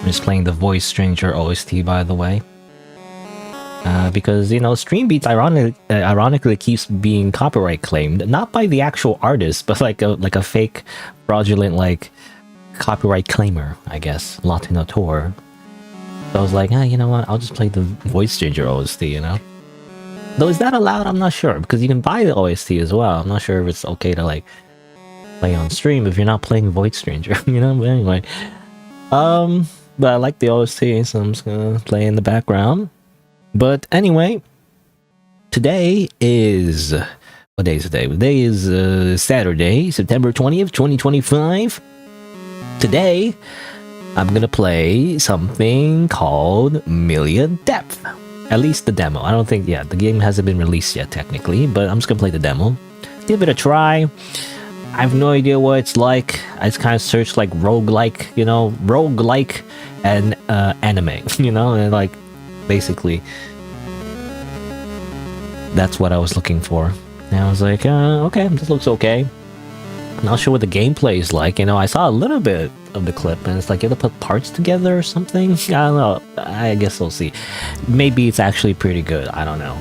I'm just playing the Voice Stranger OST, by the way. Because, you know, Stream Beats ironically keeps being copyright claimed, not by the actual artist, but like a fake, fraudulent, like, copyright claimer, I guess, Latinator. So I was like, you know what, I'll just play the Voice Stranger OST, you know? Though, is that allowed? I'm not sure, because you can buy the OST as well. I'm not sure if it's okay to, like, play on stream if you're not playing Voice Stranger, you know? But anyway, but I like the OST, so I'm just gonna play in the background. But anyway, today is... What day is today? Today is Saturday, September 20th, 2025. Today, I'm gonna play something called Million Depth. At least the demo. I don't think... Yeah, the game hasn't been released yet, technically. But I'm just gonna play the demo. Give it a try. I have no idea what it's like. I just kind of searched, like, roguelike, you know? Roguelike and anime, you know? And, like... Basically, that's what I was looking for. And I was like, okay, this looks okay. Not sure what the gameplay is like. You know, I saw a little bit of the clip, and it's like you have to put parts together or something. I don't know. I guess we'll see. Maybe it's actually pretty good. I don't know.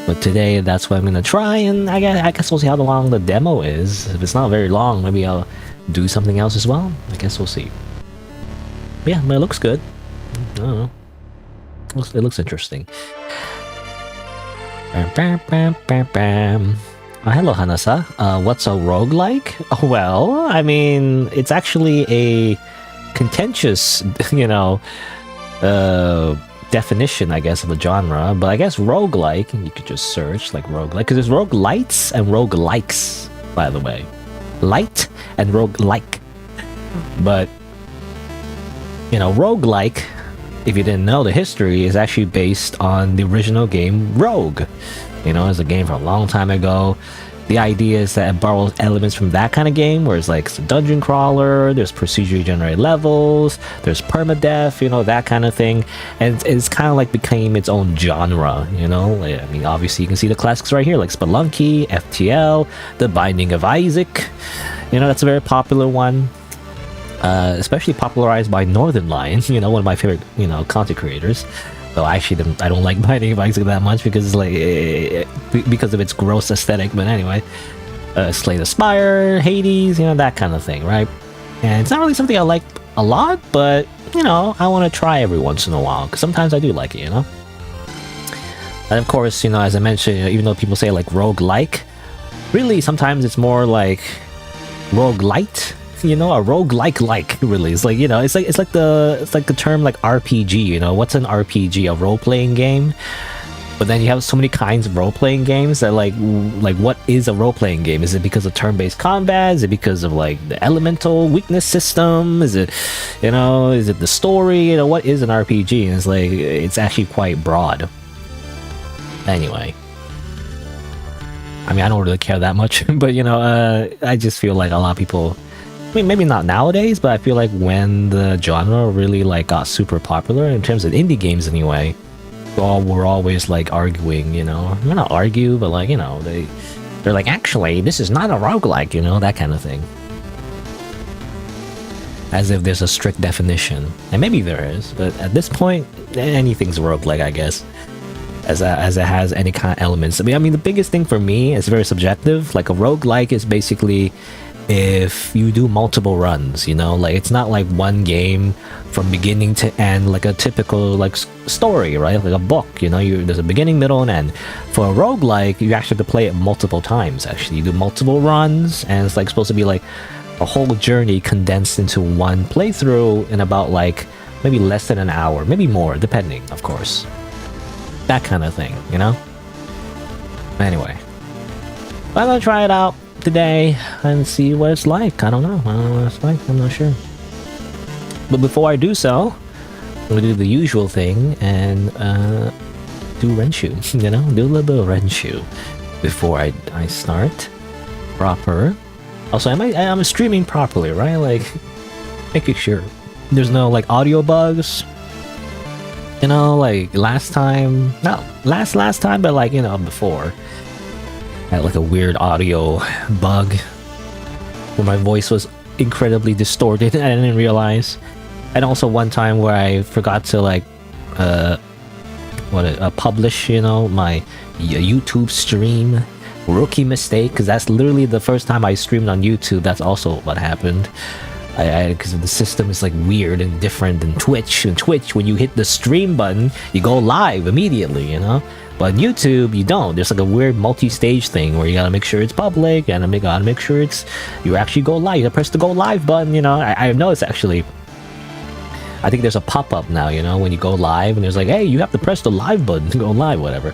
But today, that's what I'm gonna try, and I guess we'll see how long the demo is. If it's not very long, maybe I'll do something else as well. I guess we'll see. But yeah, but it looks good. I don't know. It looks interesting. Hello, Hanasa. What's a roguelike? Well, I mean, it's actually a contentious, you know, definition, I guess, of a genre. But I guess roguelike, you could just search, like, roguelike. Because there's roguelites and roguelikes, by the way. Light and roguelike. But, you know, roguelike... If you didn't know, the history is actually based on the original game Rogue. You know, it's a game from a long time ago. The idea is that it borrows elements from that kind of game, where it's like it's a dungeon crawler, there's procedurally generated levels, there's permadeath, you know, that kind of thing. And it's kind of like became its own genre, you know? I mean, obviously you can see the classics right here, like Spelunky, FTL, The Binding of Isaac. You know, that's a very popular one. Especially popularized by Northern Lion, you know, one of my favorite, you know, content creators. Though I don't like Binding of Isaac that much because it's like because of its gross aesthetic. But anyway, Slay the Spire, Hades, you know, that kind of thing, right? And it's not really something I like a lot, but you know, I want to try every once in a while because sometimes I do like it, you know. And of course, you know, as I mentioned, you know, even though people say like roguelike, really sometimes it's more like roguelite. You know, a roguelike really. It's like, you know, it's like the term like RPG, you know. What's an RPG? A role-playing game? But then you have so many kinds of role-playing games that like what is a role-playing game? Is it because of turn-based combat? Is it because of like the elemental weakness system? Is it, you know, is it the story? You know, what is an RPG? And it's like, it's actually quite broad. Anyway. I mean, I don't really care that much, but you know, I just feel like a lot of people, I mean, maybe not nowadays, but I feel like when the genre really like got super popular in terms of indie games anyway, we're always like arguing, you know, we're not argue, but like, you know, they're like, actually, this is not a roguelike, you know, that kind of thing. As if there's a strict definition, and maybe there is, but at this point, anything's roguelike, I guess, as it has any kind of elements. I mean, the biggest thing for me is very subjective. Like a roguelike is basically if you do multiple runs, you know, like it's not like one game from beginning to end like a typical like story, right? Like a book, you know, there's a beginning, middle, and end. For a roguelike, you actually have to play it multiple times. Actually, you do multiple runs, and it's like supposed to be like a whole journey condensed into one playthrough in about like maybe less than an hour, maybe more, depending, of course. That kind of thing, you know. Anyway, I'm gonna try it out today and see what it's like. I don't know what it's like. I'm not sure. But before I do so, I'm gonna do the usual thing and do Renshuu. You know, do a little bit of Renshuu before I start proper. Also, I'm streaming properly, right? Like making sure there's no like audio bugs. You know, like last time, not last time, but like, you know, before. I had like a weird audio bug where my voice was incredibly distorted and I didn't realize. And also one time where I forgot to like publish, you know, my YouTube stream. Rookie mistake, because that's literally the first time I streamed on YouTube. That's also what happened. Because the system is like weird and different than Twitch. And Twitch, when you hit the stream button, you go live immediately, you know. But YouTube, you don't. There's like a weird multi-stage thing where you gotta make sure it's public and you gotta make sure it's you actually go live. You gotta press the go live button, you know. I know it's actually. I think there's a pop-up now, you know, when you go live and there's like, hey, you have to press the live button to go live, whatever.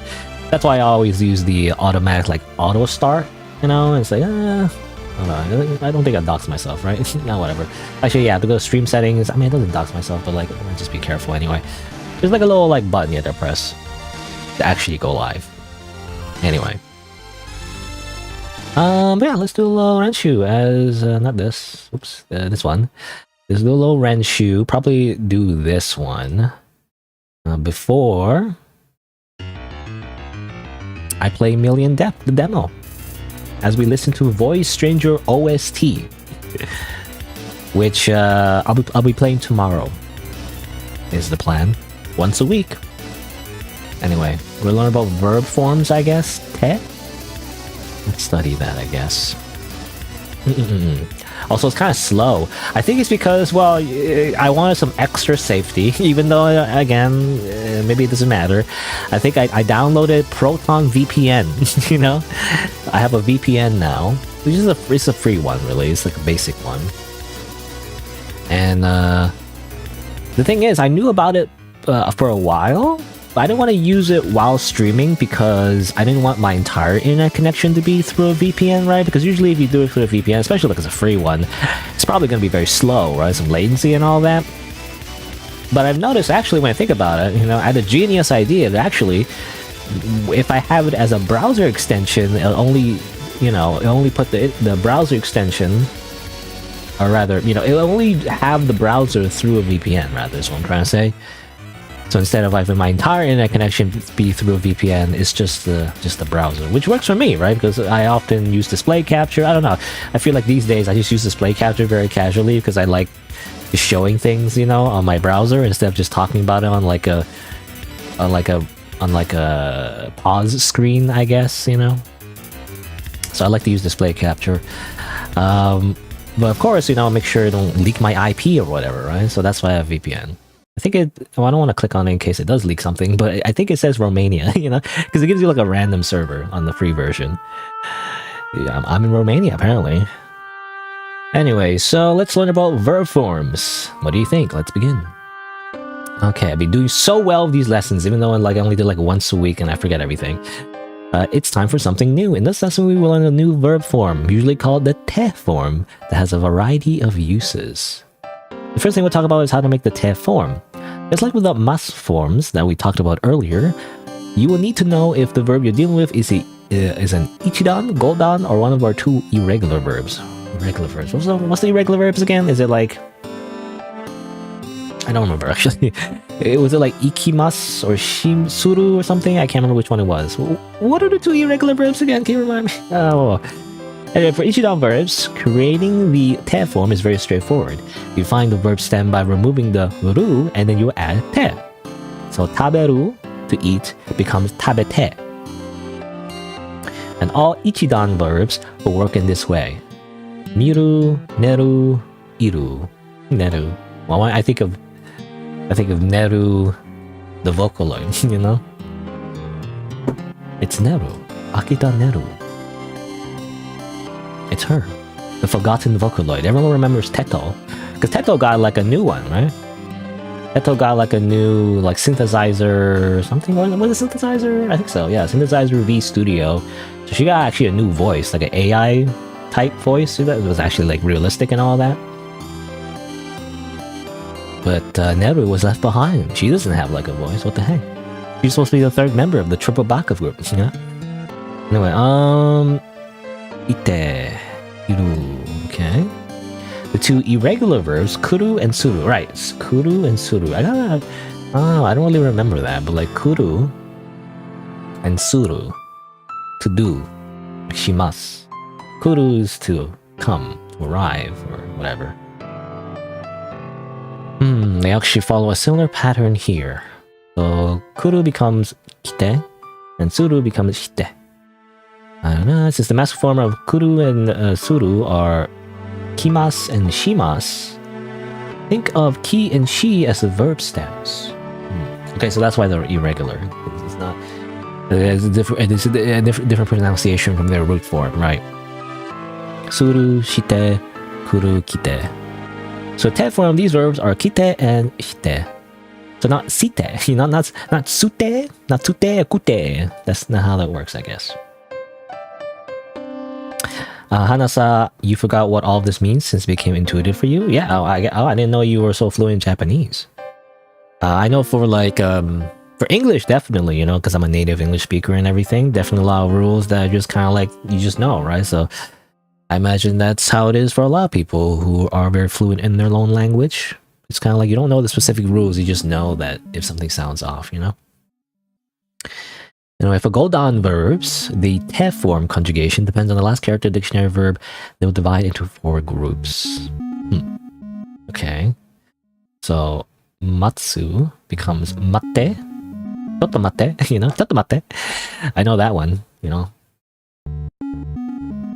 That's why I always use the automatic, like, auto start, you know? It's like, I don't think I dox myself, right? No, whatever. Actually, yeah, to go to stream settings, I mean, it doesn't dox myself, but, like, just be careful anyway. There's, like, a little, like, button you have to press to actually go live. Anyway. But yeah, let's do a little Renshuu as, not this. Oops, this one. Let's do a little Renshuu. Probably do this one before I play Million Depth, the demo, as we listen to Voice Stranger OST, which I'll be playing tomorrow. Is the plan, once a week. Anyway, we'll learn about verb forms, I guess. Te? Let's study that, I guess. Also, it's kind of slow. I think it's because, well, I wanted some extra safety, even though, again, maybe it doesn't matter. I think I downloaded Proton VPN, you know? I have a VPN now, which is it's a free one, really. It's like a basic one. And the thing is, I knew about it for a while, but I didn't want to use it while streaming because I didn't want my entire internet connection to be through a VPN, right? Because usually if you do it through a VPN, especially like it's a free one, it's probably going to be very slow, right? Some latency and all that. But I've noticed, actually, when I think about it, you know, I had a genius idea that actually, if I have it as a browser extension, it'll only, you know, it'll only put the browser extension, or rather, you know, it'll only have the browser through a VPN, rather, is what I'm trying to say. So instead of having my entire internet connection be through a VPN, it's just the browser, which works for me, right? Because I often use display capture. I don't know. I feel like these days I just use display capture very casually because I like just showing things, you know, on my browser instead of just talking about it on like a pause screen, I guess, you know. So I like to use display capture. But of course, you know, make sure it don't leak my IP or whatever, right? So that's why I have VPN. I think it, well, I don't want to click on it in case it does leak something, but I think it says Romania, you know, because it gives you like a random server on the free version. Yeah, I'm in Romania, apparently. Anyway, so let's learn about verb forms. What do you think? Let's begin. Okay, I've been doing so well with these lessons, even though I only did like once a week and I forget everything. It's time for something new. In this lesson, we will learn a new verb form, usually called the te form, that has a variety of uses. The first thing we'll talk about is how to make the te form. Just like with the mas forms that we talked about earlier, you will need to know if the verb you're dealing with is an ichidan, goldan, or one of our two irregular verbs. Irregular verbs. What's the irregular verbs again? Is it like... I don't remember, actually. Was it like ikimas or shimsuru or something? I can't remember which one it was. What are the two irregular verbs again? Can you remind me? Oh... Anyway, for ichidan verbs, creating the te form is very straightforward. You find the verb stem by removing the ru, and then you add te. So taberu, to eat, becomes tabete. And all ichidan verbs will work in this way. Miru, neru, iru. Neru. Well, I think of neru, the Vocaloid, you know? It's neru. Akita neru. It's her, the forgotten Vocaloid. Everyone remembers Teto, because Teto got like a new one, right? Teto got like a new like synthesizer or something. Was it synthesizer? I think so. Yeah, synthesizer V Studio. So she got actually a new voice, like an AI type voice. That was actually like realistic and all that. But Neru was left behind. She doesn't have like a voice. What the heck? She's supposed to be the third member of the Triple Baka group. Yeah. Anyway, ite, iru, okay. The two irregular verbs, kuru and suru, right? Kuru and suru. I don't really remember that, but like kuru and suru, to do, shimasu. Kuru is to come, to arrive, or whatever. They actually follow a similar pattern here. So kuru becomes kite, and suru becomes shite. I don't know, since the masculine form of kuru and suru are kimas and shimas, think of ki and shi as the verb stems. Okay, so that's why they're irregular. It's not. It's a different pronunciation from their root form, right? Suru, shite, kuru, kite. So te form of these verbs are kite and shite. So not site, not sute, not tute, kute. That's not how that works, I guess. Hanasa, you forgot what all of this means since it became intuitive for you? Yeah, I didn't know you were so fluent in Japanese. I know for for English, definitely, you know, because I'm a native English speaker and everything, definitely a lot of rules that are just kind of like, you just know, right? So I imagine that's how it is for a lot of people who are very fluent in their own language. It's kind of like you don't know the specific rules, you just know that if something sounds off, you know? Anyway, for Goldan verbs, the te form conjugation depends on the last character of the dictionary verb. They will divide into 4 groups. Okay. So, matsu becomes mate. Chotto mate, you know? Chotto mate. I know that one, you know?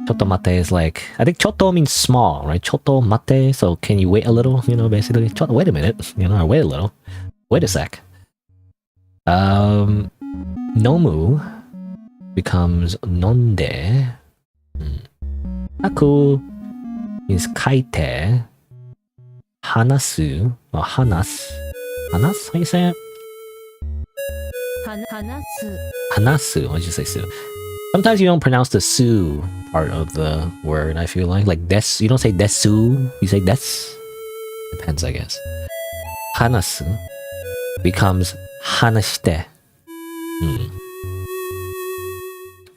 Chotto mate is like, I think chotto means small, right? Chotto mate, so can you wait a little, you know, basically. Chotto, wait a minute, you know, or wait a little. Wait a sec. Nomu becomes nonde. Haku is kaite. Hanasu, or hanas. Hanas? How you say it? Hanasu, why'd you say su? Sometimes you don't pronounce the su part of the word, I feel like des, you don't say desu, you say des. Depends, I guess. Hanasu becomes hanashite.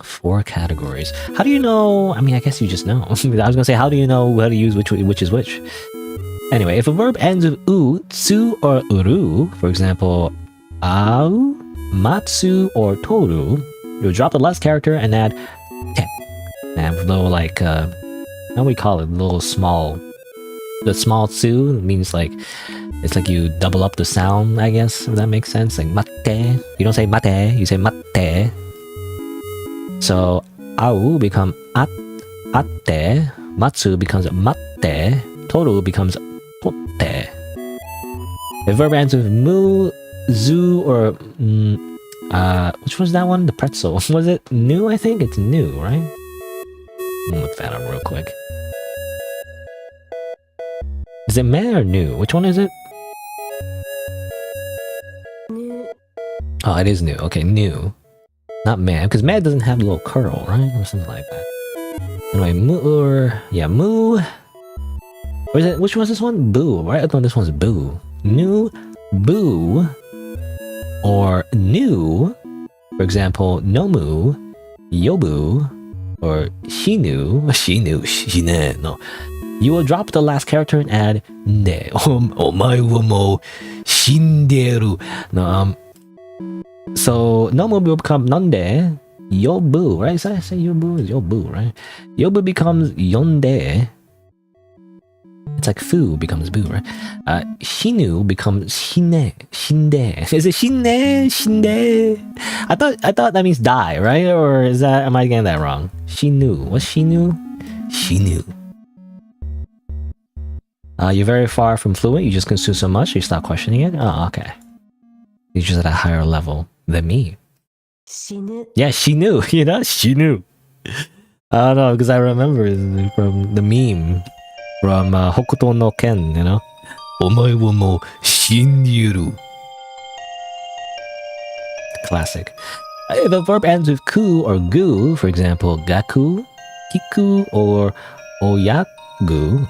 4 categories. How do you know? I mean, I guess you just know. I was gonna say, how do you know how to use which is which? Anyway, if a verb ends with u, tsu, or uru, for example, au, matsu, or toru, you'll drop the last character and add te. And with little, like, how do we call it? Little small. The small tsu means like, it's like you double up the sound, I guess, if that makes sense. Like mate. You don't say mate, you say mate. So, au becomes atte, matsu becomes matte, toru becomes totte. If verb ends with mu, zu, or which was that one? The pretzel. Was it new? I think it's new, right? Look that up real quick. Is it me or new? Which one is it? Oh, it is new. Okay, new. Not me, because me doesn't have a little curl, right? Or something like that. Anyway, mu, or yeah, mu. Or is it, which was this one? Boo, right? No, this one's boo. New, boo. Or new. For example, nomu, yobu, or shinu, shine, no. You will drop the last character and add ne. Omae wa mou shinderu. No, so nomu will become nonde, yobu, right? So I say yobu is yobu, right? Yobu becomes yonde. It's like fu becomes boo, right? Shinu becomes shine, shinde. Is it shine, shinde? I thought that means die, right? Or is that, am I getting that wrong? Shinu. What's shinu? Shinu. You're very far from fluent. You just consume so much, you stop questioning it. Oh, okay. You're just at a higher level than me. Shinu. Yeah, shinu. You know, shinu. I don't know, because I remember from the meme from Hokuto no Ken, you know? Omae wa mou shinryuru. Classic. If a verb ends with ku or gu, for example, gaku, kiku, or oyagu,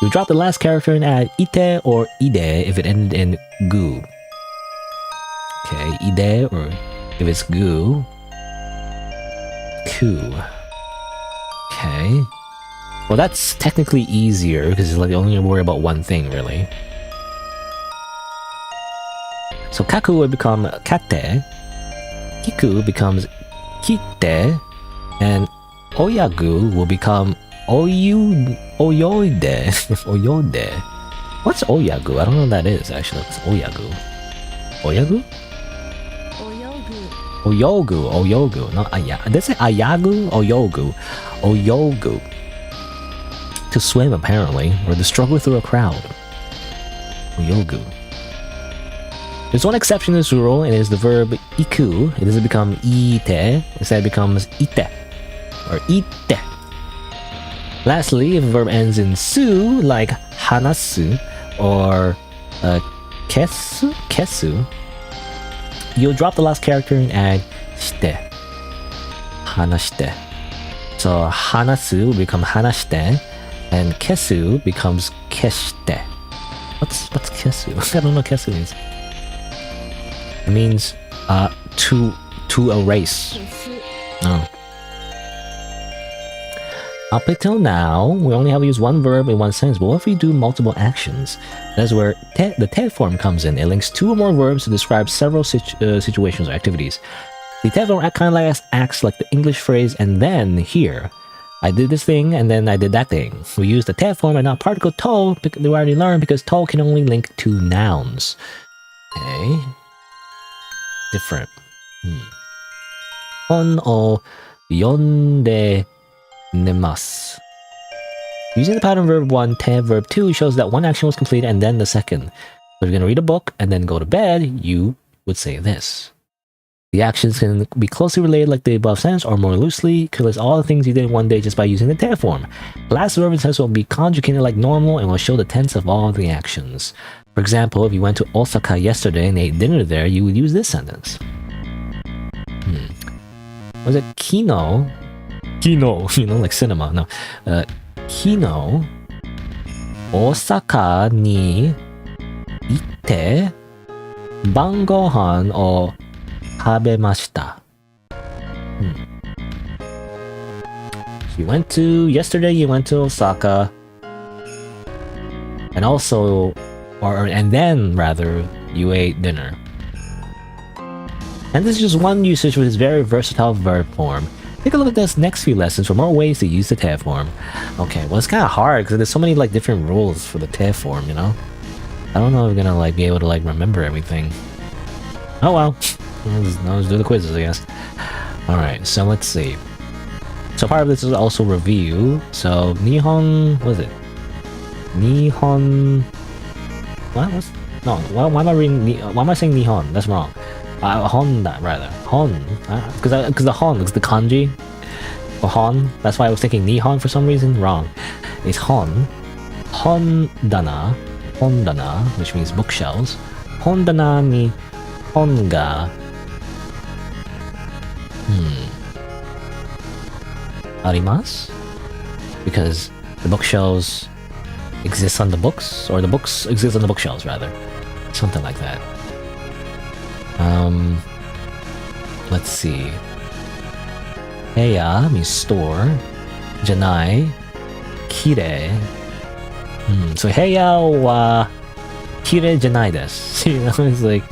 you drop the last character and add ite or ide if it ended in gu. Okay, ide, or if it's gu, ku. Okay. Well, that's technically easier because it's like you only worry about one thing, really. So kaku will become kate, kiku becomes kite, and oyagu will become oyoide. Oyode. What's oyagu? I don't know what that is, actually. What's oyagu? Oyagu? Oyogu. Oyogu. Not ayagu. Did I say ayagu? Oyogu. Oyogu. To swim, apparently. Or to struggle through a crowd. Oyogu. There's one exception to this rule, and it is the verb iku. It doesn't become ite. Instead, it becomes ite. Or ite. Lastly, if a verb ends in su, like hanasu or kesu, you'll drop the last character and add shite. Hanashite. So hanasu will become hanashite, and kesu becomes keshite. What's kesu? I don't know what kesu means. It means to erase. Oh. Up until now, we only have used one verb in one sentence, but what if we do multiple actions? That's where the TED form comes in. It links two or more verbs to describe several situations or activities. The TED form kind of acts like the English phrase, and then here. I did this thing, and then I did that thing. We use the TED form and not particle to, we already learned, because to can only link to nouns. Okay. Different. Hon o yonde nemasu. Using the pattern verb 1, te verb 2 shows that one action was completed and then the second. So if you're going to read a book and then go to bed, you would say this. The actions can be closely related like the above sentence, or more loosely, could list all the things you did in one day just by using the te form. The last verb in the sentence will be conjugated like normal and will show the tense of all the actions. For example, if you went to Osaka yesterday and ate dinner there, you would use this sentence. Was it kino, like cinema, no. Kino, Osaka ni itte, bangohan o tabemashita. Yesterday you went to Osaka, and also, and then rather, you ate dinner. And this is just one usage with this very versatile verb form. Take a look at this next few lessons for more ways to use the te form. Okay, well it's kind of hard because there's so many like different rules for the te form, you know? I don't know if I'm gonna like be able to like remember everything. Oh well. Let's do the quizzes, I guess. Alright, so let's see. So part of this is also review. So Nihon, what is it? Nihon. What? No, why am I reading? Why am I saying Nihon? That's wrong. Honda rather. Hon. Because the hon is the kanji. Or hon. That's why I was thinking Nihon for some reason. Wrong. It's hon. Hondana. Hondana, which means bookshelves. Hondana ni honga. Arimasu? Because the bookshelves exist on the books, or the books exist on the bookshelves rather. Something like that. Let's see. Heya means store. Janai, kire. So heya wa kire janai desu. You know, it's like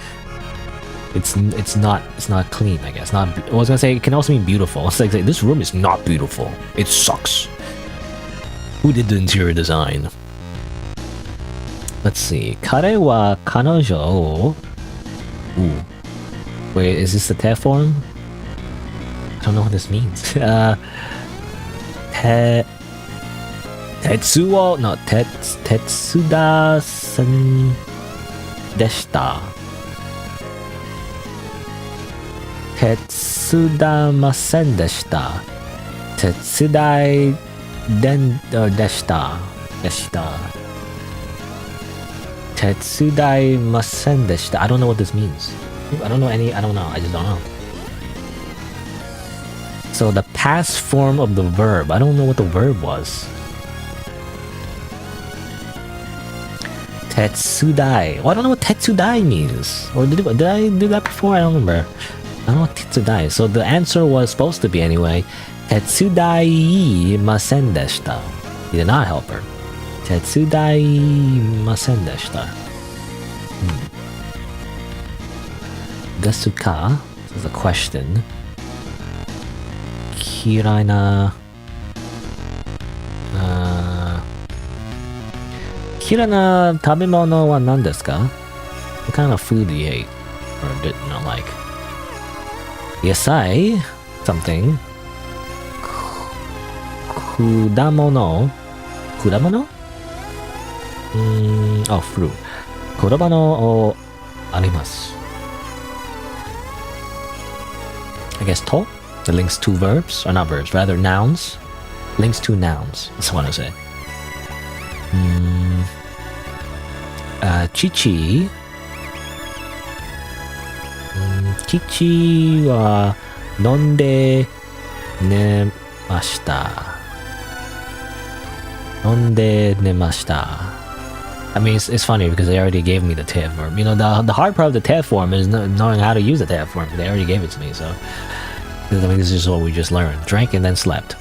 it's not clean, I guess. I was gonna say it can also mean beautiful. It's like this room is not beautiful. It sucks. Who did the interior design? Let's see. Kare wa kanojo o. Ooh. Wait, is this the te form? I don't know what this means. Tetsuo, no, Tetsuda sen deshita. Tetsuda masen deshita. Tetsudai den deshita. Tetsudai masen deshita. I don't know what this means. I don't know. I just don't know. So the past form of the verb. I don't know what the verb was. Tetsudai. Oh, I don't know what tetsudai means. Or did I do that before? I don't remember. I don't know what tetsudai. So the answer was supposed to be anyway. Tetsudai masen deshita. He did not help her. Tetsudai masen deshita. Desuka is a question. Hirana tabemono wa nan desu ka? What kind of food do you hate? Or did not like? Yesai, something. Kudamono. Kudamono? Oh, fruit. Korobano o arimasu. I guess to? It links to verbs, or not verbs, rather nouns. Links to nouns. That's what I say. Chichi. Chichi wa nonde nemashita. Nonde nemashita. I mean, it's funny because they already gave me the te form. You know, the hard part of the te form is knowing how to use the te form. They already gave it to me, so I mean, this is what we just learned. Drank and then slept.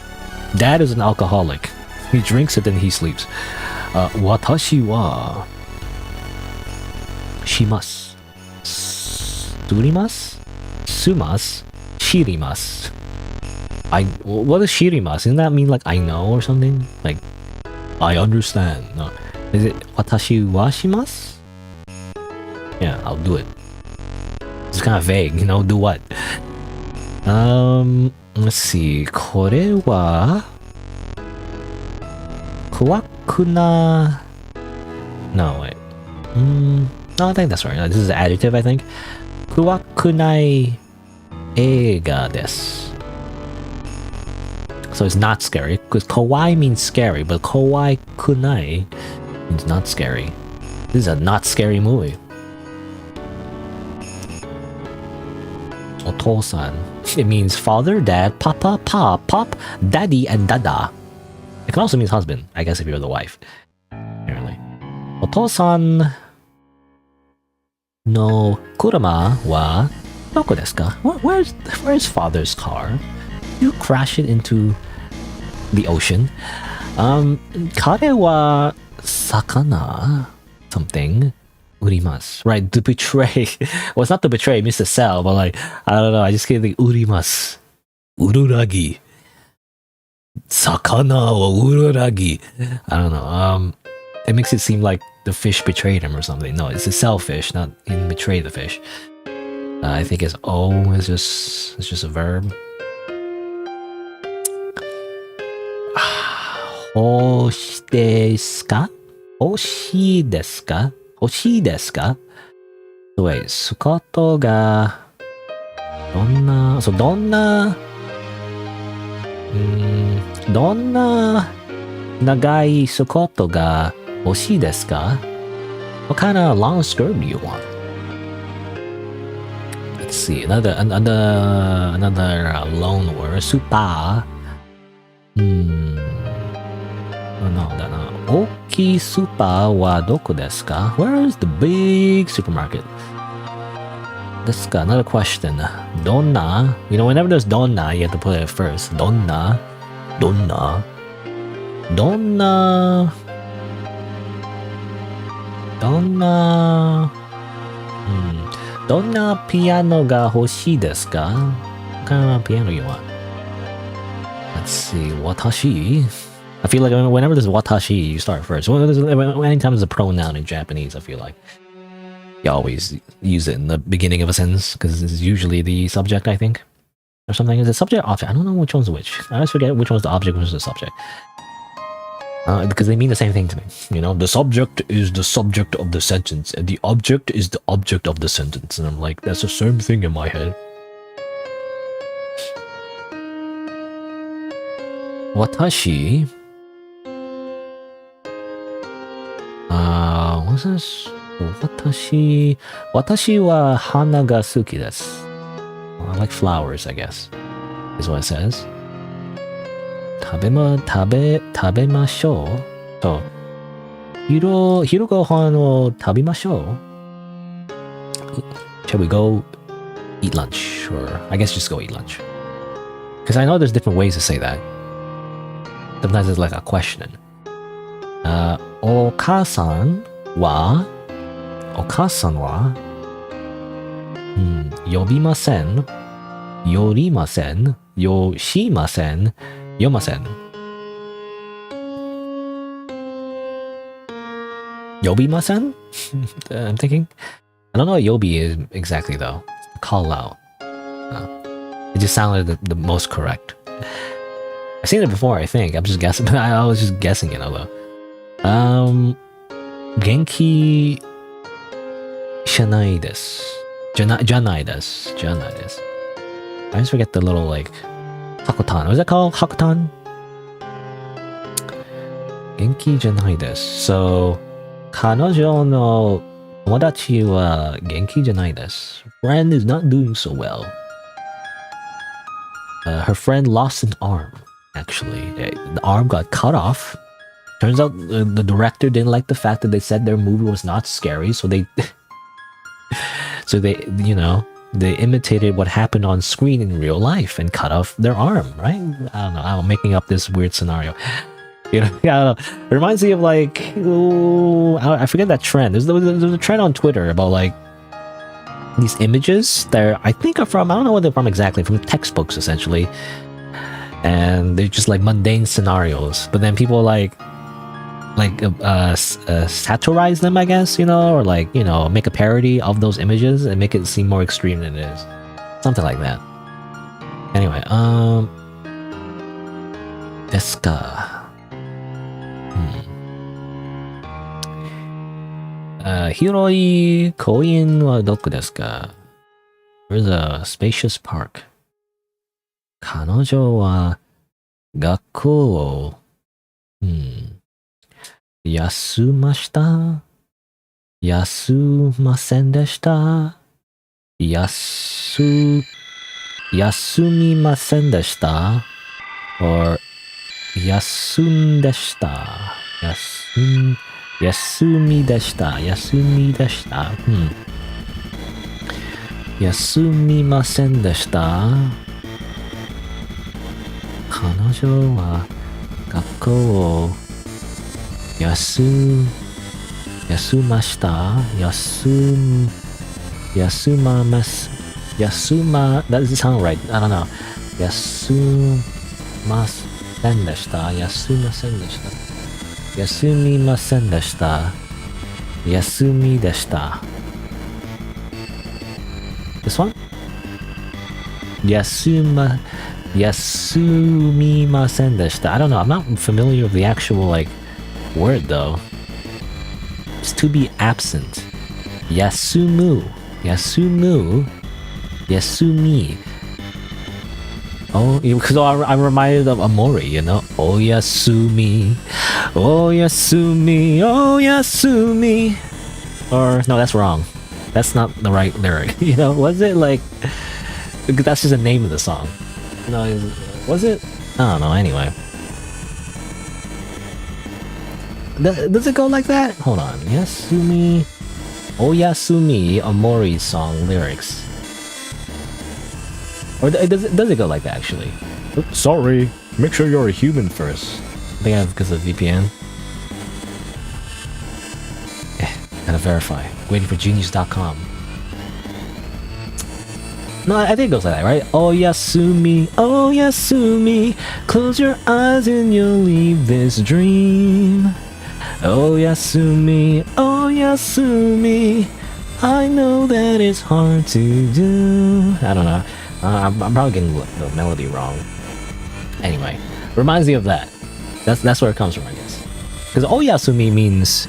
Dad is an alcoholic. He drinks and then he sleeps. Watashi wa shimasu. Surimasu? Sumasu? Shirimasu. What is shirimasu? Doesn't that mean like I know or something? Like, I understand. No. Is it watashi wa shimasu? Yeah, I'll do it. It's kind of vague, you know, do what? Let's see. Kore wa Kuwakuna. No, wait. No, I think that's right. No, this is an adjective, I think. Kuwakunai eiga desu. So it's not scary, because kawaii means scary, but kawaii kunai means not scary. This is a not scary movie. Otosan. It means father, dad, papa, pop, daddy, and dada. It can also mean husband, I guess, if you're the wife. Apparently. Otosan no kurama wa doko desu ka? Where's father's car? You crash it into the ocean. Kare wa sakana something urimasu. Right, to betray. Well, it's not to betray, it means to sell, but like, I don't know, I just can't think urimasu. Ururagi. Sakana wa ururagi. I don't know. It makes it seem like the fish betrayed him or something. No, it's to sell fish, not even betray the fish. I think it's it's just a verb. Hoshi desu ka? Hoshi desu ka? Hoshi desu ka? So wait, sukoto ga donna nagai sukoto ga hoshii desu ka? What kind of long skirt do you want? Let's see, another loan word. Supa. No. Oki supa wa doko desu ka? Where is the big supermarket? Desu ka? Another question. Donna. You know, whenever there's donna, you have to put it first. Donna. Donna piano ga hoshii desu ka? What kind of piano you want? Let's see. Watashi. I feel like whenever there's watashi, you start first. Anytime there's a pronoun in Japanese, I feel like you always use it in the beginning of a sentence because it's usually the subject, I think, or something. Is it subject or object? I don't know which one's which. I always forget which one's the object, which is the subject. Because they mean the same thing to me. You know, the subject is the subject of the sentence, and the object is the object of the sentence. And I'm like, that's the same thing in my head. Watashi. What's this? Watashi wa hana ga suki desu. I like flowers, I guess, is what it says. Tabemashou. So, hirogohan wo tabemashou. Shall we go eat lunch? Or I guess just go eat lunch. Because I know there's different ways to say that. Sometimes it's like a question. Okasan wa yobimasen, yorimasen, yoshimasen, yomasen. Yobi-masen? I'm thinking. I don't know what Yobi is exactly though. Call out. It just sounded the most correct. I've seen it before, I think. I'm just guessing. I was just guessing it although. Genki shanai desu. Janai desu. Janai desu. I always forget the little like Hakutan. What is that called? Hakutan? Genki janai desu. So, 彼女の友達は元気じゃないです. Friend is not doing so well. Her friend lost an arm, actually. The arm got cut off. Turns out the director didn't like the fact that they said their movie was not scary, so they... so they, you know, they imitated what happened on screen in real life and cut off their arm, right? I don't know, I'm making up this weird scenario. You know, yeah, I don't know. It reminds me of like, ooh, I forget that trend. There's a trend on Twitter about like these images that I think are from, I don't know what they're from exactly, from textbooks essentially. And they're just like mundane scenarios. But then people satirize them, I guess, you know, or like, you know, make a parody of those images and make it seem more extreme than it is. Something like that. Anyway, desu ka. Hiroi koin wa doku desu ka? There's a spacious park. 彼女は学校を、休ました休ませんでした休みませんでした or 休んでした休みでした休みませんでした彼女は学校を休ましたthat doesn't sound right. I don't know. 休ませんでした休みませんでした休みでした This one? 休みませんでした I don't know. I'm not familiar with the actual like word though. It's to be absent. 休む Yasumi. Oh, because I'm reminded of Amori, you know? Oh Yasumi. Or, no, that's wrong. That's not the right lyric. You know, was it like... That's just the name of the song. No, was it? I don't know, anyway. Does it go like that? Hold on. Yasumi... Oh Yasumi, Amori song lyrics. Or does it go like that, actually? Oops, sorry. Make sure you're a human first. I think I have because of VPN. Gotta verify. Waiting for genius.com. No, I think it goes like that, right? Oh Yasumi, close your eyes and you'll leave this dream. Oh Yasumi, I know that it's hard to do. I don't know. I'm probably getting the melody wrong. Anyway, reminds me of that. That's where it comes from, I guess. Because Oyasumi means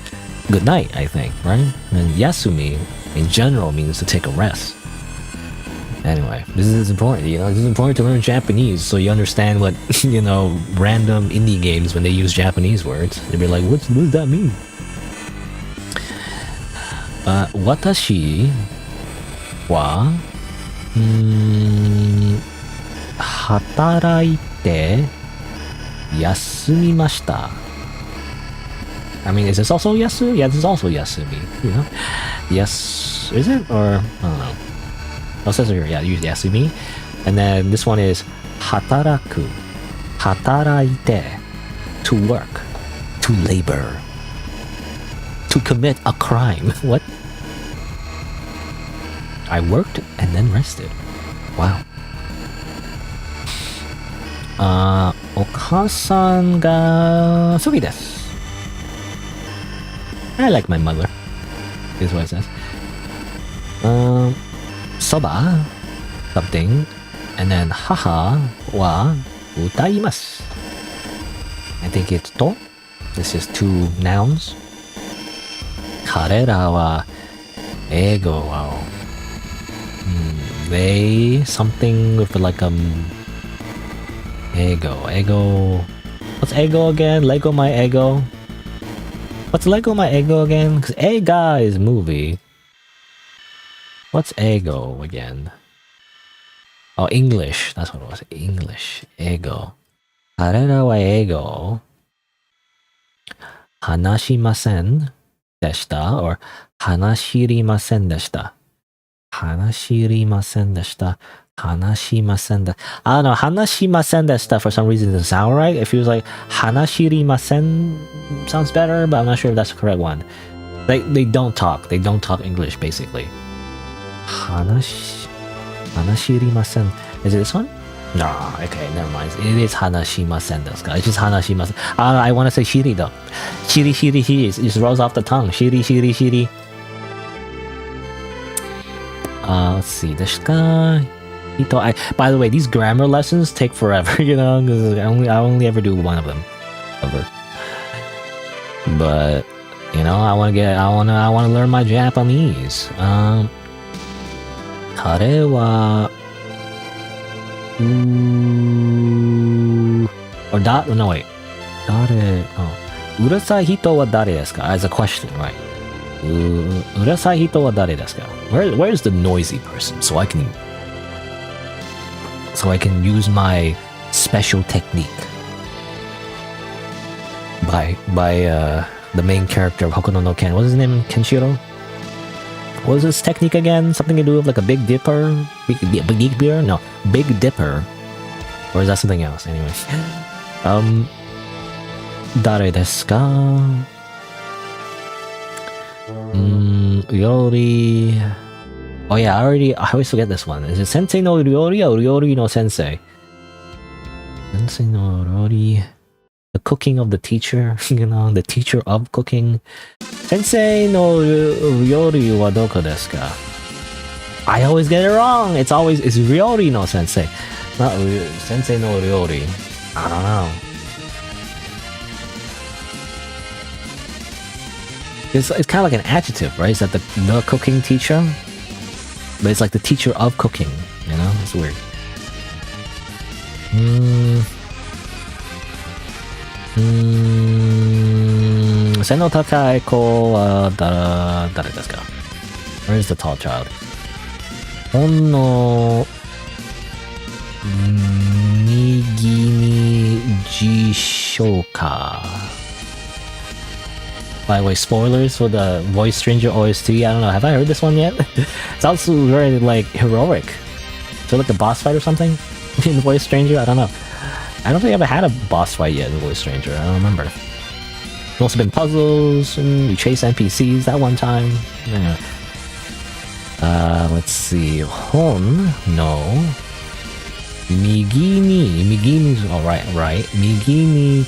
good night, I think, right? And Yasumi, in general, means to take a rest. Anyway, this is important, you know? This is important to learn Japanese so you understand what, you know, random indie games when they use Japanese words. They'd be like, what does that mean? Watashi wa 働いて休みました I mean, is this also yasu? Yeah, this is also yasumi, you know? Yes, is it? Or, I don't know. Oh, it says here, yeah, use yasumi. And then this one is hataraku. Hataraite. To work. To labor. To commit a crime. What? I worked and then rested. Wow. お母さんが好きです。I like my mother. Is what it says. Soba, something, and then haha wa utaimasu. I think it's to. This is two nouns. Karera wa ego wa. They something with like ego. What's ego again? Lego my ego. What's Lego my ego again? Because Ega is movie. What's ego again? Oh, English. That's what it was. English. Ego. Karera wa ego. Hanashimasen deshita or hanashirimasen deshita. Hanashirimasen deshita. Hanashimasen deshita. I don't know. Hanashimasen deshita for some reason doesn't sound right. It feels like Hanashirimasen sounds better, but I'm not sure if that's the correct one. They don't talk. They don't talk English basically. Hanashirimasen. Is it this one? No, okay, never mind. It is Hanashimasen desu. It's just Hanashimasen. I want to say Shiri though. Shiri. It just rolls off the tongue. Shiri. Let's see. Desu by the way, these grammar lessons take forever, you know, because I only ever do one of them, ever. But you know, I want to learn my Japanese. Kare wa or no wait. Dare urasai hito wa dare desu ka? As a question, right? Urasai hito wa dare desu ka? Where's the noisy person so I can use my special technique by the main character of Hokuno no Ken. What's his name? Kenshiro? What was his technique again? Something to do with like a Big Dipper? Big beer? No, Big Dipper. Or is that something else? Anyway. Dare desu ka? Ryori. Oh yeah, I always forget this one. Is it Sensei no Ryori or Ryori no Sensei? Sensei no Ryori. The cooking of the teacher, you know, the teacher of cooking. Sensei no Ryori wa doko desu ka? I always get it wrong. It's Ryori no Sensei. Not Sensei no Ryori. I don't know. It's kind of like an adjective, right? Is that the cooking teacher? But it's like the teacher of cooking, you know? It's weird. Sen no takai ko wa dare desu ka? Where is the tall child? Hon no migi ni jishou ka? By the way, spoilers for the Voice Stranger OST. I don't know. Have I heard this one yet? It's also very like heroic. Is it like a boss fight or something in Voice Stranger? I don't know. I don't think I ever had a boss fight yet in Voice Stranger. I don't remember. There's also been puzzles and you chase NPCs that one time. Yeah. Let's see. Hon no migi ni. Oh, right. Migi ni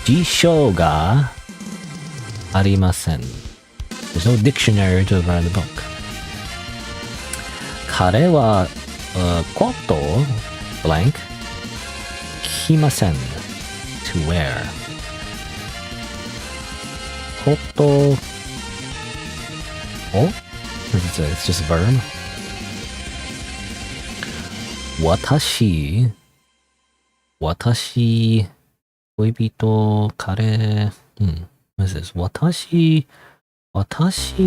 jishou ga arimasen. There's no dictionary to write the book. Kare wa koto blank kimasen. To wear. Koto. Oh? It's just a verb. Watashi. Koibito kare. What is this? Watashi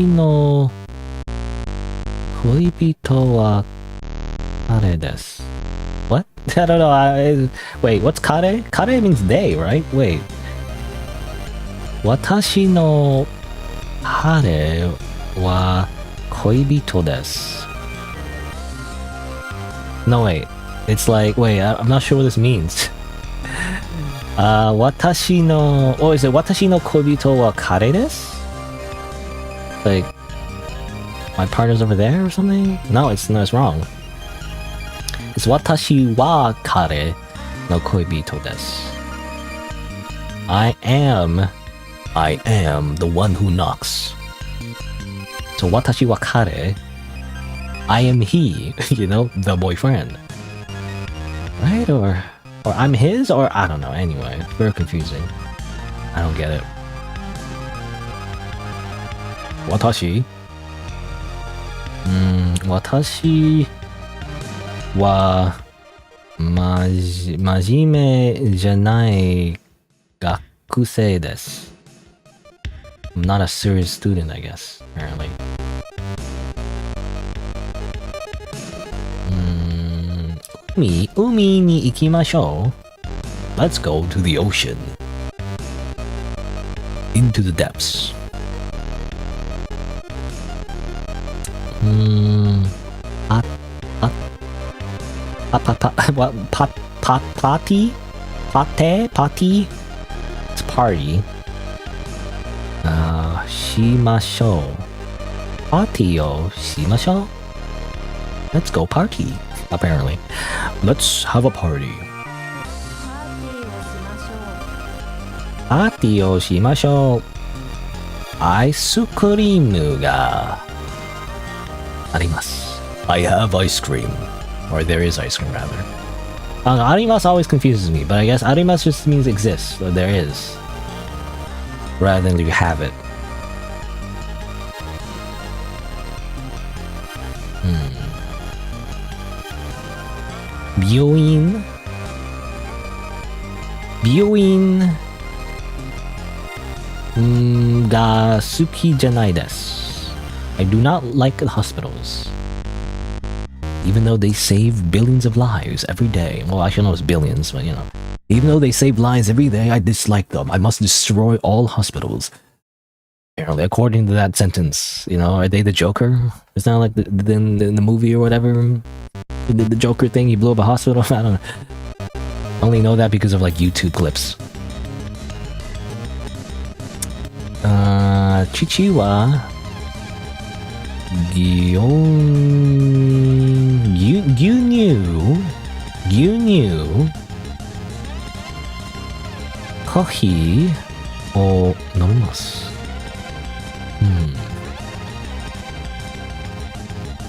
no koibito wa kare desu. What? I don't know. Wait, what's kare? Kare means they, right? Wait. Watashi no kare wa koibito desu. No, wait. It's like, wait, I'm not sure what this means. Watashi no... Oh, is it Watashi no koibito wa kare desu? Like, my partner's over there or something? No, it's wrong. It's Watashi wa kare no koibito desu. I am I am the one who knocks. So watashi wa kare. I am he, you know, the boyfriend. Right? Or I'm his, or I don't know. Anyway, very confusing. I don't get it. Watashi. Watashi wa majime janai gakusei desu. I'm not a serious student, I guess, apparently. Umi ni ikimashou. Let's go to the ocean. Into the depths. Party? It's party. Shimashou. Party o shimashou. Let's go party, apparently. Let's have a party. Party o shimashou. Ice cream ga arimasu. I have ice cream. Or there is ice cream, rather. Arimasu always confuses me, but I guess arimasu just means exists, so there is. Rather than you have it. Byouin ga suki janai desu. I do not like the hospitals. Even though they save billions of lives every day. Well, I should know it's billions, but you know. Even though they save lives every day, I dislike them. I must destroy all hospitals. Apparently, according to that sentence, you know, are they the Joker? It's not like in the movie or whatever. The Joker thing, he blew up a hospital. I don't know. I only know that because of like YouTube clips. Chichi wa gyunyu coffee o nomimasu.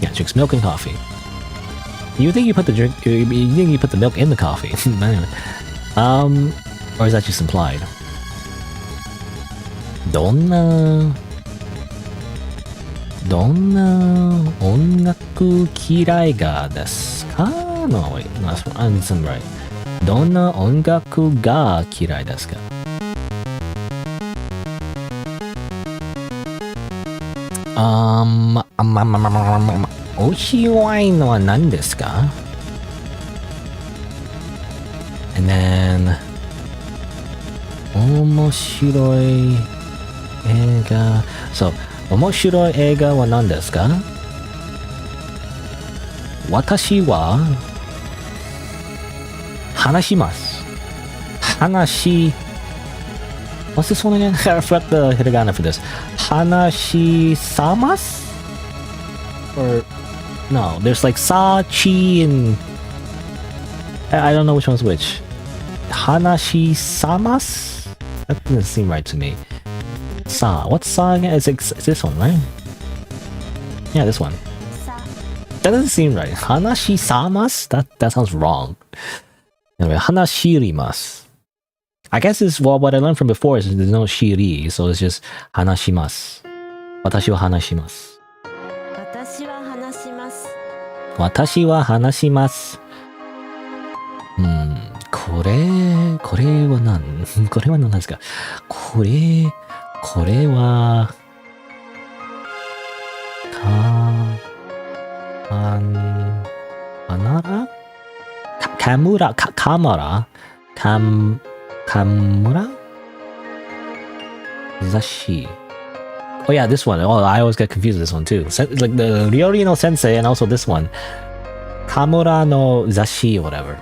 Yeah, drinks milk and coffee. You think you put the drink? You think you put the milk in the coffee? Anyway, or is that just implied? Donna ongaku kirai ga desu ka? No, wait, no, that's right. Donna ongaku ga kirai desu ka? Oshiwai no wa nan desu ka? And then omoshiroi eiga. So, omoshiroi eiga wa nan desu ka? Watashi wa hanashimasu. What's this one again? I forgot the hiragana for this. Hanashi-samasu? Or no, there's like sa, chi, and I don't know which one's which. Hanashi-samasu? That doesn't seem right to me. Sa. What's sa again? It's this one, right? Yeah, this one. That doesn't seem right. Hanashi-samasu? That sounds wrong. Anyway, hanashirimasu. I guess it's what I learned from before is there's no shiri, so it's just hanashimasu. Watashi wa hanashimasu. Watashi wa hanashimasu. これは何ですか？これはKamura? Zashi. Oh yeah, this one. Oh, I always get confused with this one too. Like the Ryori no Sensei and also this one. Kamura no Zashi or whatever.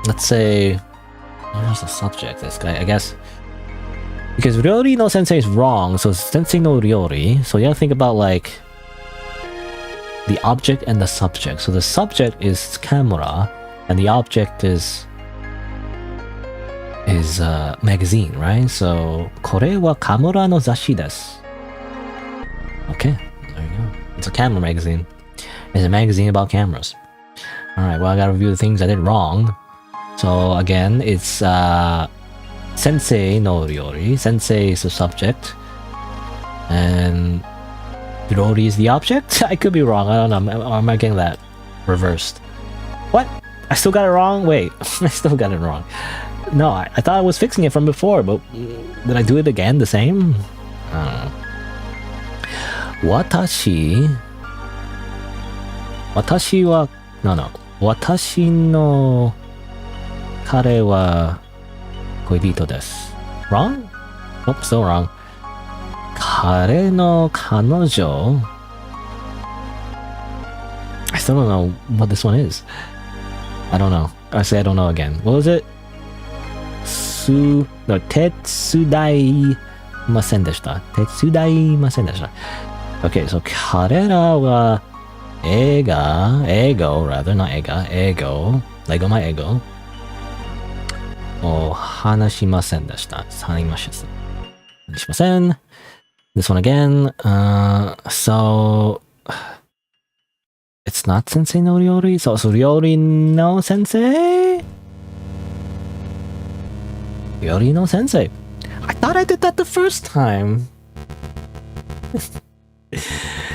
Let's say... Where's the subject? This guy, I guess. Because Ryori no Sensei is wrong, so Sensei no Ryori. So you gotta think about like... the object and the subject. So the subject is Kamura, and the object is... his magazine, right? So これはカメラの雑誌です. Okay, there you go. It's a camera magazine. It's a magazine about cameras. Alright, well I gotta review the things I did wrong. So again, it's Sensei no Ryori. Sensei is the subject. And Ryori is the object? I could be wrong, I don't know. Or am I getting that reversed? What? I still got it wrong? Wait, I still got it wrong. No, I thought I was fixing it from before, but did I do it again the same? I don't know. Watashi wa... No. Watashi no kare wa koibito desu. Wrong? Nope, still wrong. Kare no kanojo... I still don't know what this one is. I don't know. I say I don't know again. What was it? Tetsudai masen deshita. Tetsudai masen deshita. Okay, so karera wa ego, rather, not ego. Lego my ego. O hanashimasen deshita. Hanashimasen. This one again. So... It's not Sensei no Ryori? So Ryori no Sensei? Ryori no Sensei. I thought I did that the first time.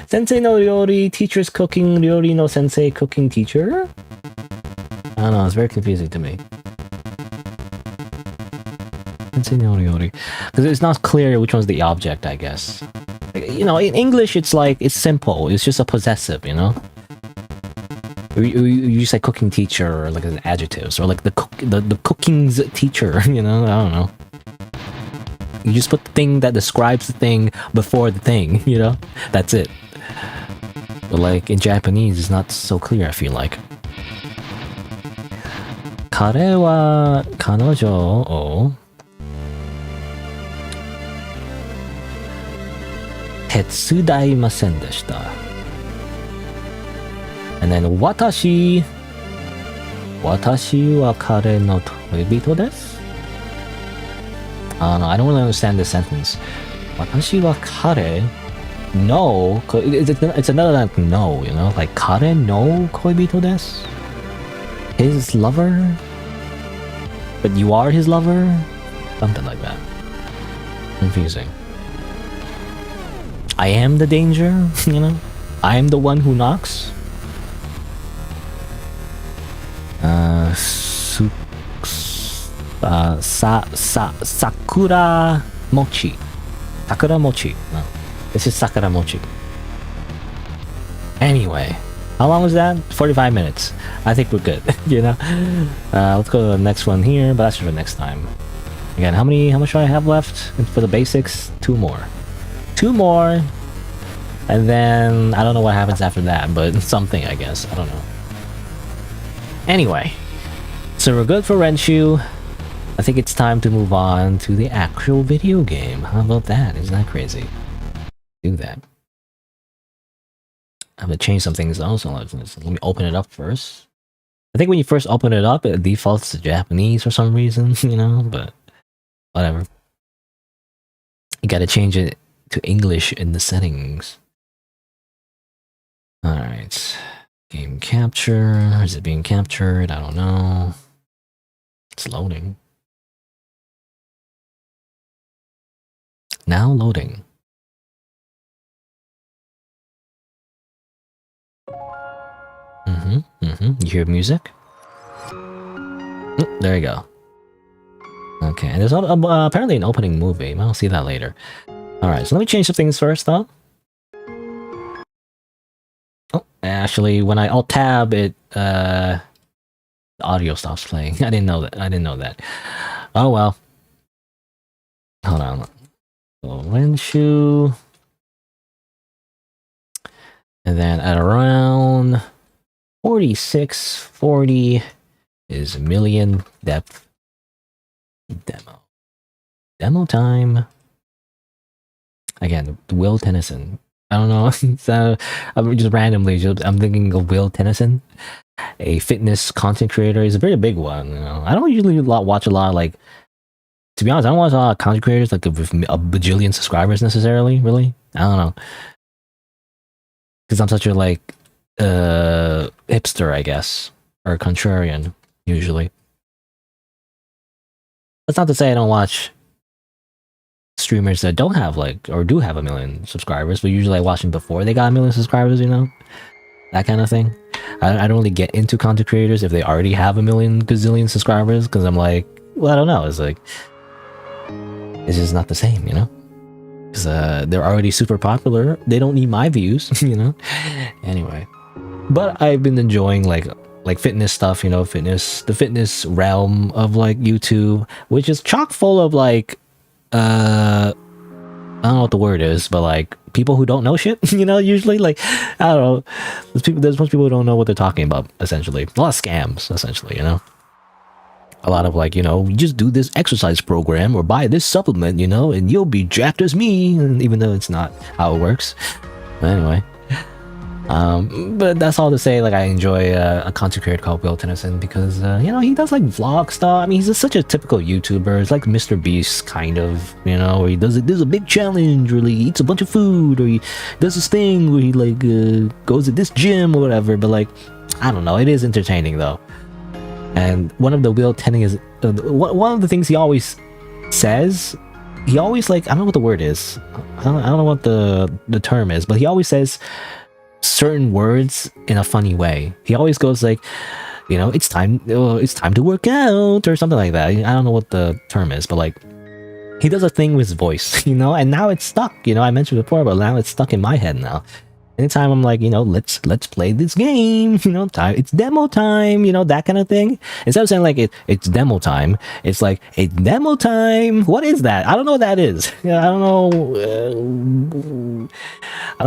Sensei no Ryori, teacher's cooking, Ryori no Sensei, cooking teacher? I don't know, it's very confusing to me. Sensei no Ryori. Because it's not clear which one's the object, I guess. You know, in English it's like, it's simple, it's just a possessive, you know? You say cooking teacher or like an adjectives or like the cooking's teacher, you know? I don't know. You just put the thing that describes the thing before the thing, you know? That's it. But like in Japanese, it's not so clear, I feel like. Kare wa kanojo o tetsudaimasen deshita. And then watashi wa kare no toibito desu? I don't know, I don't really understand this sentence. Watashi wa kare no... It's another like no, you know? Like kare no koibito desu? His lover? But you are his lover? Something like that. Confusing. I am the danger, you know? I am the one who knocks. Sakura mochi. Sakura mochi. No, this is sakura mochi. Anyway, how long was that? 45 minutes. I think we're good. You know. Let's go to the next one here, but that's for next time. Again, how much do I have left for the basics? 2 more. 2 more, and then I don't know what happens after that, but something, I guess. I don't know. Anyway, so we're good for Renshuu. I think it's time to move on to the actual video game. How about that? Isn't that crazy? Do that. I'm gonna change some things also. Let me open it up first. I think when you first open it up, it defaults to Japanese for some reason, you know, but whatever. You gotta change it to English in the settings. Alright. Game capture. Is it being captured? I don't know. It's loading. Now loading. You hear music? There you go. Okay, and there's apparently an opening movie. I'll see that later. Alright, so let me change some things first, though. Oh, actually, when I alt-tab, it, the audio stops playing. I didn't know that. Oh, well. Hold on. So, Renshuu. And then at around 4640 is million depth demo. Demo time. Again, Will Tennyson. I don't know. I'm just randomly. I'm thinking of Will Tennyson, a fitness content creator. He's a very big one. You know, I don't usually watch a lot of like To be honest, I don't watch a lot of content creators like with a bajillion subscribers necessarily. Really, I don't know, because I'm such a like hipster, I guess, or contrarian usually. That's not to say I don't watch streamers that don't have like or do have a million subscribers, but usually I watch them before they got a million subscribers. You know, that kind of thing. I don't really get into content creators if they already have a million gazillion subscribers because I'm like, well, I don't know. It's like it's just not the same, you know. Because they're already super popular. They don't need my views, you know. Anyway, but I've been enjoying like fitness stuff, you know, the fitness realm of like YouTube, which is chock full of like I don't know what the word is, but like people who don't know shit, you know, usually like I don't know. There's most people who don't know what they're talking about. Essentially, a lot of scams. Essentially, you know. A lot of like, you know, you just do this exercise program or buy this supplement, you know, and you'll be jacked as me, and even though it's not how it works. But anyway, but that's all to say, like I enjoy a content creator called Will Tennyson because you know, he does like vlog stuff. I mean, he's just such a typical YouTuber. It's like Mr. Beast kind of, you know, where he does a big challenge, or he eats a bunch of food, or he does this thing where he like goes to this gym or whatever. But like, I don't know, it is entertaining though. And one of the Will Tenning is one of the things he always says. He always like, I don't know what the word is. I don't know what the term is, but he always says certain words in a funny way. He always goes like, you know, it's time to work out or something like that. I don't know what the term is, but like he does a thing with his voice, you know, and now it's stuck. You know, I mentioned before, but now it's stuck in my head now. Anytime I'm like, you know, let's play this game, you know, it's demo time, you know, that kind of thing. Instead of saying like it's demo time, it's like it's demo time. What is that? I don't know what that is. I don't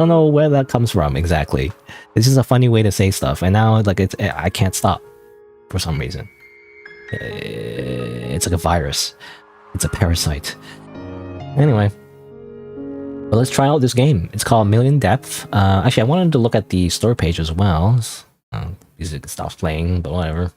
know where that comes from exactly. It's just a funny way to say stuff, and now like I can't stop for some reason. It's like a virus. It's a parasite. Anyway. But let's try out this game. It's called Million Depth. Actually, I wanted to look at the store page as well. Music stops playing, but whatever.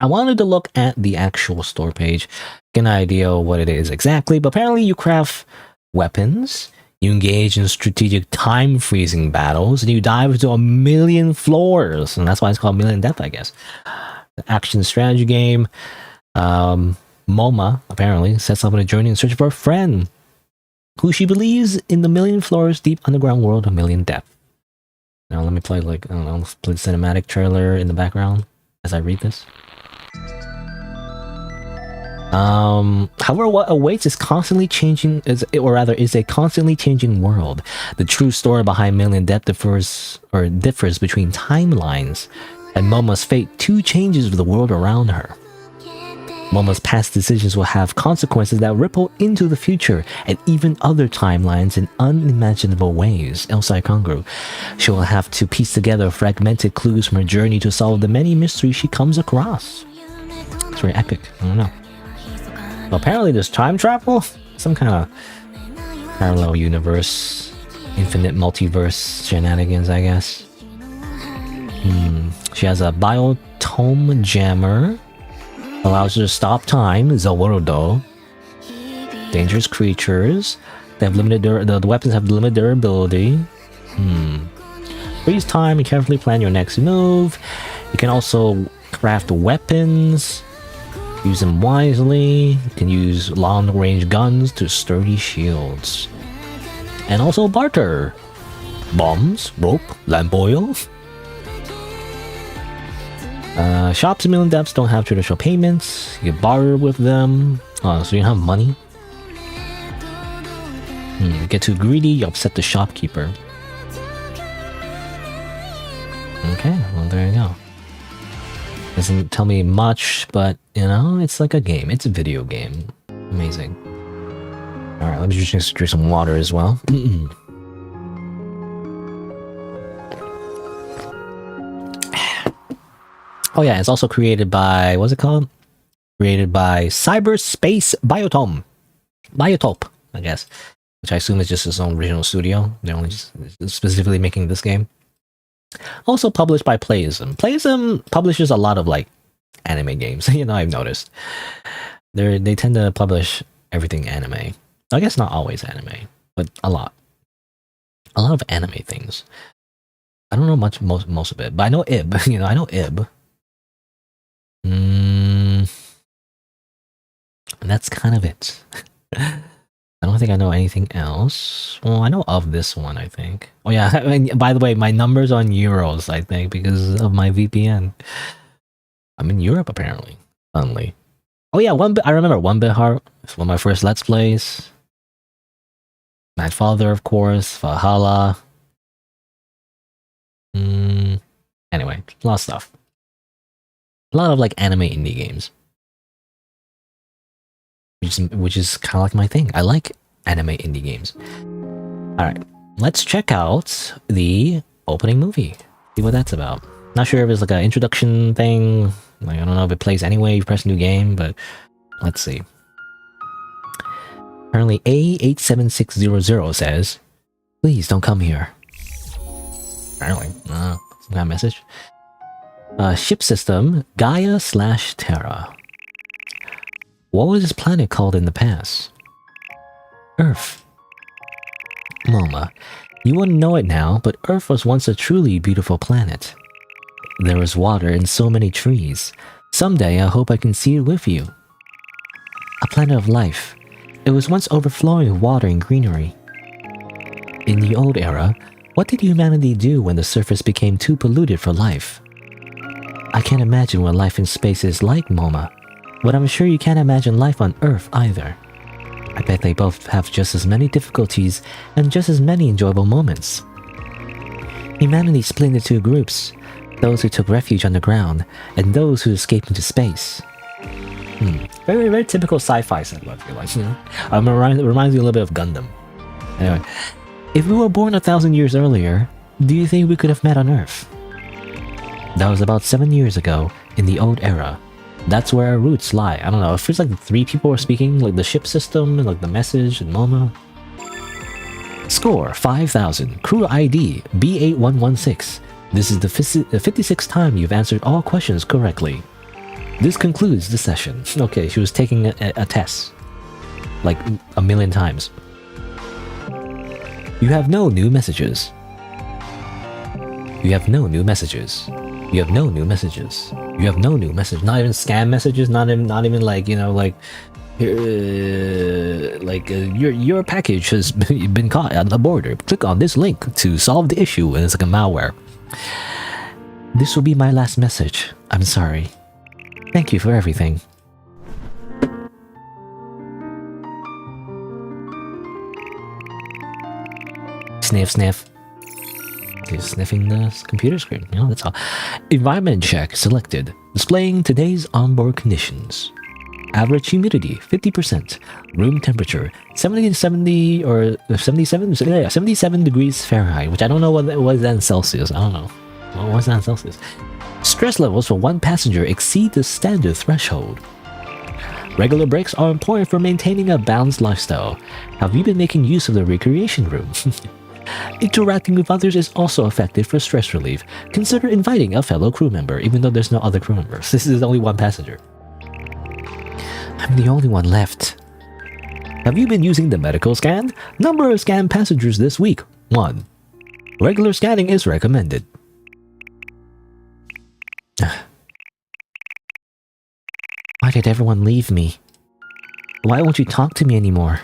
I wanted to look at the actual store page, get an idea of what it is exactly. But apparently, you craft weapons, you engage in strategic time-freezing battles, and you dive into 1,000,000 floors. And that's why it's called Million Depth, I guess. The action strategy game. MoMA apparently sets up on a journey in search for a friend who she believes in the 1,000,000 floors deep underground world of Million Depth. Now let me play like, I don't know, play the cinematic trailer in the background as I read this. However, what awaits is constantly changing, is a constantly changing world. The true story behind Million Depth differs between timelines, and Momo's fate too changes with the world around her. Momo's past decisions will have consequences that ripple into the future and even other timelines in unimaginable ways. Elsai Kongru. She will have to piece together fragmented clues from her journey to solve the many mysteries she comes across. It's very epic. I don't know. Well, apparently there's time travel? Some kind of parallel universe, infinite multiverse shenanigans, I guess. She has a biotome jammer. Allows her to stop time, Zaworodo. Dangerous creatures. They have limited the weapons have limited durability. Freeze time and carefully plan your next move. You can also craft weapons. Use them wisely. You can use long-range guns to sturdy shields. And also barter. Bombs, rope, lamp oil. Shops in Million Depths don't have traditional payments. You can barter with them. So you don't have money. Get too greedy, you upset the shopkeeper. Okay, well there you go. Doesn't tell me much, but you know, it's like a game. It's a video game. Amazing. Alright, let me just drink some water as well. Oh yeah, it's also created by, what's it called? Created by Cyberspace Biotope, I guess. Which I assume is just his own original studio. They're only just specifically making this game. Also published by Playism. Playism publishes a lot of like anime games, you know, I've noticed. They tend to publish everything anime. I guess not always anime, but a lot of anime things. I don't know most of it, but I know Ib. You know, I know Ib. And that's kind of it. I don't think I know anything else. Well, I know of this one, I think. Oh yeah, I mean, by the way, my number's on euros, I think, because of my VPN. I'm in Europe, apparently. Suddenly. Oh yeah, I remember One Bit Heart. It's one of my first Let's Plays. Mad Father, of course. Valhalla. Anyway, a lot of stuff. A lot of like anime indie games. Which is kind of like my thing. I like anime indie games. Alright, let's check out the opening movie. See what that's about. Not sure if it's like an introduction thing. Like, I don't know if it plays anyway, you press new game, but let's see. Apparently A87600 says, "Please don't come here." Apparently, some kind of message. Ship system, Gaia/Terra. What was this planet called in the past? Earth. Moma, you wouldn't know it now, but Earth was once a truly beautiful planet. There was water and so many trees. Someday I hope I can see it with you. A planet of life. It was once overflowing with water and greenery. In the old era, what did humanity do when the surface became too polluted for life? I can't imagine what life in space is like, Moma. But I'm sure you can't imagine life on Earth either. I bet they both have just as many difficulties and just as many enjoyable moments. Humanity split into two groups, those who took refuge underground and those who escaped into space. Very, very typical sci-fi setup, I feel like, you know? It reminds me a little bit of Gundam. Anyway, if we were born 1,000 years earlier, do you think we could have met on Earth? That was about 7 years ago, in the old era. That's where our roots lie. I don't know, it feels like 3 people are speaking, like the ship system, like the message, and Moma. Score 5,000. Crew ID B8116. This is the 56th time you've answered all questions correctly. This concludes the session. Okay, she was taking a test. Like, 1,000,000 times. You have no new messages. You have no new messages. You have no new messages. You have no new message. Not even scam messages. Not even like, you know, like, your package has been caught at the border. Click on this link to solve the issue, and it's like a malware. This will be my last message. I'm sorry. Thank you for everything. Sniff, sniff. Just sniffing the computer screen, you know, that's all. Environment check selected. Displaying today's onboard conditions. Average humidity 50%. Room temperature 77 degrees Fahrenheit, which I don't know what is that in Celsius. I don't know. What's that in Celsius? Stress levels for one passenger exceed the standard threshold. Regular breaks are important for maintaining a balanced lifestyle. Have you been making use of the recreation room? Interacting with others is also effective for stress relief. Consider inviting a fellow crew member, even though there's no other crew members. This is only one passenger. I'm the only one left. Have you been using the medical scan? Number of scanned passengers this week, 1. Regular scanning is recommended. Why did everyone leave me? Why won't you talk to me anymore?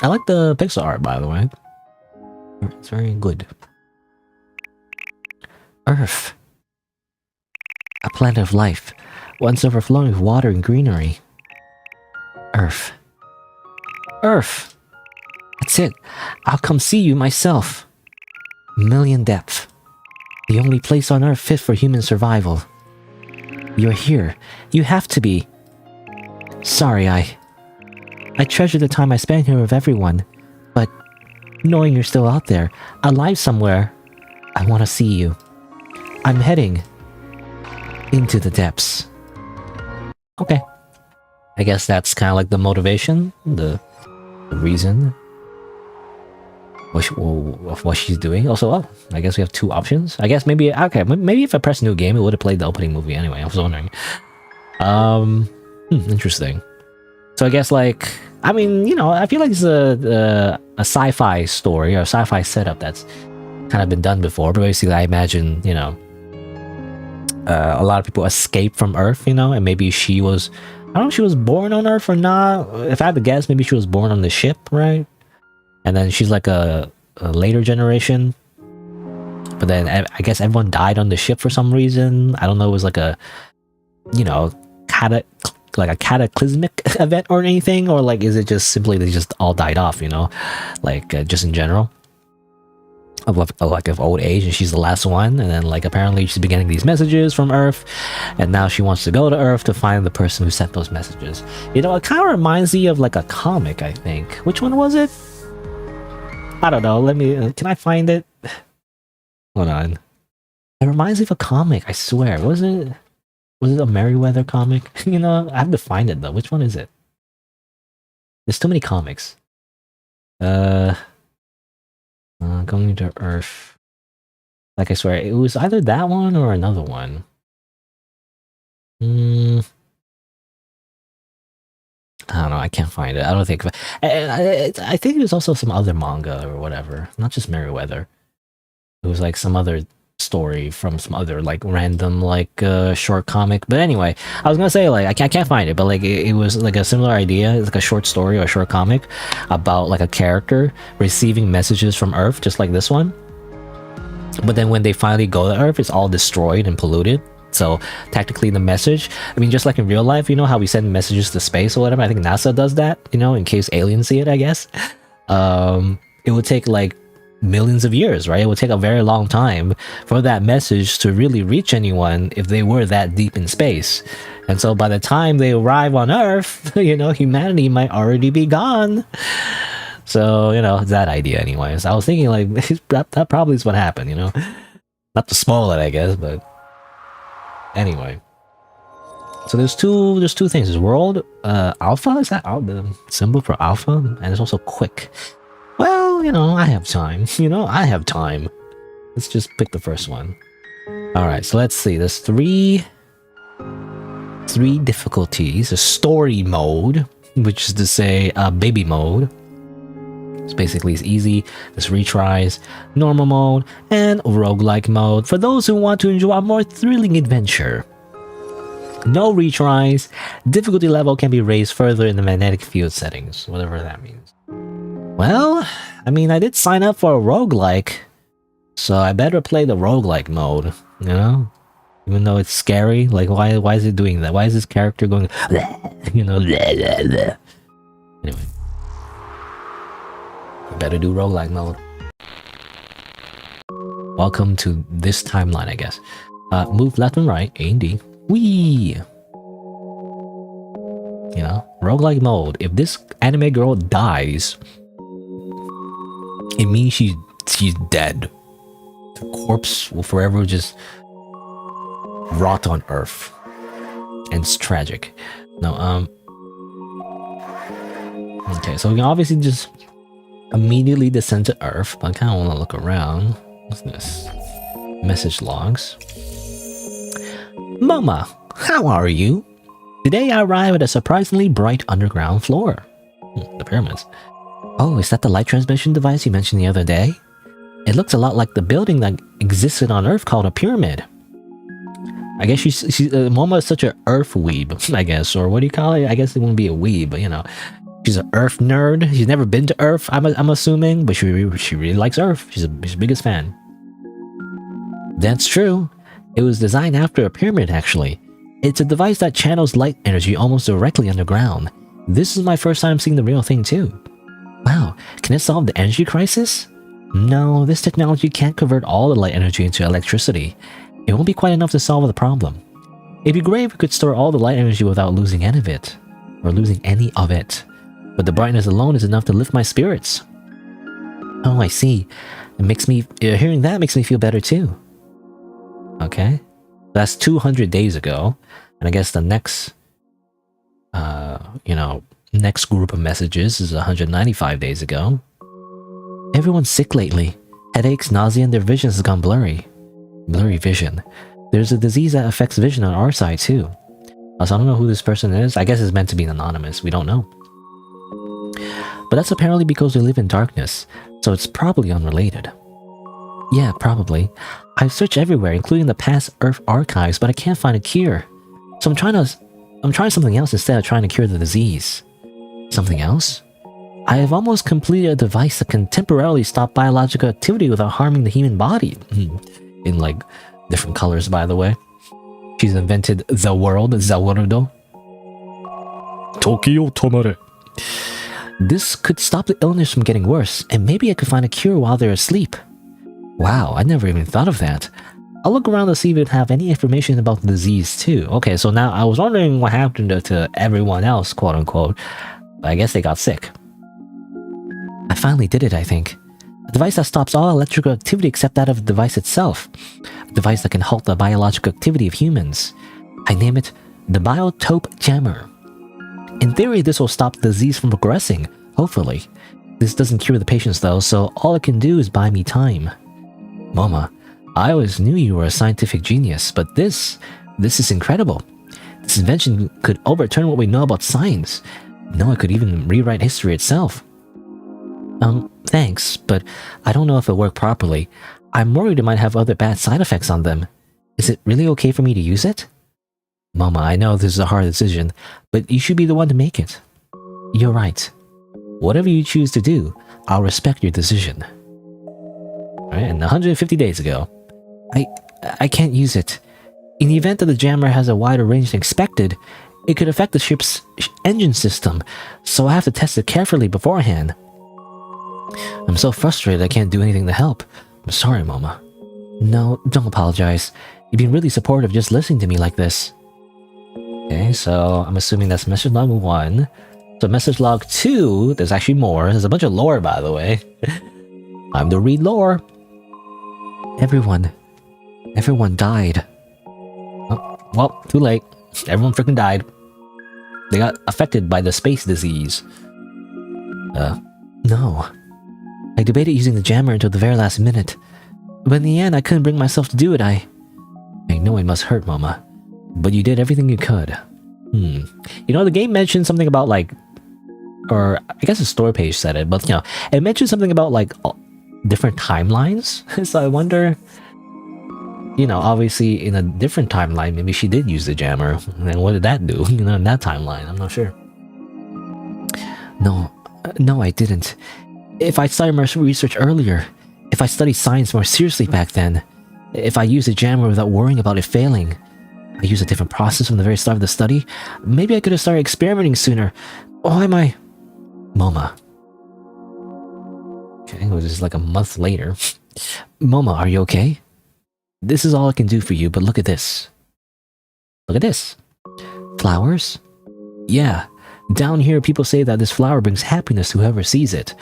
I like the pixel art, by the way. It's very good. Earth. A planet of life, once overflowing with water and greenery. Earth. Earth! That's it. I'll come see you myself. Million depth. The only place on Earth fit for human survival. You're here. You have to be. Sorry, I treasure the time I spent here with everyone, but knowing you're still out there, alive somewhere, I want to see you. I'm heading into the depths. Okay. I guess that's kind of like the motivation, the reason. of what she's doing. Also, oh, I guess we have two options. I guess maybe okay, maybe if I press new game, it would have played the opening movie anyway. I was wondering. Interesting. So I guess like I mean, you know, I feel like it's a sci-fi story or a sci-fi setup that's kind of been done before. But basically, I imagine you know, a lot of people escape from Earth, you know, and maybe she was. I don't know if she was born on Earth or not. If I had to guess, maybe she was born on the ship, right? And then she's like a later generation. But then I guess everyone died on the ship for some reason. I don't know. It was like a, you know, like a cataclysmic event or anything, or like is it just simply they just all died off? You know, like just in general. Of old age, and she's the last one, and then like apparently she's been getting these messages from Earth, and now she wants to go to Earth to find the person who sent those messages. You know, it kind of reminds me of like a comic, I think. Which one was it? I don't know. Let me. Can I find it? Hold on. It reminds me of a comic. I swear. Was it a Merryweather comic? You know, I have to find it though. Which one is it? There's too many comics. Going to Earth. Like I swear, it was either that one or another one. I don't know. I can't find it. I don't think. I think there's also some other manga or whatever. Not just Merryweather. It was like some other story from some other like random like short comic. But anyway, I was gonna say like I can't find it, but like it was like a similar idea. It's like a short story or a short comic about like a character receiving messages from Earth, just like this one. But then when they finally go to Earth, it's all destroyed and polluted. So technically the message, I mean, just like in real life, you know how we send messages to space or whatever. I think NASA does that, you know, in case aliens see it, I guess. It would take like millions of years, right? It would take a very long time for that message to really reach anyone if they were that deep in space. And so by the time they arrive on Earth, you know, humanity might already be gone. So, you know, it's that idea anyways. I was thinking like that probably is what happened, you know. Not to spoil it, I guess, but anyway. So there's two things. There's world alpha, is that the symbol for alpha? And there's also quick. Well, you know, I have time. You know, I have time. Let's just pick the first one. Alright, so let's see. There's three difficulties. A story mode, which is to say baby mode. So basically it's easy, there's retries, normal mode, and roguelike mode for those who want to enjoy a more thrilling adventure. No retries, difficulty level can be raised further in the magnetic field settings, whatever that means. Well, I mean, I did sign up for a roguelike, so I better play the roguelike mode, you know? Even though it's scary, like why is it doing that? Why is this character going, you know, anyway. I better do roguelike mode. Welcome to this timeline, I guess. Move left and right, A and D. Whee! You know, roguelike mode. If this anime girl dies, it means she's dead. The corpse will forever just rot on Earth. And it's tragic. No, okay, so we can obviously just immediately descend to Earth, but I kind of want to look around. What's this? Message logs. Mama, how are you? Today I arrived at a surprisingly bright underground floor. The pyramids. Oh, is that the light transmission device you mentioned the other day? It looks a lot like the building that existed on Earth called a pyramid. I guess she's Mama is such an Earth weeb, I guess, or what do you call it? I guess it wouldn't be a weeb, but you know. She's an Earth nerd. She's never been to Earth, I'm assuming, but she really likes Earth. She's the biggest fan. That's true. It was designed after a pyramid, actually. It's a device that channels light energy almost directly underground. This is my first time seeing the real thing, too. Wow, can it solve the energy crisis? No, this technology can't convert all the light energy into electricity. It won't be quite enough to solve the problem. It'd be great if we could store all the light energy without losing any of it. Or losing any of it. But the brightness alone is enough to lift my spirits. Oh, I see. It makes me... hearing that makes me feel better too. Okay. That's 200 days ago. And I guess the next... you know, next group of messages is 195 days ago. Everyone's sick lately. Headaches, nausea, and their vision has gone blurry. Blurry vision. There's a disease that affects vision on our side too. So I don't know who this person is. I guess it's meant to be anonymous. We don't know. But that's apparently because we live in darkness, so it's probably unrelated. Yeah, probably. I've searched everywhere, including the past Earth archives, but I can't find a cure. So I'm trying something else instead of trying to cure the disease. Something else? I have almost completed a device that can temporarily stop biological activity without harming the human body. In like different colors, by the way. She's invented the world, Zawarudo. Tokyo Tomare. This could stop the illness from getting worse, and maybe I could find a cure while they're asleep. Wow, I never even thought of that. I'll look around to see if it have any information about the disease too. Okay, so now I was wondering what happened to everyone else, quote unquote. But I guess they got sick. I finally did it, I think. A device that stops all electrical activity except that of the device itself. A device that can halt the biological activity of humans. I name it the Biotope Jammer. In theory, this will stop the disease from progressing, hopefully. This doesn't cure the patients though, so all it can do is buy me time. Mama, I always knew you were a scientific genius, but this is incredible. This invention could overturn what we know about science. No, it could even rewrite history itself. Thanks, but I don't know if it'll work properly. I'm worried it might have other bad side effects on them. Is it really okay for me to use it? Mama, I know this is a hard decision, but you should be the one to make it. You're right. Whatever you choose to do, I'll respect your decision. Alright, and 150 days ago. I can't use it. In the event that the jammer has a wider range than expected, it could affect the ship's engine system, so I have to test it carefully beforehand. I'm so frustrated I can't do anything to help. I'm sorry, Mama. No, don't apologize. You've been really supportive just listening to me like this. Okay, so I'm assuming that's message log 1. So message log 2, there's actually more. There's a bunch of lore, by the way. Time to read lore. Everyone died. Oh, well, too late. Everyone freaking died. They got affected by the space disease. No. I debated using the jammer until the very last minute. But in the end, I couldn't bring myself to do it. I know it must hurt, Mama. But you did everything you could. You know, the game mentioned something about like... Or, I guess the story page said it, but you know, it mentioned something about like different timelines. So I wonder... You know, obviously in a different timeline, maybe she did use the jammer. And what did that do, you know, in that timeline? I'm not sure. No, I didn't. If I started my research earlier, if I studied science more seriously back then, if I used the jammer without worrying about it failing, I used a different process from the very start of the study, maybe I could have started experimenting sooner. Why am I... Mama. Okay, it was just like a month later. Mama, are you okay? This is all I can do for you, but look at this. Look at this. Flowers? Yeah. Down here, people say that this flower brings happiness to whoever sees it.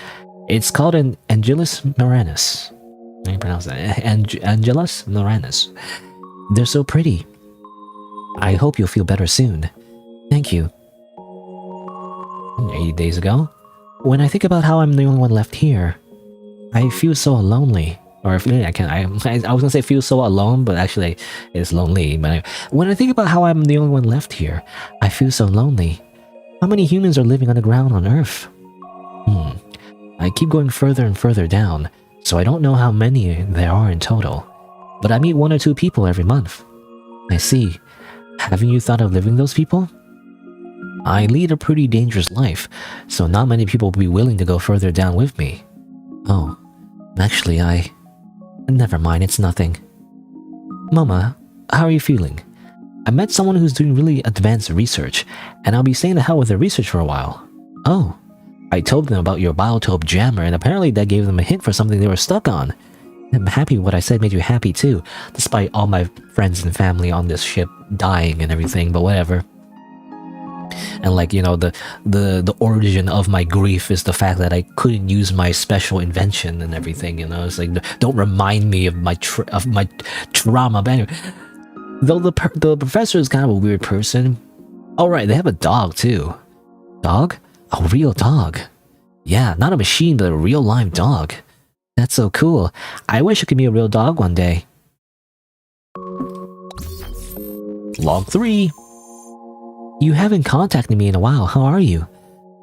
It's called an Angelus Moranus. How do you pronounce that? Angelus Moranus. They're so pretty. I hope you'll feel better soon. Thank you. 80 days ago. When I think about how I'm the only one left here, I feel so lonely. Or I was gonna say feel so alone, but actually it's lonely. But when I think about how I'm the only one left here, I feel so lonely. How many humans are living underground on Earth? I keep going further and further down, so I don't know how many there are in total. But I meet 1 or 2 people every month. I see. Haven't you thought of living those people? I lead a pretty dangerous life, so not many people will be willing to go further down with me. Oh, actually Never mind, it's nothing. Mama, how are you feeling? I met someone who's doing really advanced research, and I'll be staying the hell with their research for a while. Oh, I told them about your Biotope Jammer, and apparently that gave them a hint for something they were stuck on. I'm happy what I said made you happy too, despite all my friends and family on this ship dying and everything, but whatever. And like, you know, the origin of my grief is the fact that I couldn't use my special invention and everything, you know. It's like, don't remind me of my trauma. But anyway, though the professor is kind of a weird person. Oh right, they have a dog too. Dog? A real dog. Yeah, not a machine, but a real live dog. That's so cool. I wish I could be a real dog one day. Log 3. You haven't contacted me in a while. How are you?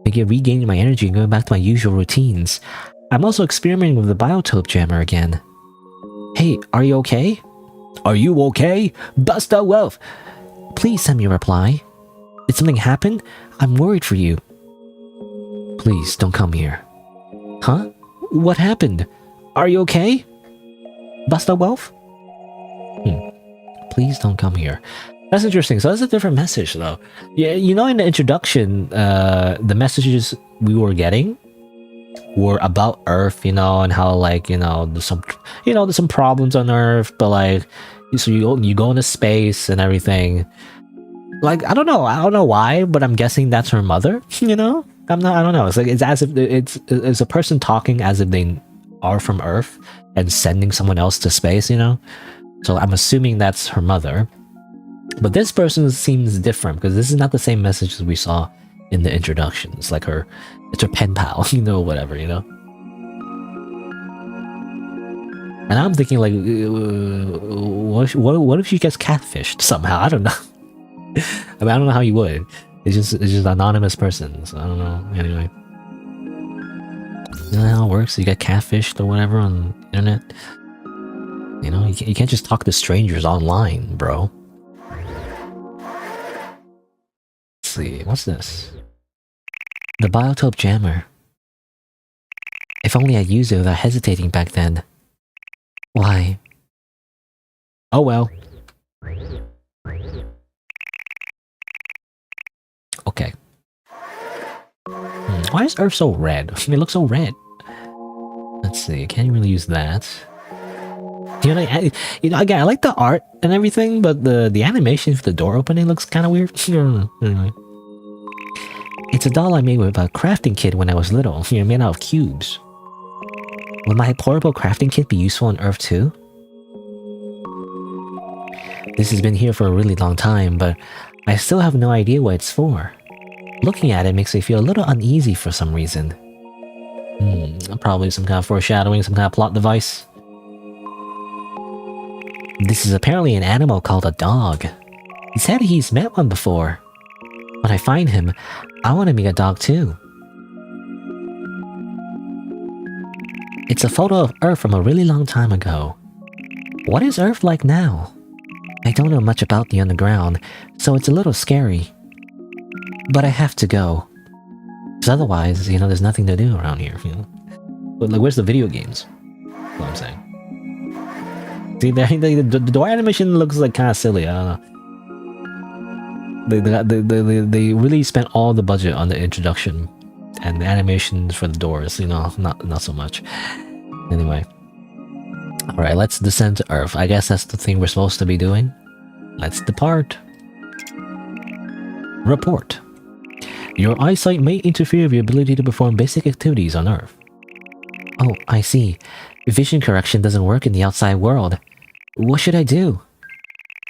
Making regaining my energy and going back to my usual routines. I'm also experimenting with the biotope jammer again. Hey, are you okay? Are you okay? Bust out wealth! Please send me a reply. Did something happen? I'm worried for you. Please, don't come here. Huh? What happened? Are you okay? Bust out wealth? Please don't come here. That's interesting. So that's a different message, though. Yeah, you know, in the introduction, the messages we were getting were about Earth, you know, and how, like, there's some problems on Earth, but like, so you go into space and everything. Like, I don't know why, but I'm guessing that's her mother. You know, I don't know. It's like it's as if it's a person talking as if they are from Earth and sending someone else to space. You know, so I'm assuming that's her mother. But this person seems different because this is not the same message as we saw in the introduction. It's like it's her pen pal, whatever, And I'm thinking, like, what if she gets catfished somehow? I don't know. I mean, I don't know how you would. It's just an anonymous person, so I don't know. Anyway, you know how it works? You get catfished or whatever on the internet. You can't just talk to strangers online, bro. Let's see, what's this? The biotope jammer. If only I used it without hesitating back then. Why? Oh well. Okay. Why is Earth so red? I mean, it looks so red. Let's see. Can't really use that. Again, I like the art and everything, but the animation for the door opening looks kind of weird. Anyway. It's a doll I made with a crafting kit when I was little. Made out of cubes. Will my portable crafting kit be useful on Earth too? This has been here for a really long time, but I still have no idea what it's for. Looking at it makes me feel a little uneasy for some reason. Probably some kind of foreshadowing, some kind of plot device. This is apparently an animal called a dog. He said he's met one before. When I find him, I want to meet a dog too. It's a photo of Earth from a really long time ago. What is Earth like now? I don't know much about the underground, so it's a little scary. But I have to go. Because otherwise, there's nothing to do around here, But like, where's the video games? That's what I'm saying. See, the door animation looks like kind of silly, I don't know. They really spent all the budget on the introduction. And the animations for the doors, not so much. Anyway. Alright, let's descend to Earth. I guess that's the thing we're supposed to be doing. Let's depart. Report. Your eyesight may interfere with your ability to perform basic activities on Earth. Oh, I see. Vision correction doesn't work in the outside world. What should I do?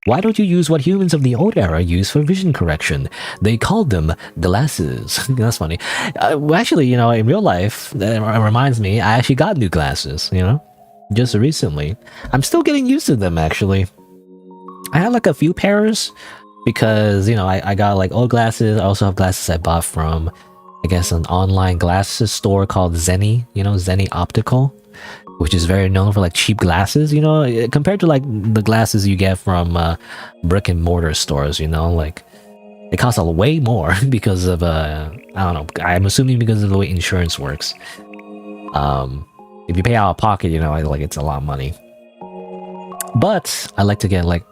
Why don't you use what humans of the old era used for vision correction? They called them glasses. That's funny. Well, actually, in real life, it reminds me, I actually got new glasses, just recently. I'm still getting used to them, actually. I had like a few pairs because, I got like old glasses. I also have glasses I bought from, I guess, an online glasses store called Zenny, Zenny Optical, which is very known for like cheap glasses, compared to like the glasses you get from brick and mortar stores, like it costs a way more because of I don't know, I'm assuming because of the way insurance works. If you pay out of pocket, like it's a lot of money. But I like to get like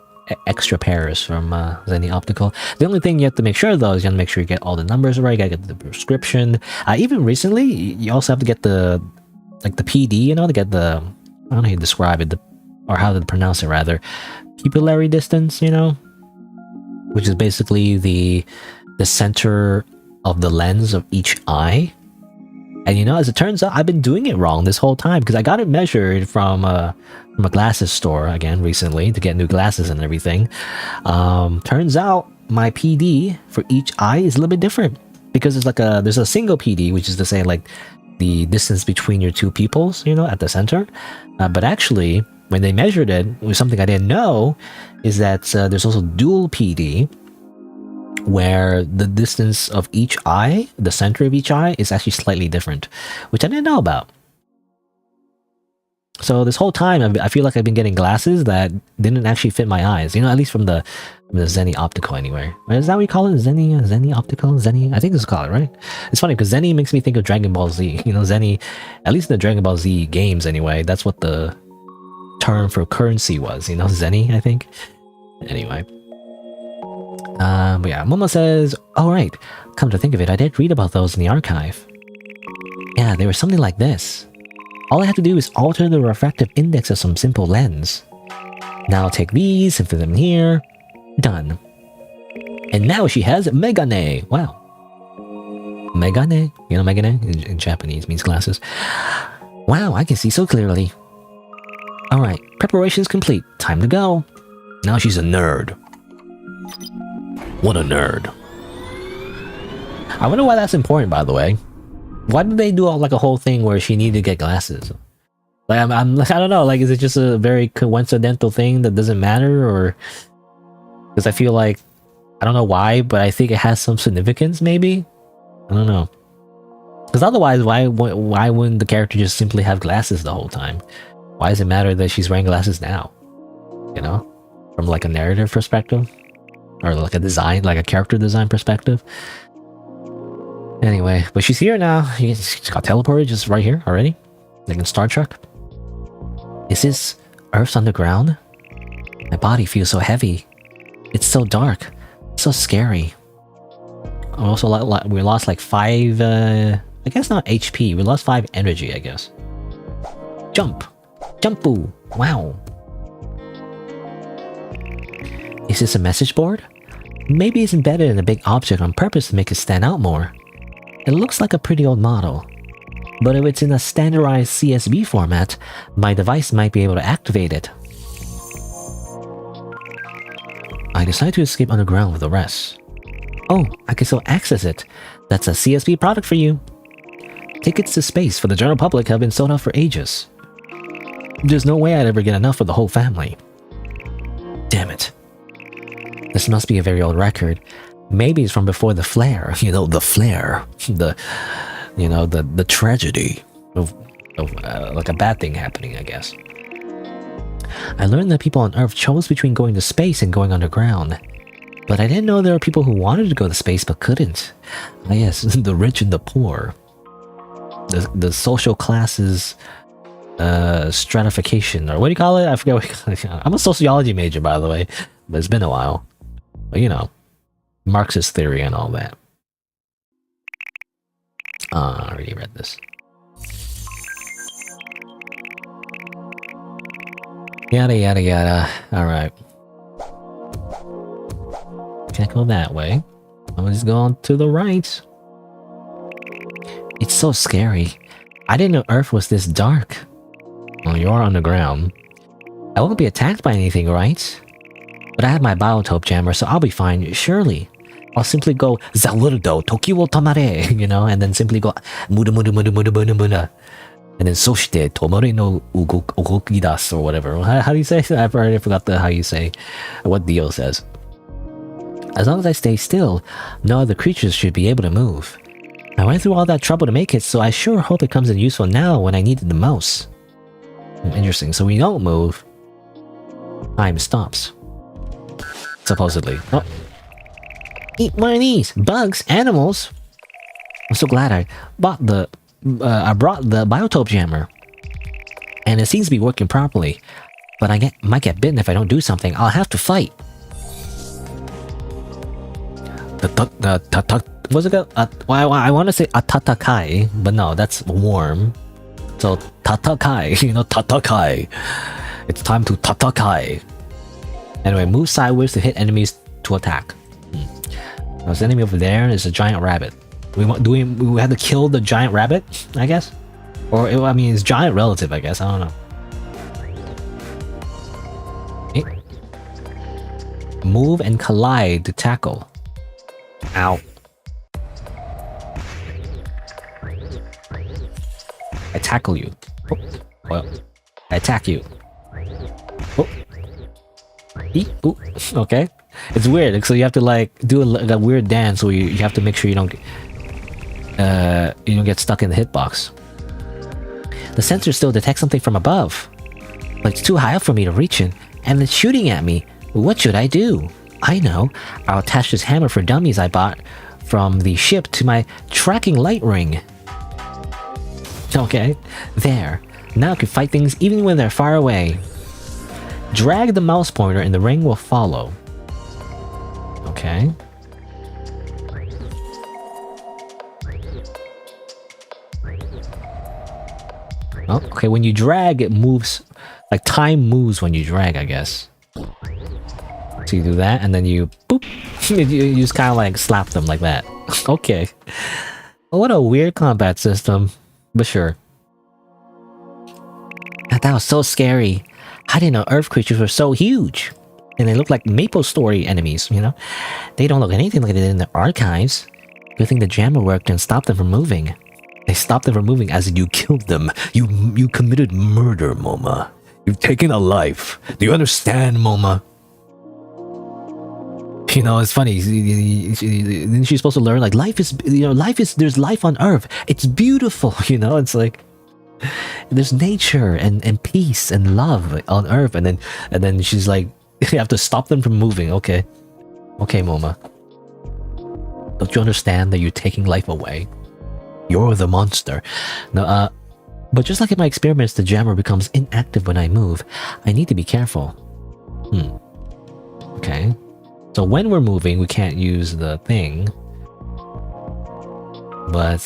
extra pairs from Zenny Optical. The only thing you have to make sure though is you have to make sure you get all the numbers right. You gotta get the prescription. Even recently, you also have to get the PD, to get the, I don't know how to describe it, or how to pronounce it rather, pupillary distance, which is basically the center of the lens of each eye. And as it turns out, I've been doing it wrong this whole time because I got it measured from a glasses store again recently to get new glasses and everything. Turns out my PD for each eye is a little bit different because there's a single PD, which is to say like the distance between your two pupils, you know, at the center. But actually, when they measured it, was something I didn't know, is that there's also dual PD, where the distance of each eye, the center of each eye, is actually slightly different, which I didn't know about. So this whole time, I feel like I've been getting glasses that didn't actually fit my eyes. You know, at least from the Zenny Optical anyway. Is that what you call it? Zenny Optical? Zenny? I think it's called it, right? It's funny because Zenny makes me think of Dragon Ball Z. You know, Zenny, at least in the Dragon Ball Z games anyway, that's what the term for currency was. You know, Zenny, I think. Anyway. But yeah, Momo says, oh right, come to think of it, I did read about those in the archive. Yeah, they were something like this. All I have to do is alter the refractive index of some simple lens. Now I'll take these and fit them here. Done. And now she has Megane. Wow. Megane? You know Megane? In Japanese means glasses. Wow, I can see so clearly. Alright, preparation's complete. Time to go. Now she's a nerd. What a nerd. I wonder why that's important, by the way. Why did they do like a whole thing where she needed to get glasses? Like, I don't know, like, is it just a very coincidental thing that doesn't matter, or... Because I feel like, I don't know why, but I think it has some significance, maybe? I don't know. Because otherwise, why wouldn't the character just simply have glasses the whole time? Why does it matter that she's wearing glasses now? You know? From like a narrative perspective? Or like a design, like a character design perspective? Anyway, but she's here now. She's got teleported just right here already. Like in Star Trek. Is this Earth's underground? My body feels so heavy. It's so dark. So scary. Also, we lost like 5, I guess not HP. We lost 5 energy, I guess. Jump! Jump-oo! Wow! Is this a message board? Maybe it's embedded in a big object on purpose to make it stand out more. It looks like a pretty old model. But if it's in a standardized CSV format, my device might be able to activate it. I decide to escape underground with the rest. Oh, I can still access it. That's a CSV product for you. Tickets to space for the general public have been sold out for ages. There's no way I'd ever get enough for the whole family. Damn it. This must be a very old record. Maybe it's from before the flare. You know, the flare. The tragedy of like a bad thing happening, I guess. I learned that people on Earth chose between going to space and going underground. But I didn't know there were people who wanted to go to space but couldn't. Ah yes, the rich and the poor. The social classes stratification, or what do you call it? I forget what you call it. I'm a sociology major, by the way, but it's been a while. But you know, Marxist theory and all that. I already read this. Yada yada yada. Alright. Can't go that way. I'm just going to the right. It's so scary. I didn't know Earth was this dark. Well, you are underground. I won't be attacked by anything, right? But I have my biotope jammer, so I'll be fine, surely. I'll simply go Zawurdo Toki wo tamare, you know, and then simply go Muda muda muda muda muda muda. And then Soshite Tomore no ugokidasu or whatever. How do you say? I've already forgot how you say what Dio says. As long as I stay still, no other creatures should be able to move. I went through all that trouble to make it, so I sure hope it comes in useful now when I need it the most. Interesting, so we don't move. Time stops. Supposedly. Oh. Eat one of these! Bugs! Animals! I'm so glad I brought the biotope jammer. And it seems to be working properly. But I might get bitten if I don't do something. I'll have to fight. What's it called? I want to say atatakai, but no, that's warm. So tatakai, you know, tatakai. It's time to tatakai. Anyway, move sideways to hit enemies to attack. There's an enemy over there. There's a giant rabbit. We have to kill the giant rabbit, I guess, or I mean, it's giant relative, I guess. I don't know. Okay. Move and collide to tackle. Ow. tackle you. Oh, well, I attack you. Oh. Ooh, okay. It's weird, so you have to like do a weird dance where you have to make sure you don't get stuck in the hitbox. The sensor still detects something from above, but it's too high up for me to reach it, and it's shooting at me. What should I do? I know. I'll attach this hammer for dummies I bought from the ship to my tracking light ring. Okay, there. Now I can fight things even when they're far away. Drag the mouse pointer and the ring will follow. Okay. Oh, okay, when you drag, it moves. Like, time moves when you drag, I guess. So you do that, and then you... boop! you just kind of like slap them like that. Okay. What a weird combat system. But sure. That was so scary. I didn't know Earth creatures were so huge. And they look like Maple Story enemies, you know? They don't look anything like they did in the archives. Good thing the jammer worked and stopped them from moving. They stopped them from moving as in you killed them. You committed murder, Moma. You've taken a life. Do you understand, Moma? You know, it's funny. Isn't she supposed to learn, like, life is, there's life on Earth. It's beautiful, you know? It's like, there's nature and peace and love on Earth. And then she's like, you have to stop them from moving. Okay. Okay, Moma. Don't you understand that you're taking life away? You're the monster. No, but just like in my experiments, the jammer becomes inactive when I move. I need to be careful. Okay. So when we're moving, we can't use the thing. But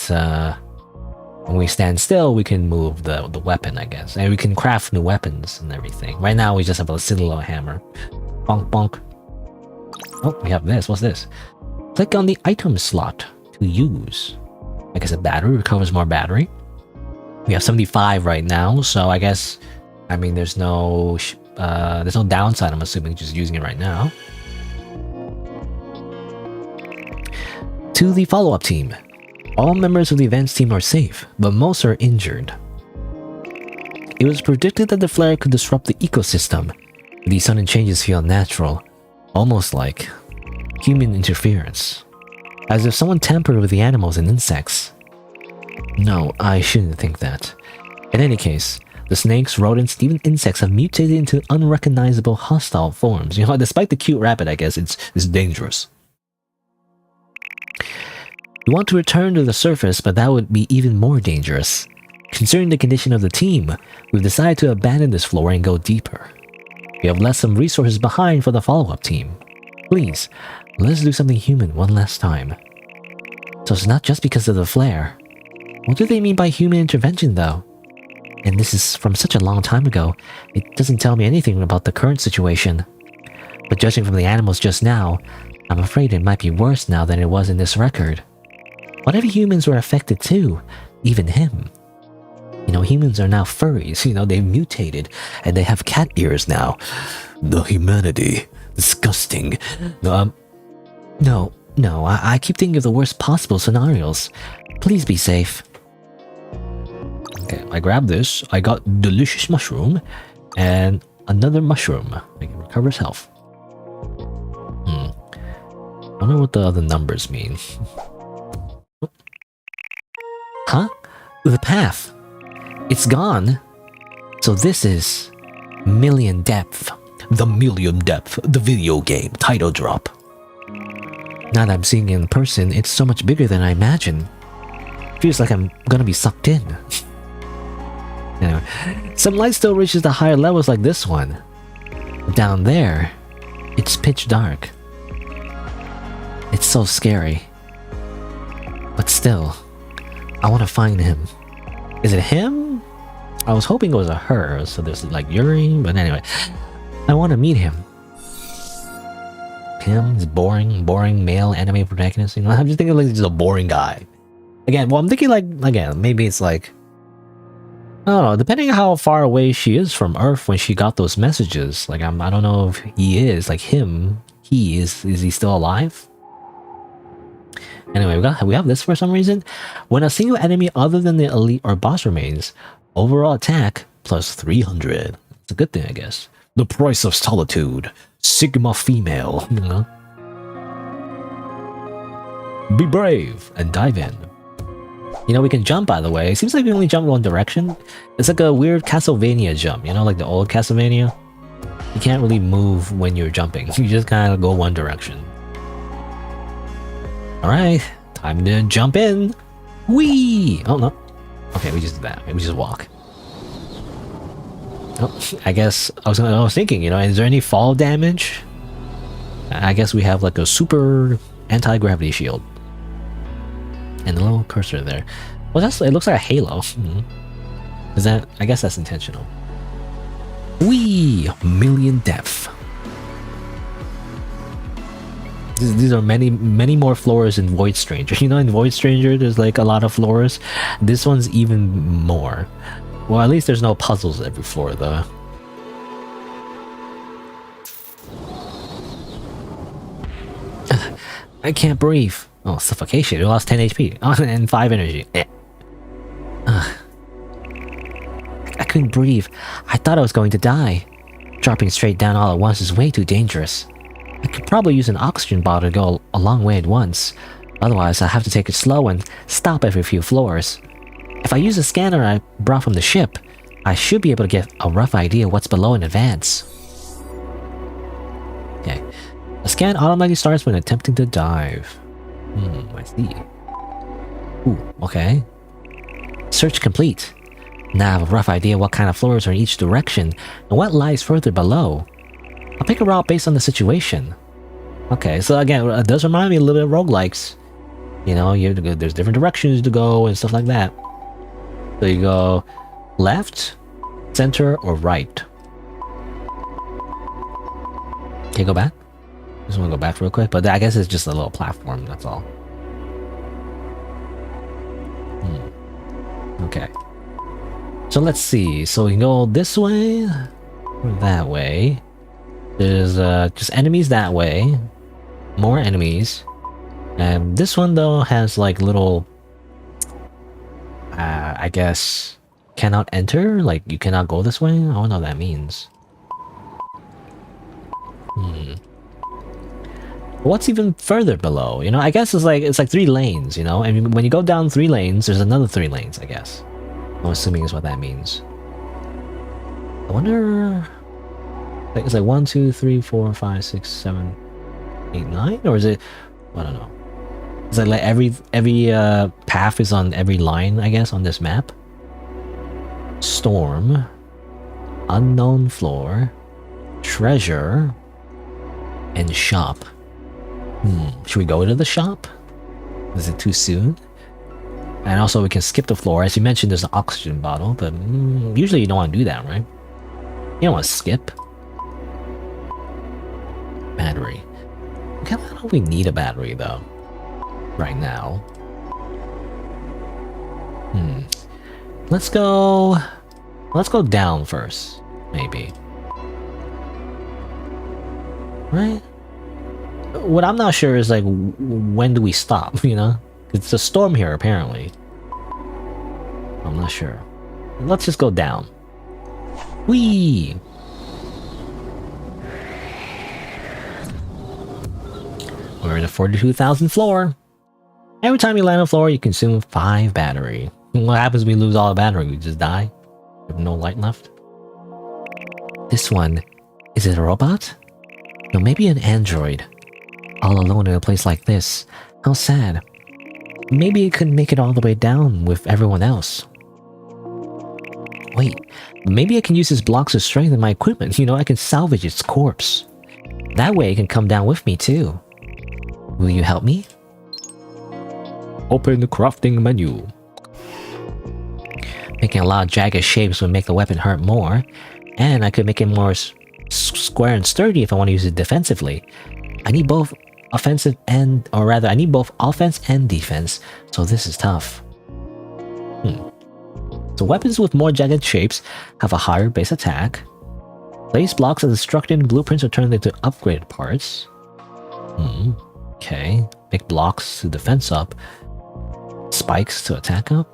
when we stand still, we can move the weapon, I guess. And we can craft new weapons and everything. Right now, we just have a single hammer. Bonk, bonk. Oh, we have this. What's this? Click on the item slot to use. I guess a battery recovers more battery. We have 75 right now, so I guess, I mean, there's no downside, I'm assuming, just using it right now. To the follow-up team. All members of the events team are safe, but most are injured. It was predicted that the flare could disrupt the ecosystem. These sudden changes feel unnatural, almost like human interference. As if someone tampered with the animals and insects. No, I shouldn't think that. In any case, the snakes, rodents, even insects have mutated into unrecognizable hostile forms. You know, despite the cute rabbit, I guess, it's dangerous. We want to return to the surface, but that would be even more dangerous. Considering the condition of the team, we've decided to abandon this floor and go deeper. We have left some resources behind for the follow-up team. Please, let's do something human one last time. So it's not just because of the flare. What do they mean by human intervention, though? And this is from such a long time ago, it doesn't tell me anything about the current situation. But judging from the animals just now, I'm afraid it might be worse now than it was in this record. What if humans were affected too? Even him. You know, humans are now furries, you know, they've mutated, and they have cat ears now. The humanity. Disgusting. No, I keep thinking of the worst possible scenarios. Please be safe. Okay, I grabbed this. I got delicious mushroom and another mushroom. It recovers health. I wonder what the other numbers mean. Huh? The path. It's gone. So this is Million Depth. The Million Depth, the video game title drop. Now that I'm seeing it in person, it's so much bigger than I imagined. Feels like I'm gonna be sucked in. Anyway, some light still reaches the higher levels like this one. Down there, it's pitch dark. It's so scary. But still, I want to find him. Is it him? I was hoping it was a her, so there's like Yuri, but anyway. I want to meet him. Him, this boring male anime protagonist, you know, I'm just thinking like he's a boring guy. Again, well, I'm thinking like, again, maybe it's like, I don't know, depending on how far away she is from Earth when she got those messages. Like, I don't know if he is, like him, is he still alive? Anyway, we have this for some reason. When a single enemy other than the elite or boss remains, overall attack plus 300. It's a good thing, I guess. The price of solitude. Sigma female. You know? Be brave and dive in. You know, we can jump, by the way. It seems like we only jump one direction. It's like a weird Castlevania jump, you know, like the old Castlevania. You can't really move when you're jumping. You just kind of go one direction. Alright, time to jump in. Whee! Oh, no. Okay, we just do that. We just walk. Oh, I guess I was thinking, you know, is there any fall damage? I guess we have like a super anti-gravity shield. And a little cursor there. Well, it looks like a halo. Is that? I guess that's intentional. Whee! Million depth. These are many more floors in Void Stranger. You know, in Void Stranger, there's like a lot of floors. This one's even more. Well, at least there's no puzzles every floor, though. I can't breathe. Oh, suffocation. You lost 10 HP. Oh, and 5 energy. I couldn't breathe. I thought I was going to die. Dropping straight down all at once is way too dangerous. I could probably use an oxygen bottle to go a long way at once. Otherwise, I'll have to take it slow and stop every few floors. If I use a scanner I brought from the ship, I should be able to get a rough idea of what's below in advance. Okay. A scan automatically starts when attempting to dive. I see. Ooh, okay. Search complete. Now I have a rough idea what kind of floors are in each direction and what lies further below. I'll pick a route based on the situation. Okay, so again, it does remind me a little bit of roguelikes. You know, you have to go, there's different directions to go and stuff like that. So you go left, center, or right. Can you go back? Just want to go back real quick, but I guess it's just a little platform, that's all. Okay. So let's see. So we can go this way, or that way. There's just enemies that way. More enemies. And this one, though, has like little... I guess... cannot enter? Like, you cannot go this way? I don't know what that means. What's even further below? You know, I guess it's like 3 lanes, you know? And when you go down 3 lanes, there's another 3 lanes, I guess. I'm assuming is what that means. I wonder... It's like 1, 2, 3, 4, 5, 6, 7, 8, 9? Or is it... I don't know. It's like every path is on every line, I guess, on this map. Storm. Unknown floor. Treasure. And shop. Should we go to the shop? Is it too soon? And also we can skip the floor. As you mentioned, there's an oxygen bottle, but usually you don't want to do that, right? You don't want to skip. Battery. Okay, I don't we need a battery though. Right now. Let's go down first, maybe. Right? What I'm not sure is like, when do we stop, you know? It's a storm here, apparently. I'm not sure. Let's just go down. Whee! We're in the 42,000 floor. Every time you land on the floor, you consume 5 battery. What happens when we lose all the battery? We just die? We have no light left? This one, is it a robot? No, maybe an android. All alone in a place like this. How sad. Maybe it could make it all the way down with everyone else. Wait, maybe I can use this blocks of strength in my equipment. You know, I can salvage its corpse. That way it can come down with me too. Will you help me? Open the crafting menu. Making a lot of jagged shapes would make the weapon hurt more. And I could make it more square and sturdy if I want to use it defensively. I need both offensive and... or rather, I need both offense and defense. So this is tough. So weapons with more jagged shapes have a higher base attack. Place blocks as instructed in blueprints are turned into upgraded parts. Okay. Big blocks to defense up. Spikes to attack up.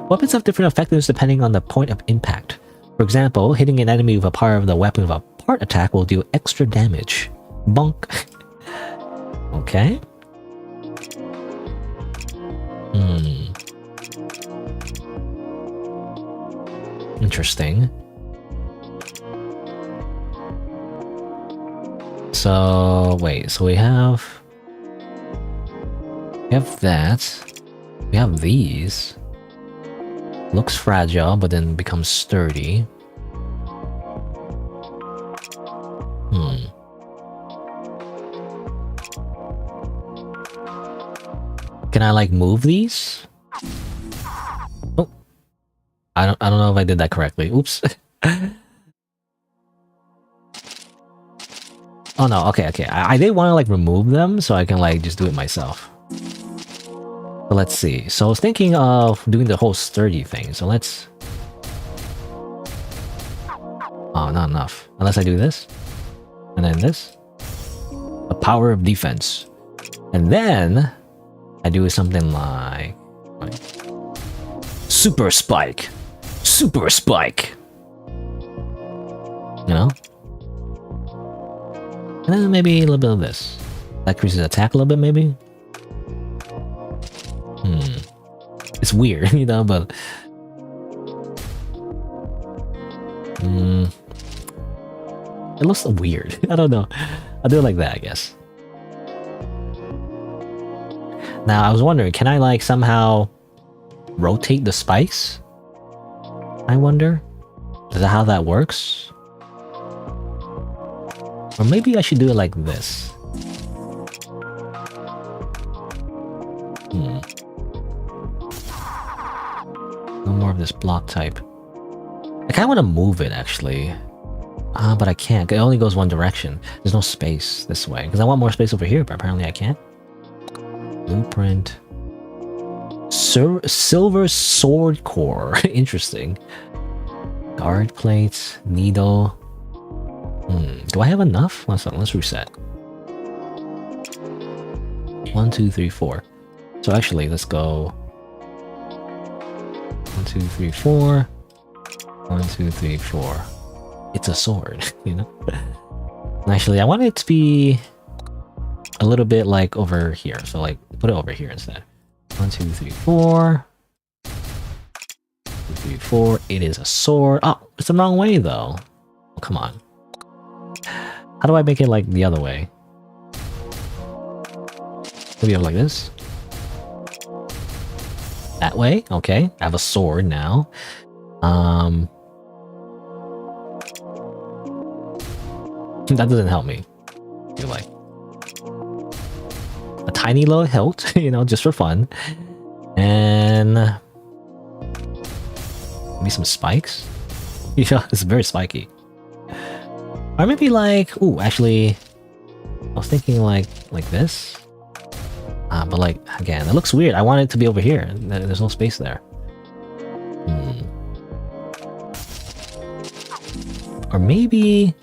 Weapons have different effectiveness depending on the point of impact. For example, hitting an enemy with a part of the weapon with a part attack will do extra damage. Bonk. Okay. Interesting. So wait, so we have that. We have these. Looks fragile, but then becomes sturdy. Can I like move these? Oh, I don't know if I did that correctly. Oops. Oh no, okay. I did want to like remove them so I can like just do it myself. But let's see. So I was thinking of doing the whole sturdy thing. So let's... Oh, not enough. Unless I do this. And then this. The power of defense. And then I do something like... Super Spike. Super Spike. You know? And then maybe a little bit of this. That increases attack a little bit, maybe? It's weird, you know, but... It looks weird. I don't know. I'll do it like that, I guess. Now, I was wondering, can I, like, somehow rotate the spikes? I wonder? Is that how that works? Or maybe I should do it like this. No more of this block type. I kind of want to move it, actually. But I can't. It only goes one direction. There's no space this way. Because I want more space over here, but apparently I can't. Blueprint. Silver sword core. Interesting. Guard plates. Needle. Do I have enough? Let's reset. 1, 2, 3, 4. So actually, let's go... 1, 2, 3, 4. 1, 2, 3, 4. It's a sword, you know? And actually, I want it to be a little bit like over here. So like, put it over here instead. 1, 2, 3, 4. 2, 3, 4. It is a sword. Oh, it's the wrong way though. Oh, come on. How do I make it like the other way? Maybe like this? That way? Okay. I have a sword now. That doesn't help me. You're like... A tiny little hilt, you know, just for fun. And... maybe some spikes? Yeah, it's very spiky. Or maybe like... Ooh, actually... I was thinking like this. But like, again, it looks weird. I want it to be over here. There's no space there. Or maybe...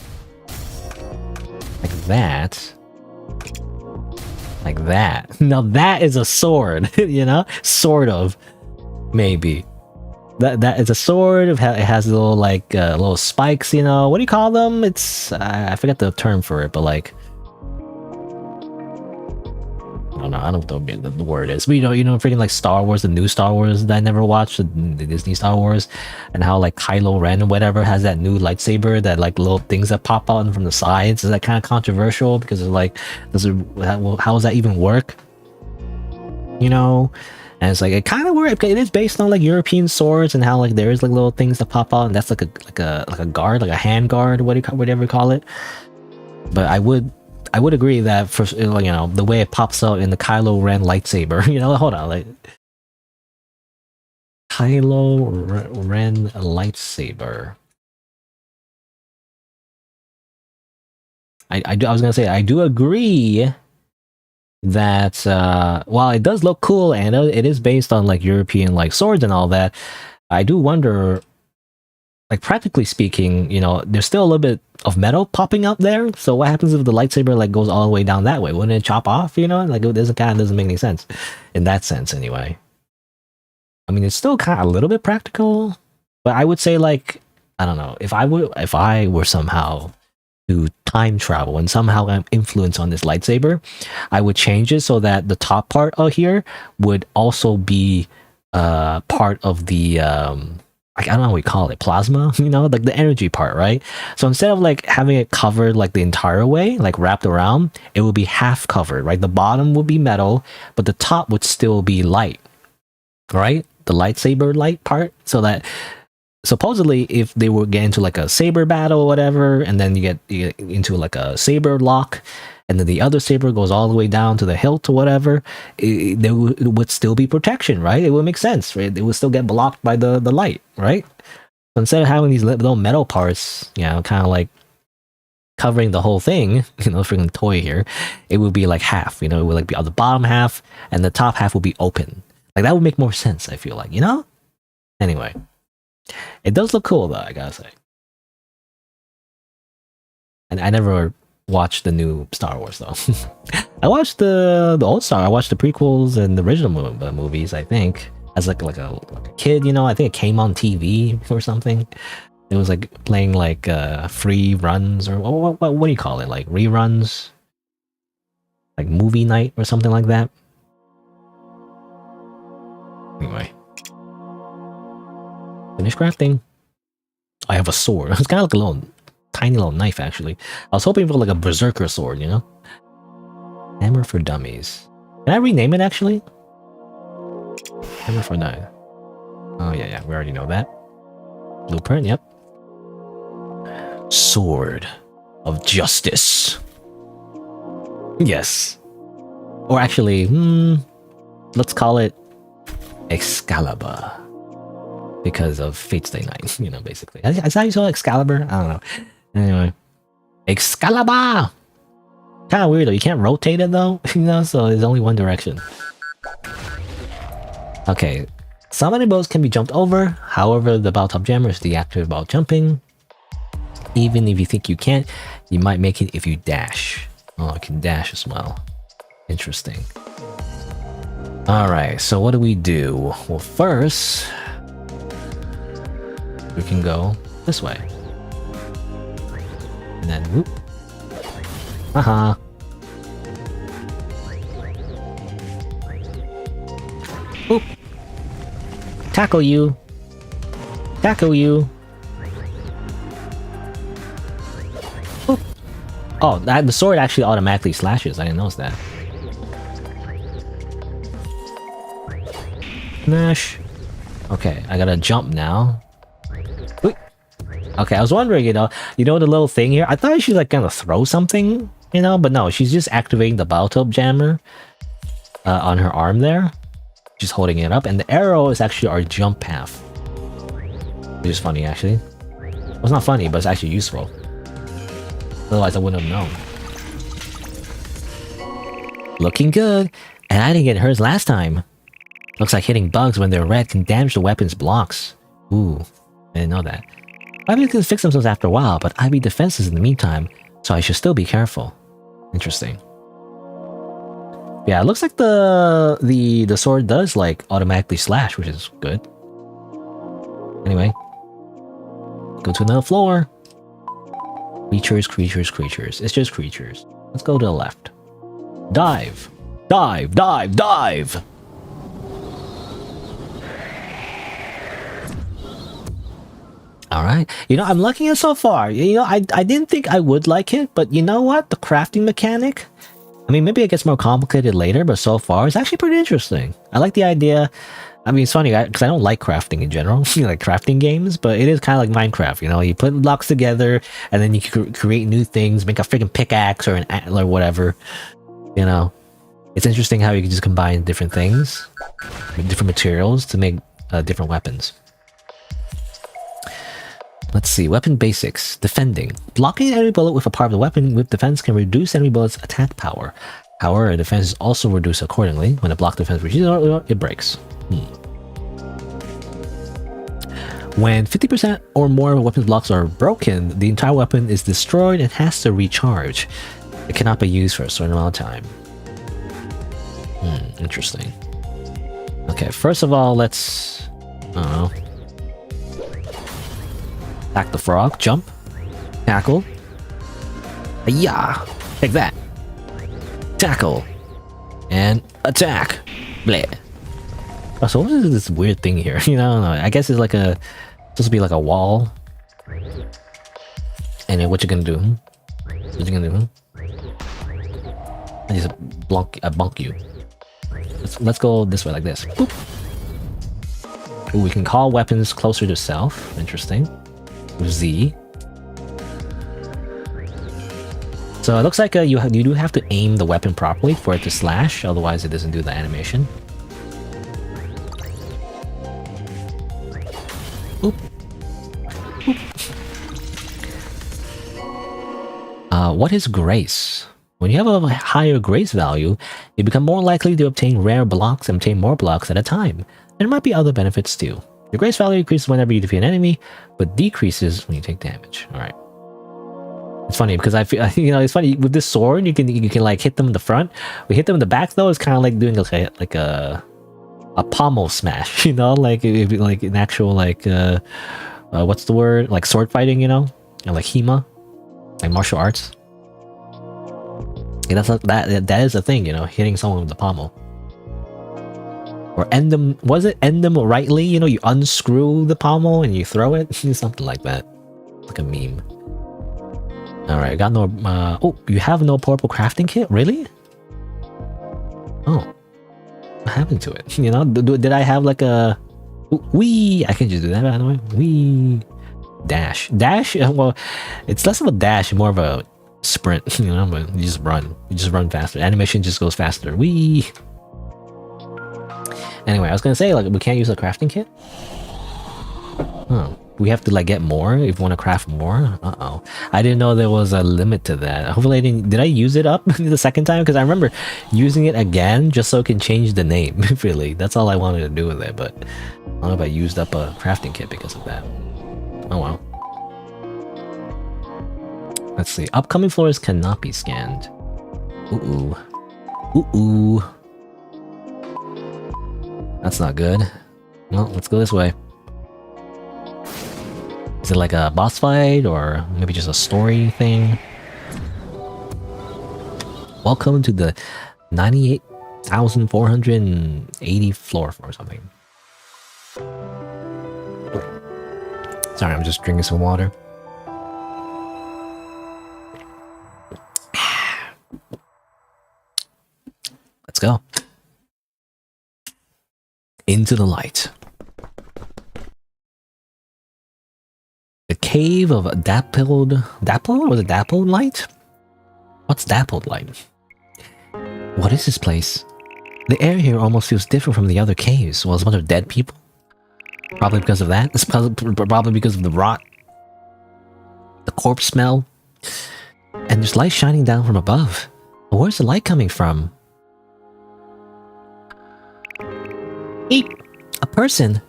like that. Like that. Now that is a sword, you know? Sort of. Maybe. That is a sword. It has little, like, little spikes, you know? What do you call them? It's... I forget the term for it, but like... I don't know what the word is, but you know, freaking like Star Wars, the new Star Wars that I never watched, the Disney Star Wars, and how like Kylo Ren or whatever has that new lightsaber that like little things that pop out from the sides. Is that kind of controversial because it's like, how does that even work? You know, and it's like it kind of works. It is based on like European swords and how like there is like little things that pop out, and that's like a guard, like a hand guard, whatever you call it. But I would agree that for, you know, the way it pops out in the Kylo Ren lightsaber, you know, hold on, like Kylo Ren lightsaber. I was gonna say I do agree that while it does look cool and it is based on like European like swords and all that, I do wonder like practically speaking, you know, there's still a little bit of metal popping up there. So what happens if the lightsaber like goes all the way down that way? Wouldn't it chop off? You know, like it doesn't make any sense in that sense anyway. I mean, it's still kind of a little bit practical, but I would say like I don't know if I were somehow to time travel and somehow have influence on this lightsaber, I would change it so that the top part of here would also be part of the like, I don't know what we call it, plasma, you know, like the energy part, right? So instead of like having it covered like the entire way, like wrapped around, it would be half covered, right? The bottom would be metal, but the top would still be light, right? The lightsaber light part, so that supposedly if they would get into like a saber battle or whatever, and then you get into like a saber lock, and then the other saber goes all the way down to the hilt or whatever, there would still be protection, right? It would make sense, right? It would still get blocked by the light, right? So instead of having these little metal parts, you know, kind of like covering the whole thing, you know, freaking toy here, it would be like half, you know, it would like be on the bottom half, and the top half would be open. Like that would make more sense, I feel like, you know? Anyway, it does look cool though, I gotta say. And I never watched the new Star Wars though. I watched the old Star. I watched the prequels and the original movies. I think as like a kid, you know. I think it came on TV or something. It was like playing like free runs or what do you call it? Like reruns, like movie night or something like that. Anyway, finish crafting. I have a sword. It's kind of like a little tiny little knife, actually. I was hoping for like a berserker sword, you know? Hammer for dummies. Can I rename it, actually? Hammer for dummies. Oh, yeah, we already know that. Blueprint, yep. Sword of Justice. Yes. Or actually, let's call it Excalibur. Because of Fate's Day Night, you know, basically. Is that how you saw Excalibur? I don't know. Anyway, Excalibur! Kind of weird though, you can't rotate it though, you know, so there's only one direction. Okay, summoning boats can be jumped over, however the battle top jammer is deactivated while jumping. Even if you think you can't, you might make it if you dash. Oh, I can dash as well. Interesting. Alright, so what do we do? Well, first, we can go this way. And then whoop. Haha. Oop. Tackle you. Tackle you. Oop. Oh, the sword actually automatically slashes. I didn't notice that. Smash. Okay, I gotta jump now. Okay, I was wondering, you know the little thing here? I thought she's like gonna throw something, you know, but no, she's just activating the battle jammer on her arm there. She's holding it up, and the arrow is actually our jump path. Which is funny, actually. Well, it's not funny, but it's actually useful. Otherwise, I wouldn't have known. Looking good, and I didn't get hers last time. Looks like hitting bugs when they're red can damage the weapon's blocks. Ooh, I didn't know that. Ivy can fix themselves after a while, but Ivy defenses in the meantime, so I should still be careful. Interesting. Yeah, it looks like the sword does like automatically slash, which is good. Anyway, go to another floor. Creatures, creatures, creatures. It's just creatures. Let's go to the left. Dive, dive, dive, dive. Alright, you know, I'm liking it so far. You know, I didn't think I would like it, but you know what? The crafting mechanic, I mean, maybe it gets more complicated later, but so far, it's actually pretty interesting. I like the idea. I mean, it's funny, because I don't like crafting in general, like crafting games, but it is kind of like Minecraft, you know? You put blocks together, and then you can create new things, make a freaking pickaxe or an antler or whatever, you know? It's interesting how you can just combine different things, different materials to make different weapons. Let's see, weapon basics. Defending. Blocking an enemy bullet with a part of the weapon with defense can reduce enemy bullet's attack power. However, a defense is also reduced accordingly. When a block defense reaches it breaks. When 50% or more of a weapon's blocks are broken, the entire weapon is destroyed and has to recharge. It cannot be used for a certain amount of time. Interesting. Okay, first of all, let's... I don't know. Attack the frog, jump, tackle. Yeah, take that. Tackle. And attack. Bleh. Oh, so what is this weird thing here? You know, I don't know. I guess it's like a... supposed to be like a wall. And then what you gonna do? What you gonna do? I just bonk you. Let's go this way like this. Boop. Ooh, we can call weapons closer to self. Interesting. Z. So it looks like you do have to aim the weapon properly for it to slash, otherwise it doesn't do the animation. Oop. Oop. What is grace? When you have a higher grace value, you become more likely to obtain rare blocks and obtain more blocks at a time. There might be other benefits too. Your grace value increases whenever you defeat an enemy, but decreases when you take damage. All right. It's funny because I feel, you know, it's funny with this sword. You can like hit them in the front. We hit them in the back though. It's kind of like doing like a pommel smash. You know, like an actual like what's the word? Like sword fighting. You know, and like HEMA, like martial arts. Yeah, that is a thing. You know, hitting someone with the pommel. Or end them, was it end them rightly? You know, you unscrew the pommel and you throw it. Something like that. Like a meme. Alright, got no... oh, you have no purple crafting kit? Really? Oh. What happened to it? You know, did I have like a... Wee! I can just do that, by the way. Wee! Dash. Dash? Well, it's less of a dash, more of a sprint. You know, but you just run. You just run faster. Animation just goes faster. Wee! Anyway, I was gonna say, like, we can't use a crafting kit? Oh. We have to, like, get more if we want to craft more? Uh-oh. I didn't know there was a limit to that. Hopefully I didn't... Did I use it up the second time? Because I remember using it again just so it can change the name, really. That's all I wanted to do with it, but... I don't know if I used up a crafting kit because of that. Oh, well. Let's see. Upcoming floors cannot be scanned. Ooh. Ooh. That's not good. Well, let's go this way. Is it like a boss fight or maybe just a story thing? Welcome to the 98,480 floor or something. Sorry, I'm just drinking some water. Let's go. Into the light. The cave of dappled... Dappled? Was it dappled light? What's dappled light? What is this place? The air here almost feels different from the other caves. Well, it's a bunch of dead people. Probably because of that. It's probably because of the rot. The corpse smell. And there's light shining down from above. But where's the light coming from? Eep! A person!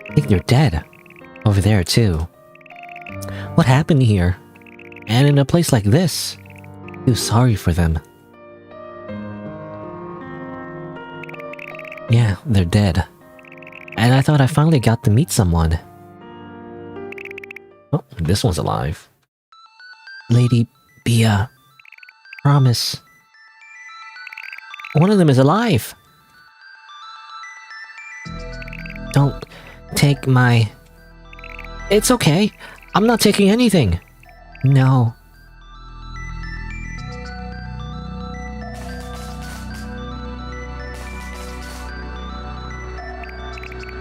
I think they're dead. Over there, too. What happened here? And in a place like this? I feel sorry for them. Yeah, they're dead. And I thought I finally got to meet someone. Oh, this one's alive. Lady Bia. Promise. One of them is alive! Don't take my... It's okay. I'm not taking anything. No.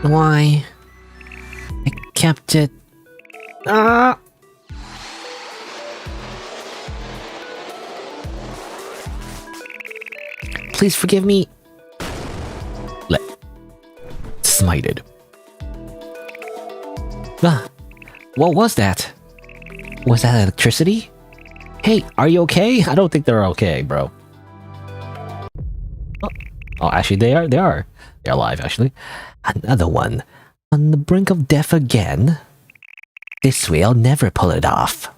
Why? I kept it. Ah! Please forgive me. Smited. Ah, what was that? Was that electricity? Hey, are you okay? I don't think they're okay, bro. Oh, actually, they are. They're alive, actually. Another one. On the brink of death again? This way I'll never pull it off.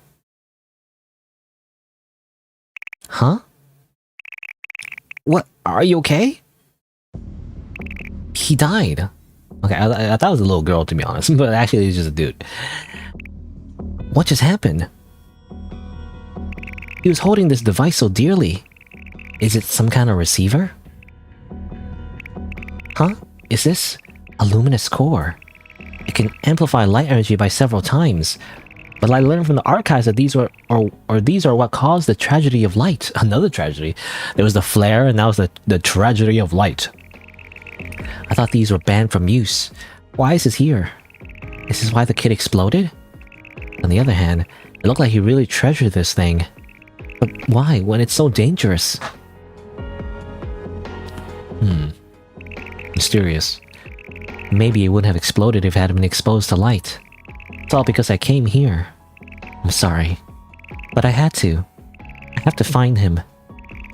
Huh? What? Are you okay? He died. Okay, I thought it was a little girl to be honest, but actually he's just a dude. What just happened? He was holding this device so dearly. Is it some kind of receiver? Huh? Is this a luminous core? It can amplify light energy by several times. But I learned from the archives that these are what caused the tragedy of light. Another tragedy. There was the flare and now it's the tragedy of light. I thought these were banned from use. Why is this here? Is this why the kid exploded? On the other hand, it looked like he really treasured this thing. But why, when it's so dangerous? Mysterious. Maybe it wouldn't have exploded if it had been exposed to light. It's all because I came here. I'm sorry. But I had to. I have to find him.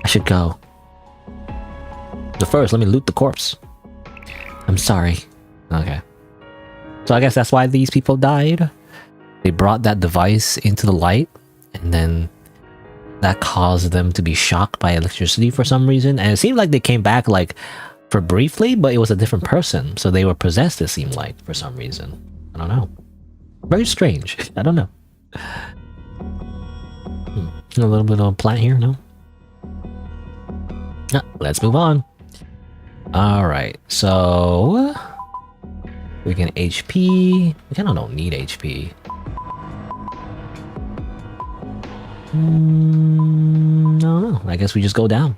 I should go. But first, let me loot the corpse. I'm sorry. Okay. So I guess that's why these people died. They brought that device into the light, and then that caused them to be shocked by electricity for some reason. And it seemed like they came back like for briefly, but it was a different person. So they were possessed, it seemed like, for some reason. I don't know. Very strange. I don't know. A little bit of a plant here, no? Let's move on. Alright, so... we can HP... we kinda don't need HP. I don't know. I guess we just go down.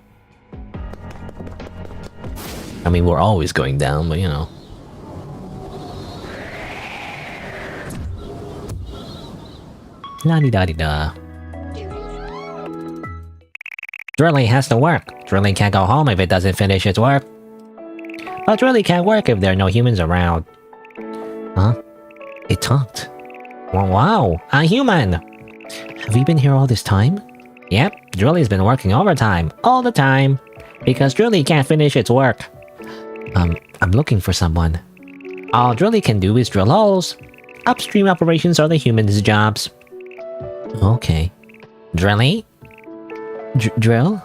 I mean, we're always going down, but you know. La-di-da-di-da. Drilling has to work. Drilling can't go home if it doesn't finish its work. But drilling can't work if there are no humans around. Huh? It talked. Well, wow, a human! Have you been here all this time? Yep, Drilly's been working overtime, all the time. Because Drilly can't finish its work. I'm looking for someone. All Drilly can do is drill holes. Upstream operations are the humans' jobs. Okay. Drilly? Drill?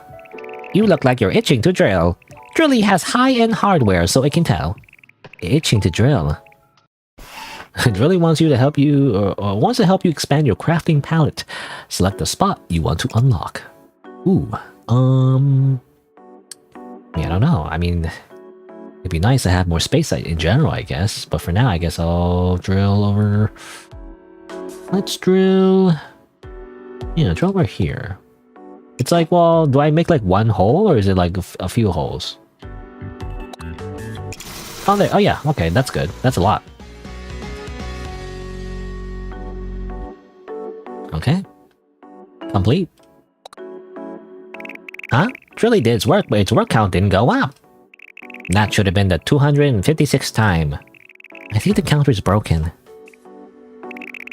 You look like you're itching to drill. Drilly has high-end hardware, so it can tell. Itching to drill. Drilly wants you to help you, or wants to help you expand your crafting palette. Select the spot you want to unlock. Ooh, yeah, I don't know. I mean, it'd be nice to have more space in general, I guess. But for now, I guess I'll drill over... let's drill... yeah, drill over here. It's like, well, do I make like one hole, or is it like a few holes? Oh, there. Oh, yeah. Okay, that's good. That's a lot. Okay. Complete. Huh? Drilly did its work, but its work count didn't go up. That should have been the 256th time. I think the counter's broken.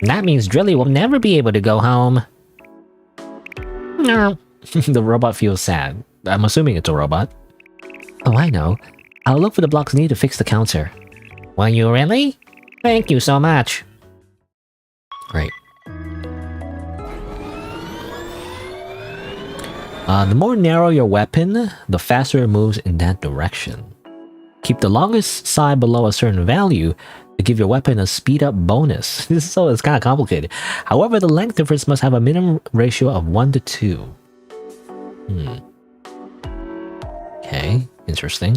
That means Drilly will never be able to go home. No. The robot feels sad. I'm assuming it's a robot. Oh, I know. I'll look for the blocks needed to fix the counter. Will you really? Thank you so much. Great. The more narrow your weapon, the faster it moves in that direction. Keep the longest side below a certain value to give your weapon a speed up bonus. It's kind of complicated. However, the length difference must have a minimum ratio of 1 to 2. Okay, interesting.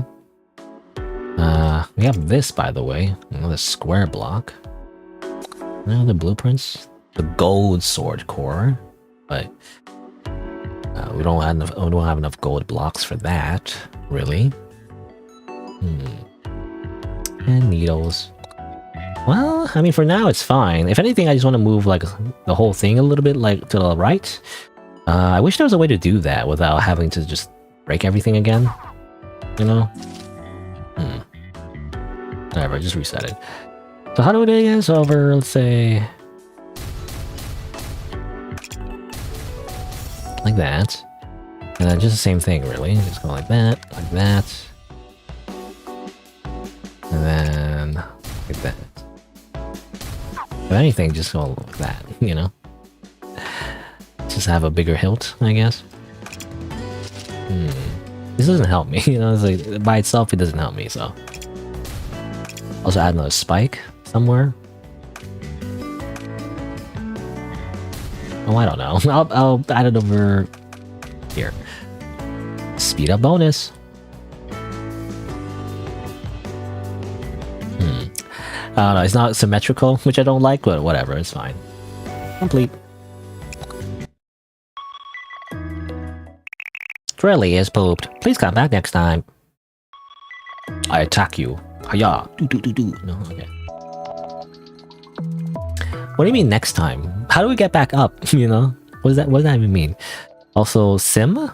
We have this, by the way. Another square block. The blueprints. The gold sword core. But we don't have enough gold blocks for that, really. And needles. Well, I mean, for now it's fine. If anything, I just want to move like the whole thing a little bit like to the right. I wish there was a way to do that without having to just break everything again. You know? Whatever, just reset it. So how do we do this over, let's say... like that. And then just the same thing, really. Just go like that, like that. And then... like that. If anything, just go like that, you know? Just have a bigger hilt, I guess. This doesn't help me, you know? It's like, by itself, it doesn't help me, so. Also add another spike somewhere. Oh, I don't know. I'll add it over here. Speed up bonus. I don't know, it's not symmetrical, which I don't like, but whatever, it's fine. Complete. Trilly is pooped. Please come back next time. I attack you. Hiya. Do. No, okay. What do you mean next time? How do we get back up, you know? What does that even mean? Also, sim?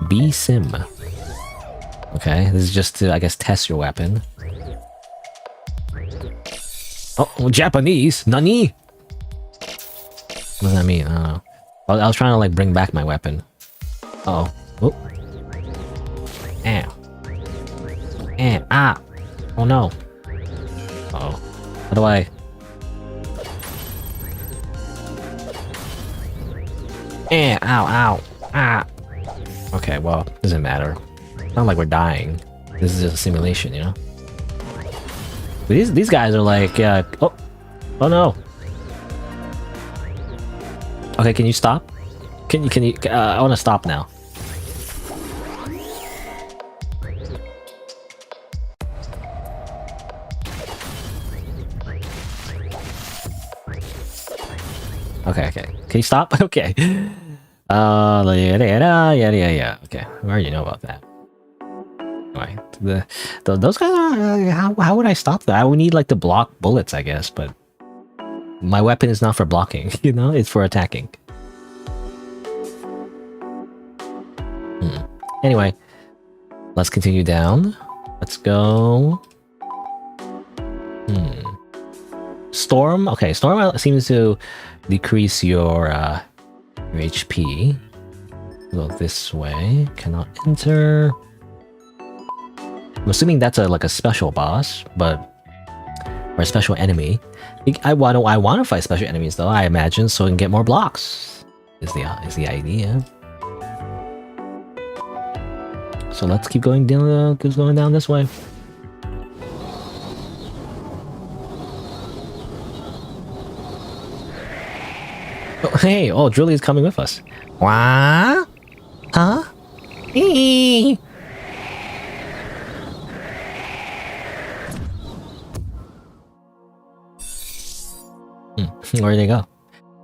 B sim. Okay, this is just to, I guess, test your weapon. Oh, Japanese? Nani? What does that mean? I don't know. I was trying to, like, bring back my weapon. Uh-oh. Oh. Ah. Oh, no. Uh-oh. How do I... Ow. Ah. Okay, well, doesn't matter. It's not like we're dying. This is just a simulation, you know? But these guys are like, oh no. Okay, can you stop? Can you, I want to stop now. Okay. Can you stop? Okay. Yeah. Okay, we already know about that. Right. Those guys are... how would I stop that? I would need, like, to block bullets, I guess, but... My weapon is not for blocking, you know? It's for attacking. Anyway. Let's continue down. Let's go... Storm? Okay, Storm seems to decrease your HP. Go this way. Cannot enter... I'm assuming that's like a special boss, but... Or a special enemy. I want to fight special enemies though, I imagine, so we can get more blocks. Is the idea. So let's keep going down this way. Oh, hey, Julie's coming with us. What? Huh? Eee. Where'd they go?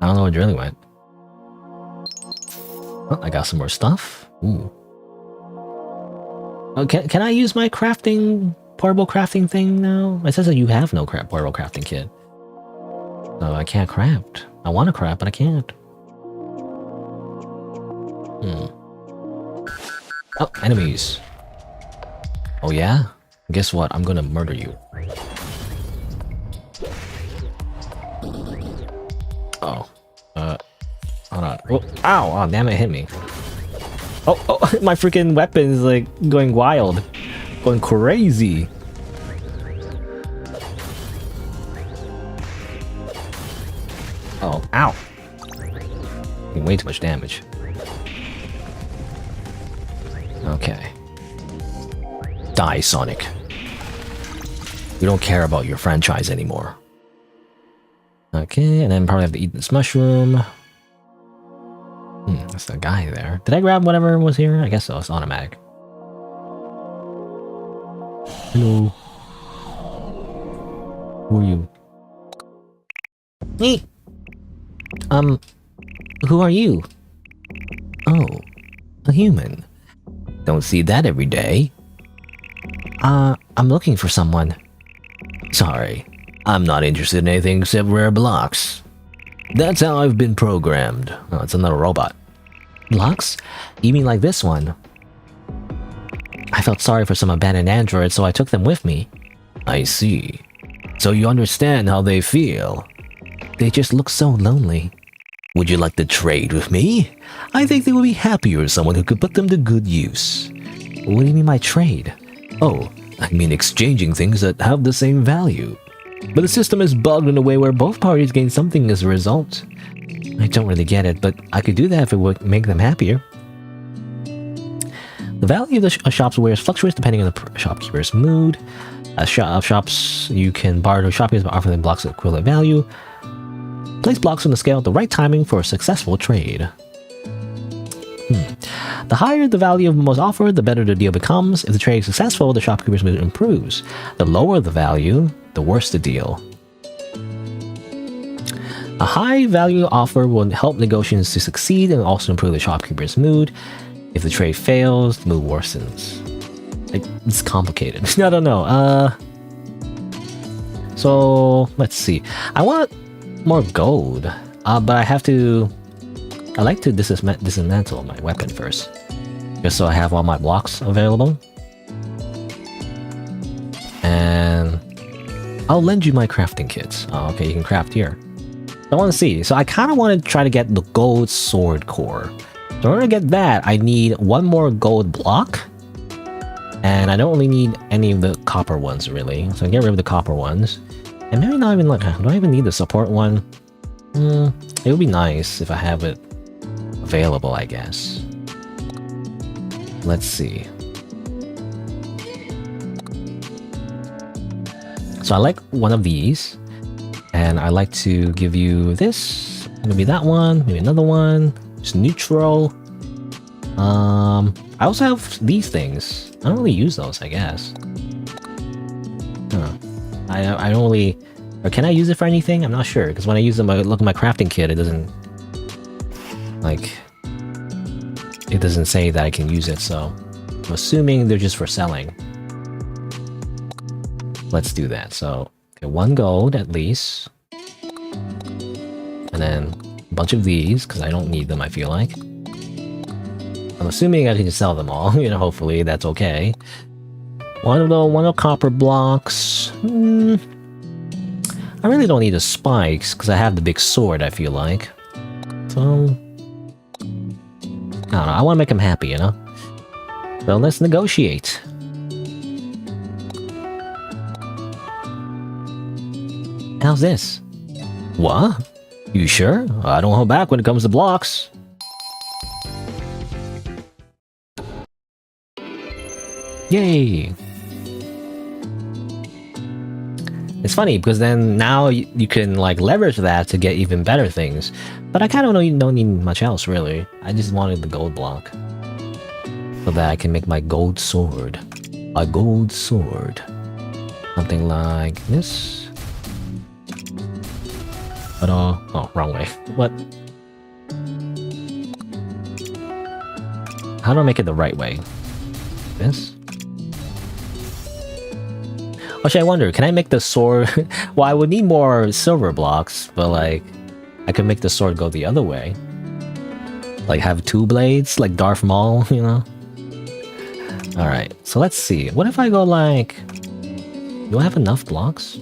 I don't know where Drilly went. Oh, I got some more stuff. Ooh. Oh, can I use my portable crafting thing now? It says that you have no portable crafting kit. So I can't craft. I want to craft, but I can't. Oh, enemies. Oh yeah? Guess what? I'm gonna murder you. Oh. Hold on. Oh, ow! Oh, damn it, hit me. Oh, my freaking weapon is like going wild. Going crazy. Oh, ow. Doing way too much damage. Okay. Die, Sonic. We don't care about your franchise anymore. Okay, and then probably have to eat this mushroom. That's the guy there. Did I grab whatever was here? I guess so, it's automatic. Hello. Who are you? Me! Who are you? Oh, a human. Don't see that every day. I'm looking for someone. Sorry, I'm not interested in anything except rare blocks. That's how I've been programmed. Oh, it's another robot. Blocks? You mean like this one? I felt sorry for some abandoned androids, so I took them with me. I see. So you understand how they feel. They just look so lonely. Would you like to trade with me? I think they would be happier with someone who could put them to good use. What do you mean by trade? Oh, I mean exchanging things that have the same value. But the system is bugged in a way where both parties gain something as a result. I don't really get it, but I could do that if it would make them happier. The value of the shop's wares fluctuates depending on the shopkeeper's mood. As shops, you can barter shopkeepers by offering them blocks of equivalent value. Place blocks on the scale at the right timing for a successful trade. The higher the value of most offered, the better the deal becomes. If the trade is successful, the shopkeeper's mood improves. The lower the value, the worse the deal. A high value offer will help negotiations to succeed and also improve the shopkeeper's mood. If the trade fails, the mood worsens. It's complicated. I don't know. So let's see. I want more gold, but I have to. I like to dismantle my weapon first, just so I have all my blocks available. And I'll lend you my crafting kits. Oh, okay, you can craft here. I want to see. So I kind of want to try to get the gold sword core. So in order to get that, I need one more gold block. And I don't really need any of the copper ones, really. So I get rid of the copper ones. And maybe not even like, do I even need the support one? It would be nice if I have it available, I guess. Let's see. So I like one of these. And I like to give you this. Maybe that one. Maybe another one. Just neutral. I also have these things. I don't really use those, I guess. I don't really... Or can I use it for anything? I'm not sure. Because when I use them, I look at my crafting kit, it doesn't... Like... It doesn't say that I can use it, so... I'm assuming they're just for selling. Let's do that. So, okay, 1 gold at least. And then a bunch of these, because I don't need them, I feel like. I'm assuming I can just sell them all, you know, hopefully that's okay. One of the copper blocks. I really don't need the spikes, because I have the big sword, I feel like. So... I don't know, I want to make them happy, you know? So let's negotiate. How's this? What? You sure? I don't hold back when it comes to blocks. Yay! It's funny because then now you can like leverage that to get even better things. But I kind of don't need much else really. I just wanted the gold block. So that I can make my gold sword. A gold sword. Something like this. But oh, wrong way. What? How do I make it the right way? This? Actually, I wonder, can I make the sword... Well, I would need more silver blocks, but like... I could make the sword go the other way. Like have 2 blades, like Darth Maul, you know? Alright, so let's see. What if I go like... Do I have enough blocks?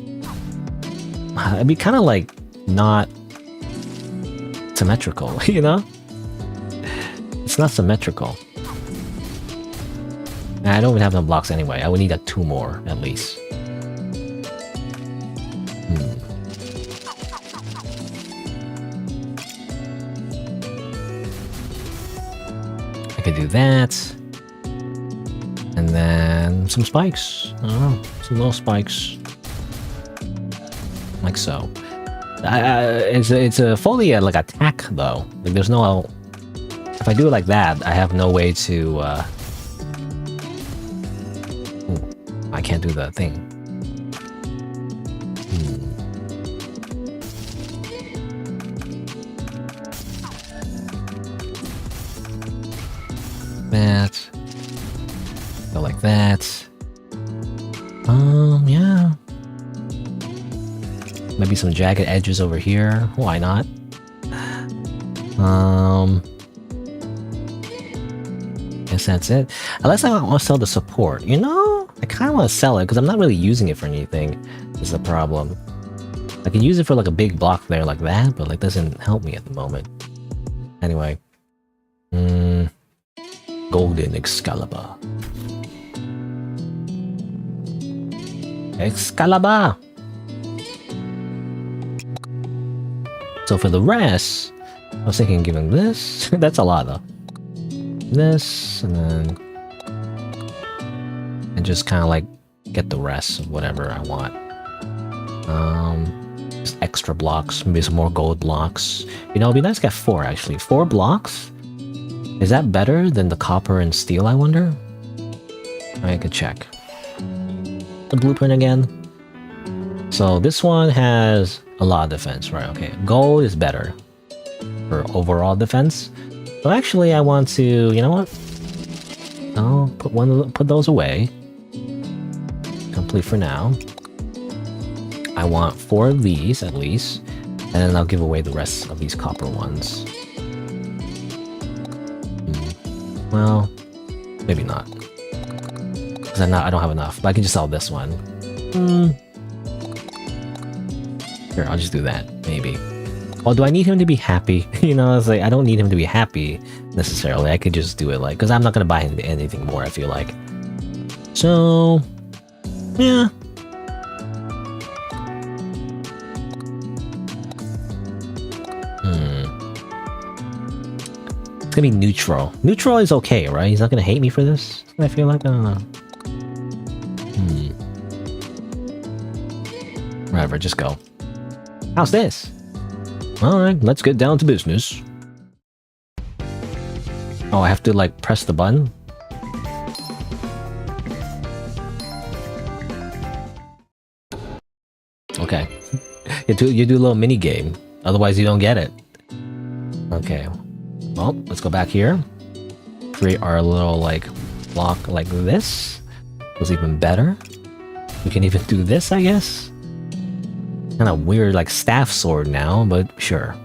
It'd be kind of like... not... symmetrical, you know? It's not symmetrical. I don't even have enough blocks anyway. I would need like 2 more, at least. I could do that. And then some spikes. I don't know, some little spikes. Like so. It's a fully like attack though. Like there's no... If I do it like that, I have no way to... Ooh, I can't do the thing. That. Go like that. Yeah. Maybe some jagged edges over here. Why not? Guess that's it. Unless I want to sell the support. You know? I kind of want to sell it because I'm not really using it for anything. Is the problem. I can use it for like a big block there like that, but like doesn't help me at the moment. Anyway. Golden Excalibur. Excalibur! So for the rest, I was thinking giving this. That's a lot though. This, and then... and just kind of like get the rest of whatever I want. Just extra blocks, maybe some more gold blocks. You know, it'd be nice to get 4 actually. 4 blocks? Is that better than the copper and steel, I wonder? I could check. The blueprint again. So this one has a lot of defense, right? Okay, gold is better for overall defense. So actually I want to, you know what? I'll put those away. Complete for now. I want 4 of these at least, and then I'll give away the rest of these copper ones. Well, maybe not, because I don't have enough. But I can just sell this one. Here, I'll just do that. Maybe. Well, do I need him to be happy? You know, it's like I don't need him to be happy necessarily. I could just do it like, because I'm not gonna buy him anything more, I feel like. So, yeah. It's gonna be neutral. Neutral is okay, right? He's not gonna hate me for this? I feel like, I don't know. Whatever, just go. How's this? Alright, let's get down to business. Oh, I have to like press the button? Okay. You do a little mini game. Otherwise you don't get it. Okay. Well, let's go back here. Create our little like block like this. Was even better. We can even do this, I guess. Kind of weird, like staff sword now, but sure.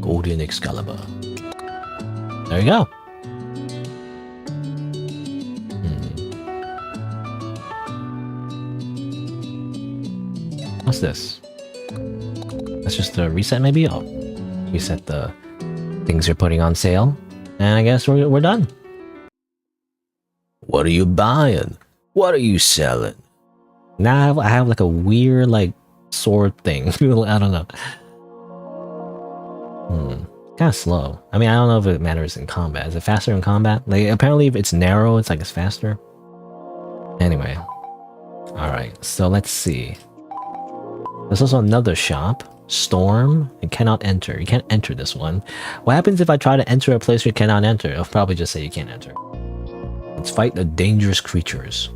Golden Excalibur. There you go. What's this? That's just a reset, maybe? Oh, reset the things you're putting on sale. And I guess we're done. What are you buying? What are you selling? Now I have like a weird like sword thing. I don't know. Kind of slow. I mean, I don't know if it matters in combat. Is it faster in combat? Like apparently if it's narrow, it's like it's faster. Anyway. Alright, so let's see. There's also another shop. Storm. You cannot enter. You can't enter this one. What happens if I try to enter a place you cannot enter? It'll probably just say you can't enter. Let's fight the dangerous creatures.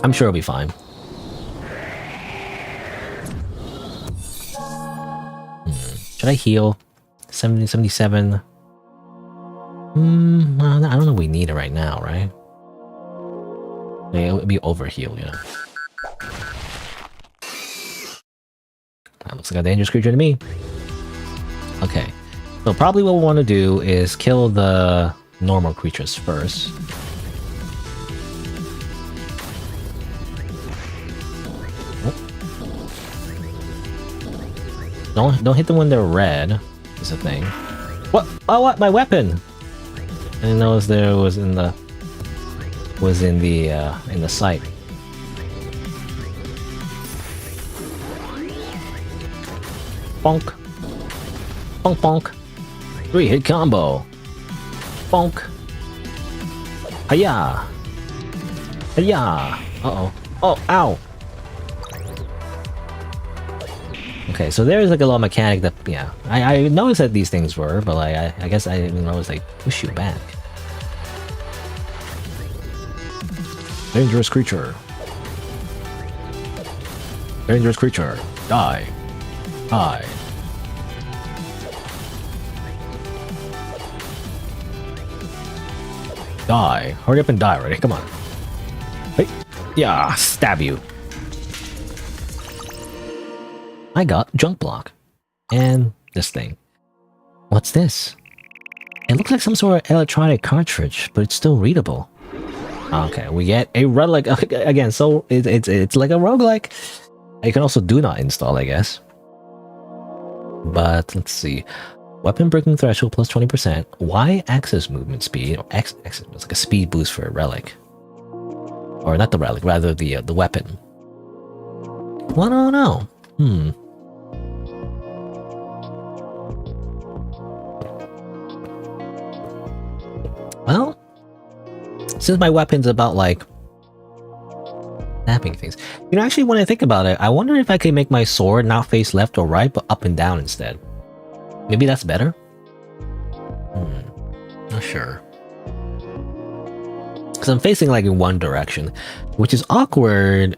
I'm sure it'll be fine. Should I heal? 70, 77. I don't know if we need it right now, right? Yeah, it would be overheal, yeah. That looks like a dangerous creature to me. Okay. So probably what we want to do is kill the normal creatures first. Don't hit them when they're red, is the thing. What? Oh, what? My weapon! I didn't notice there was in the sight. Bonk. Bonk bonk. 3-hit combo. Bonk. Hiya. Hiya. Uh-oh. Oh, ow. Okay, so there's like a little mechanic that, yeah, I noticed that these things were, but like, I guess I didn't notice they push you back. Dangerous creature. Dangerous creature. Die. Die. Die. Hurry up and die already, come on. Hey. Yeah, stab you. I got junk block. And this thing. What's this? It looks like some sort of electronic cartridge, but it's still readable. Okay, we get a relic again, so it's like a roguelike. You can also do not install, I guess. But let's see. Weapon breaking threshold plus 20%. Y axis movement speed, or X it's like a speed boost for a relic. Or not the relic, rather the weapon. Well, I don't know. Hmm. Well, since my weapon's about like snapping things, you know, actually, when I think about it, I wonder if I could make my sword not face left or right, but up and down instead. Maybe that's better. Not sure. Because I'm facing like in one direction, which is awkward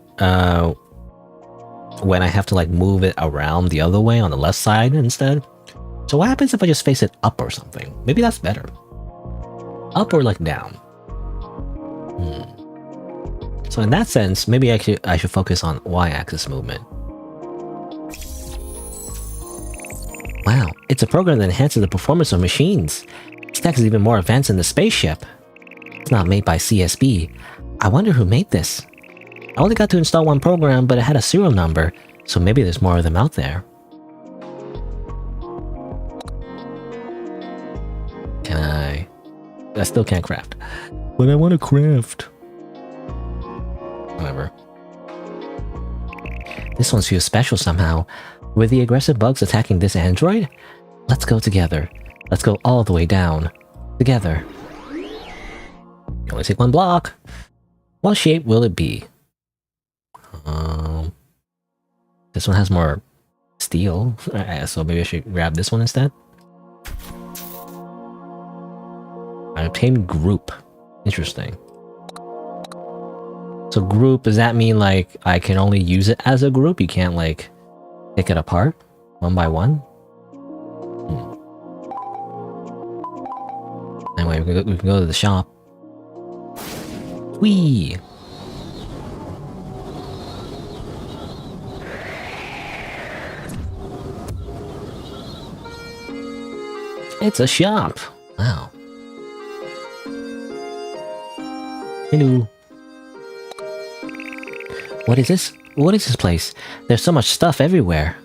when I have to like move it around the other way on the left side instead. So what happens if I just face it up or something? Maybe that's better. Up or like down. So in that sense, maybe I should focus on y-axis movement. Wow, it's a program that enhances the performance of machines. This tech is even more advanced than the spaceship. It's not made by CSB. I wonder who made this. I only got to install one program, but it had a serial number, so maybe there's more of them out there. Can I still can't craft. But I want to craft. Whatever. This one feels special somehow. With the aggressive bugs attacking this android? Let's go together. Let's go all the way down. Together. You only take one block. What shape will it be? This one has more steel, so maybe I should grab this one instead. I obtained group. Interesting. So group, does that mean like I can only use it as a group? You can't like pick it apart one by one? Anyway, we can go to the shop. Whee! It's a shop! Wow. Hello. What is this? What is this place? There's so much stuff everywhere.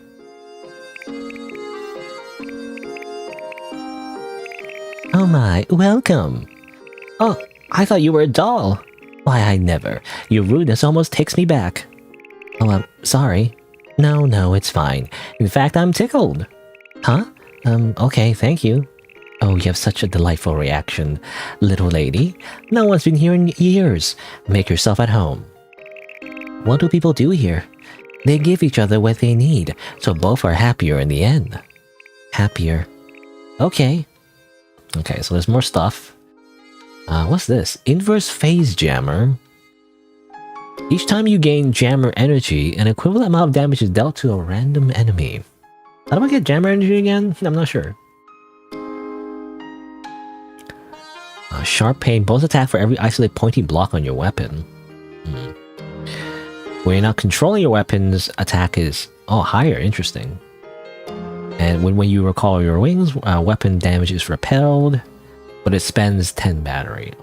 Oh my, welcome! Oh, I thought you were a doll! Why, I never. Your rudeness almost takes me back. Oh, I'm sorry. No, it's fine. In fact, I'm tickled. Huh? Okay, thank you. Oh, you have such a delightful reaction, little lady. No one's been here in years. Make yourself at home. What do people do here? They give each other what they need, so both are happier in the end. Happier. Okay. Okay, so there's more stuff. What's this? Inverse phase jammer. Each time you gain jammer energy, an equivalent amount of damage is dealt to a random enemy. How do I get jammer energy again? I'm not sure. Sharp pain. Both attack for every isolated pointing block on your weapon. When you're not controlling your weapon's attack is higher. Interesting. And when you recall your wings, weapon damage is repelled, but it spends 10 battery.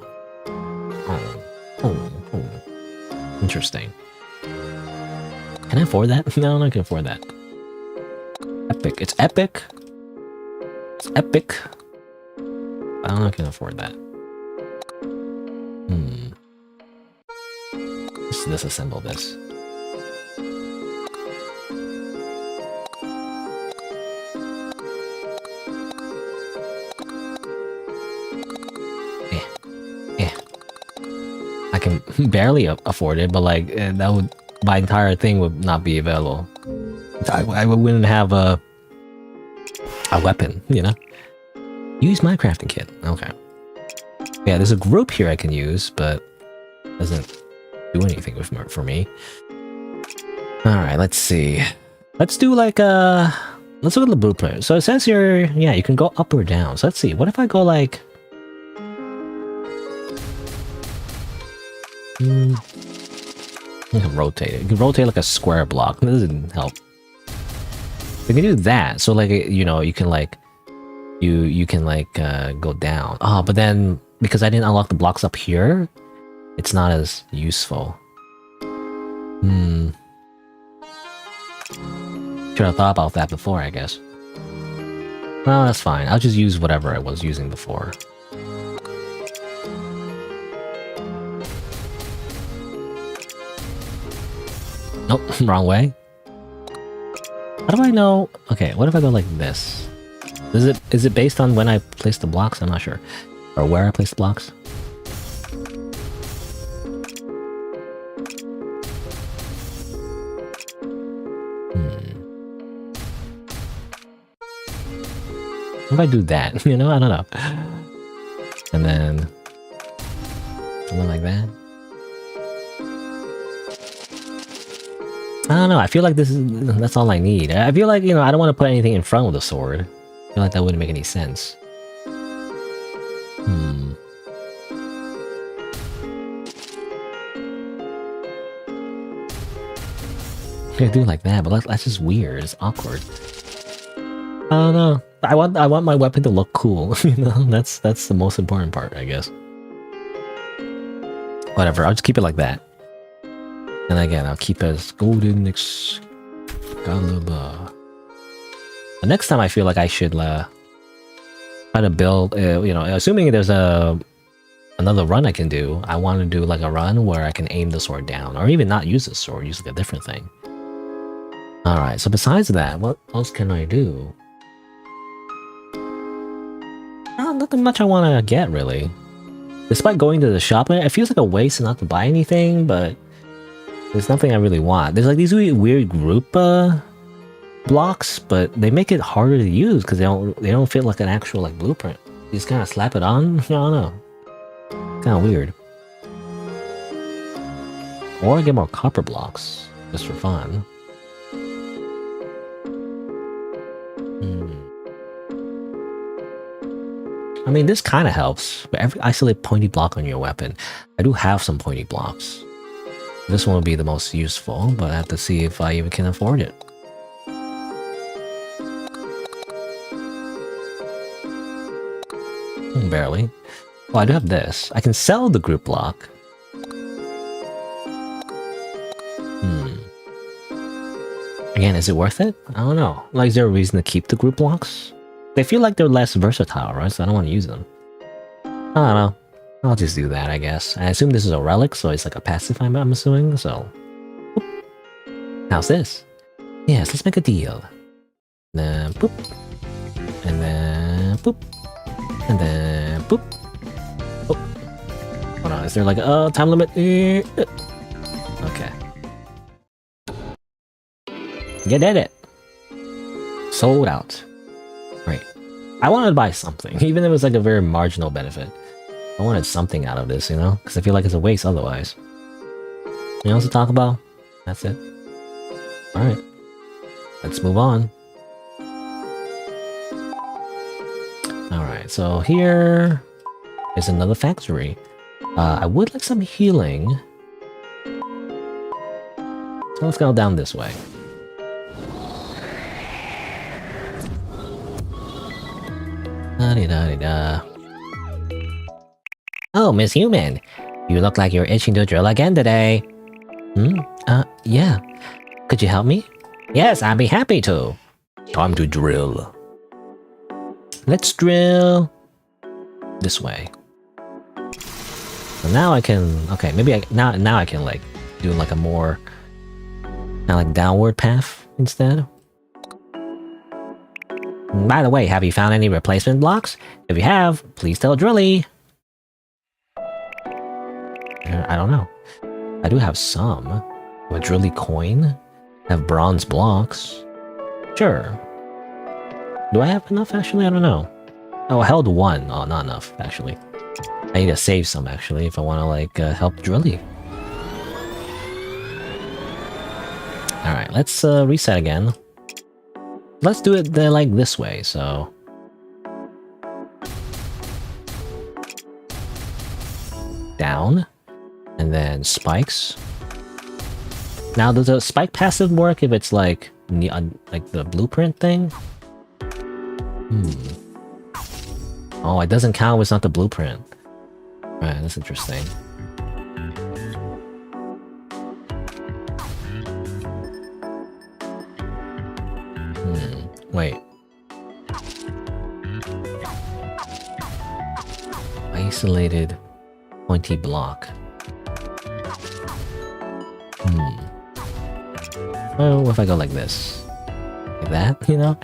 Interesting. Can I afford that? No, I'm not gonna afford that. Epic. It's epic. It's epic. I'm not gonna afford that. Let's disassemble this. I can barely afford it, but like that would, my entire thing would not be available. I wouldn't have a weapon, you know? Use my crafting kit. Okay. Yeah, there's a group here I can use, but it doesn't do anything for me. Alright, let's see. Let's do like let's look at the blueprint. So it says here, yeah, you can go up or down. So let's see. What if I go like... You can rotate it. You can rotate like a square block. That doesn't help. You can do that. So like, you know, you can like... You can like go down. Oh, but then because I didn't unlock the blocks up here, it's not as useful. Should have thought about that before, I guess. Well, that's fine. I'll just use whatever I was using before. Nope, wrong way. How do I know? Okay, what if I go like this? Is it based on when I place the blocks? I'm not sure. Or where I place the blocks? What if I do that? You know, I don't know. And then something like that. I don't know. I feel like that's all I need. I feel like, you know, I don't want to put anything in front of the sword. I feel like that wouldn't make any sense. I do like that, but that's just weird. It's awkward. I don't know. I want my weapon to look cool. You know, that's the most important part, I guess. Whatever. I'll just keep it like that. And again, I'll keep it as golden Excalibur. The next time I feel like I should try to build, you know, assuming there's another run I can do, I want to do like a run where I can aim the sword down, or even not use the sword, use like a different thing. Alright, so besides that, what else can I do? Nothing much I want to get, really. Despite going to the shop, it feels like a waste not to buy anything, but there's nothing I really want. There's like these weird group blocks, but they make it harder to use because they don't fit like an actual like blueprint. You just kind of slap it on. I don't know. Kind of weird. Or get more copper blocks just for fun. I mean, this kind of helps. But isolate pointy block on your weapon. I do have some pointy blocks. This one will be the most useful, but I have to see if I even can afford it. Barely. Well, I do have this. I can sell the group block. Again, is it worth it? I don't know. Like, is there a reason to keep the group blocks? They feel like they're less versatile, right? So I don't want to use them. I don't know. I'll just do that, I guess. I assume this is a relic, so it's like a passive, I'm assuming, so... Boop. How's this? Yes, let's make a deal. And then boop. And then boop. And then boop. Oh. Hold on, is there like a time limit? Okay. You did it! Sold out. Right. I wanted to buy something, even if it was like a very marginal benefit. I wanted something out of this, you know? Because I feel like it's a waste otherwise. Anything else to talk about? That's it. Alright. Let's move on. Alright, so here is another factory. I would like some healing. So let's go down this way. Da-de-da-de-da. Oh, Miss Human. You look like you're itching to drill again today. Yeah. Could you help me? Yes, I'd be happy to. Time to drill. Let's drill this way. So now I can... Okay, maybe now I can like do like a more kind of like downward path instead. By the way, have you found any replacement blocks? If you have, please tell Drilly. I don't know. I do have some. A Drilly coin? I have bronze blocks. Sure. Do I have enough actually? I don't know. Oh, I held one. Oh, not enough actually. I need to save some actually if I want to like help Drilly. Alright, let's reset again. Let's do it like this way, so... Down. And then spikes. Now, does a spike passive work if it's like the blueprint thing? Oh, it doesn't count if it's not the blueprint. Right, that's interesting. Wait. Isolated pointy block. Oh, what if I go like this? that, you know?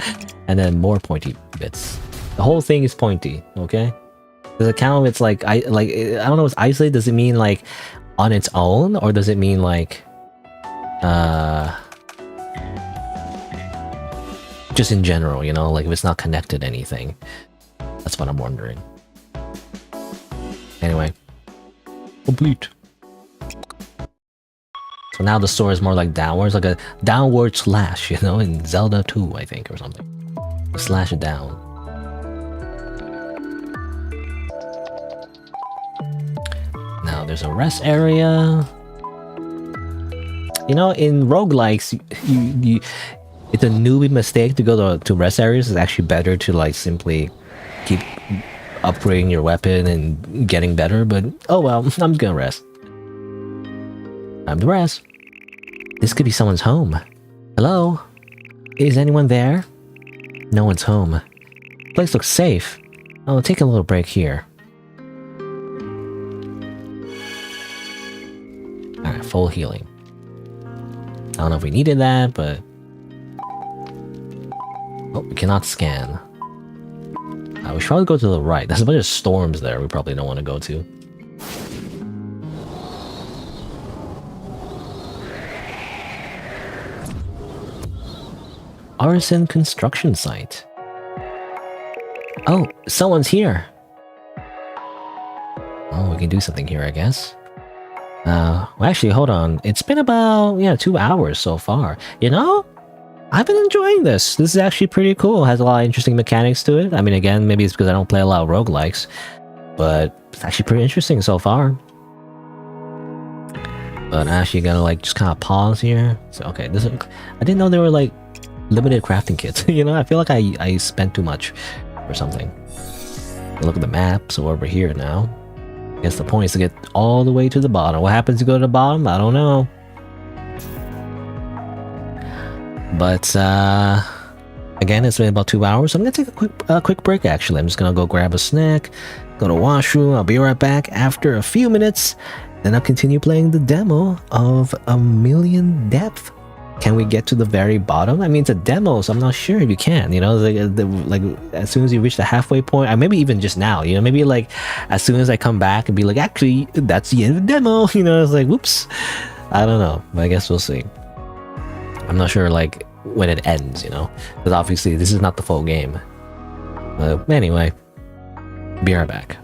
And then more pointy bits. The whole thing is pointy, okay? Does it count if it's like, I don't know, it's isolate, does it mean like on its own? Or does it mean like, just in general, you know? Like if it's not connected to anything. That's what I'm wondering. Anyway. Complete. So now the store is more like downwards, like a downward slash, you know, in Zelda 2, I think, or something. Slash it down. Now there's a rest area. You know, in roguelikes, it's a newbie mistake to go to rest areas. It's actually better to like simply keep upgrading your weapon and getting better, but oh well, I'm just gonna rest. Time to rest. This could be someone's home. Hello? Is anyone there? No one's home. Place looks safe. I'll take a little break here. Alright, full healing. I don't know if we needed that, but... Oh, we cannot scan. We should probably go to the right. There's a bunch of storms there we probably don't want to go to. Artisan construction site. Oh, someone's here. Oh, we can do something here, I guess. Well, actually, hold on. It's been about, 2 hours so far. You know, I've been enjoying this. This is actually pretty cool. It has a lot of interesting mechanics to it. I mean, again, maybe it's because I don't play a lot of roguelikes, but it's actually pretty interesting so far. But I'm actually gonna like just kind of pause here. So, okay, I didn't know there were like limited crafting kits. You know, I feel like I spent too much or something. Look at the map, so we're over here now. I guess the point is to get all the way to the bottom. What happens to go to the bottom? I don't know. But again, it's been about 2 hours, so I'm gonna take a quick break. Actually, I'm just gonna go grab a snack, go to washroom. I'll be right back after a few minutes. Then I'll continue playing the demo of A Million Depth. Can we get to the very bottom? I mean, it's a demo, so I'm not sure if you can. You know, like as soon as you reach the halfway point, or maybe even just now. You know, maybe like as soon as I come back and be like, actually, that's the end of the demo. You know, it's like, whoops. I don't know, but I guess we'll see. I'm not sure like when it ends. You know, because obviously this is not the full game. Anyway, be right back.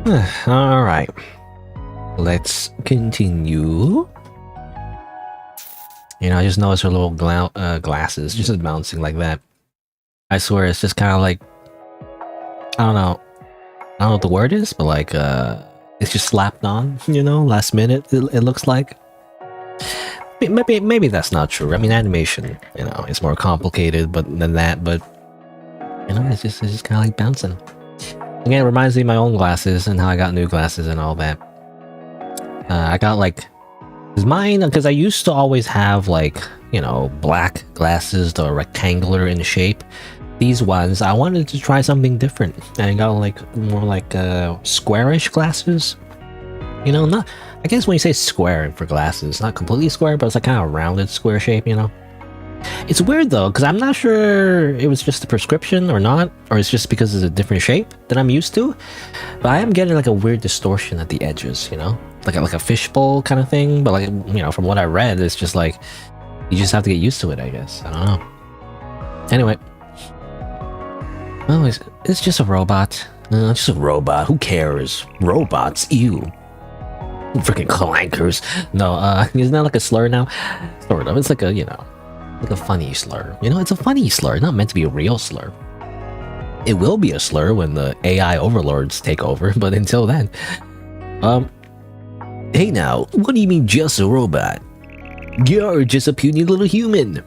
All right, let's continue. You know, I just noticed her little glasses just bouncing like that. I swear, it's just kind of like, I don't know what the word is, but like, it's just slapped on, you know, last minute, it looks like. Maybe that's not true. I mean, animation, you know, it's more complicated than that, but, you know, it's just kind of like bouncing. Again, it reminds me of my own glasses and how I got new glasses and all that. I got like, because I used to always have like, you know, black glasses that are rectangular in shape. These ones, I wanted to try something different, and I got like more like squarish glasses. You know, not, I guess when you say square for glasses, not completely square, but it's like kind of rounded square shape, you know? It's weird though, because I'm not sure it was just a prescription or not, or it's just because it's a different shape that I'm used to. But I am getting like a weird distortion at the edges, you know? Like a fishbowl kind of thing, but like, you know, from what I read, it's just like, you just have to get used to it, I guess. I don't know. Anyway. Oh, it's just a robot. Just a robot. Who cares? Robots, ew. Freaking clankers. No, isn't that like a slur now? Sort of. It's like a, you know, like a funny slur. You know, it's a funny slur, not meant to be a real slur. It will be a slur when the AI overlords take over, but until then. Hey now, what do you mean just a robot? You're just a puny little human.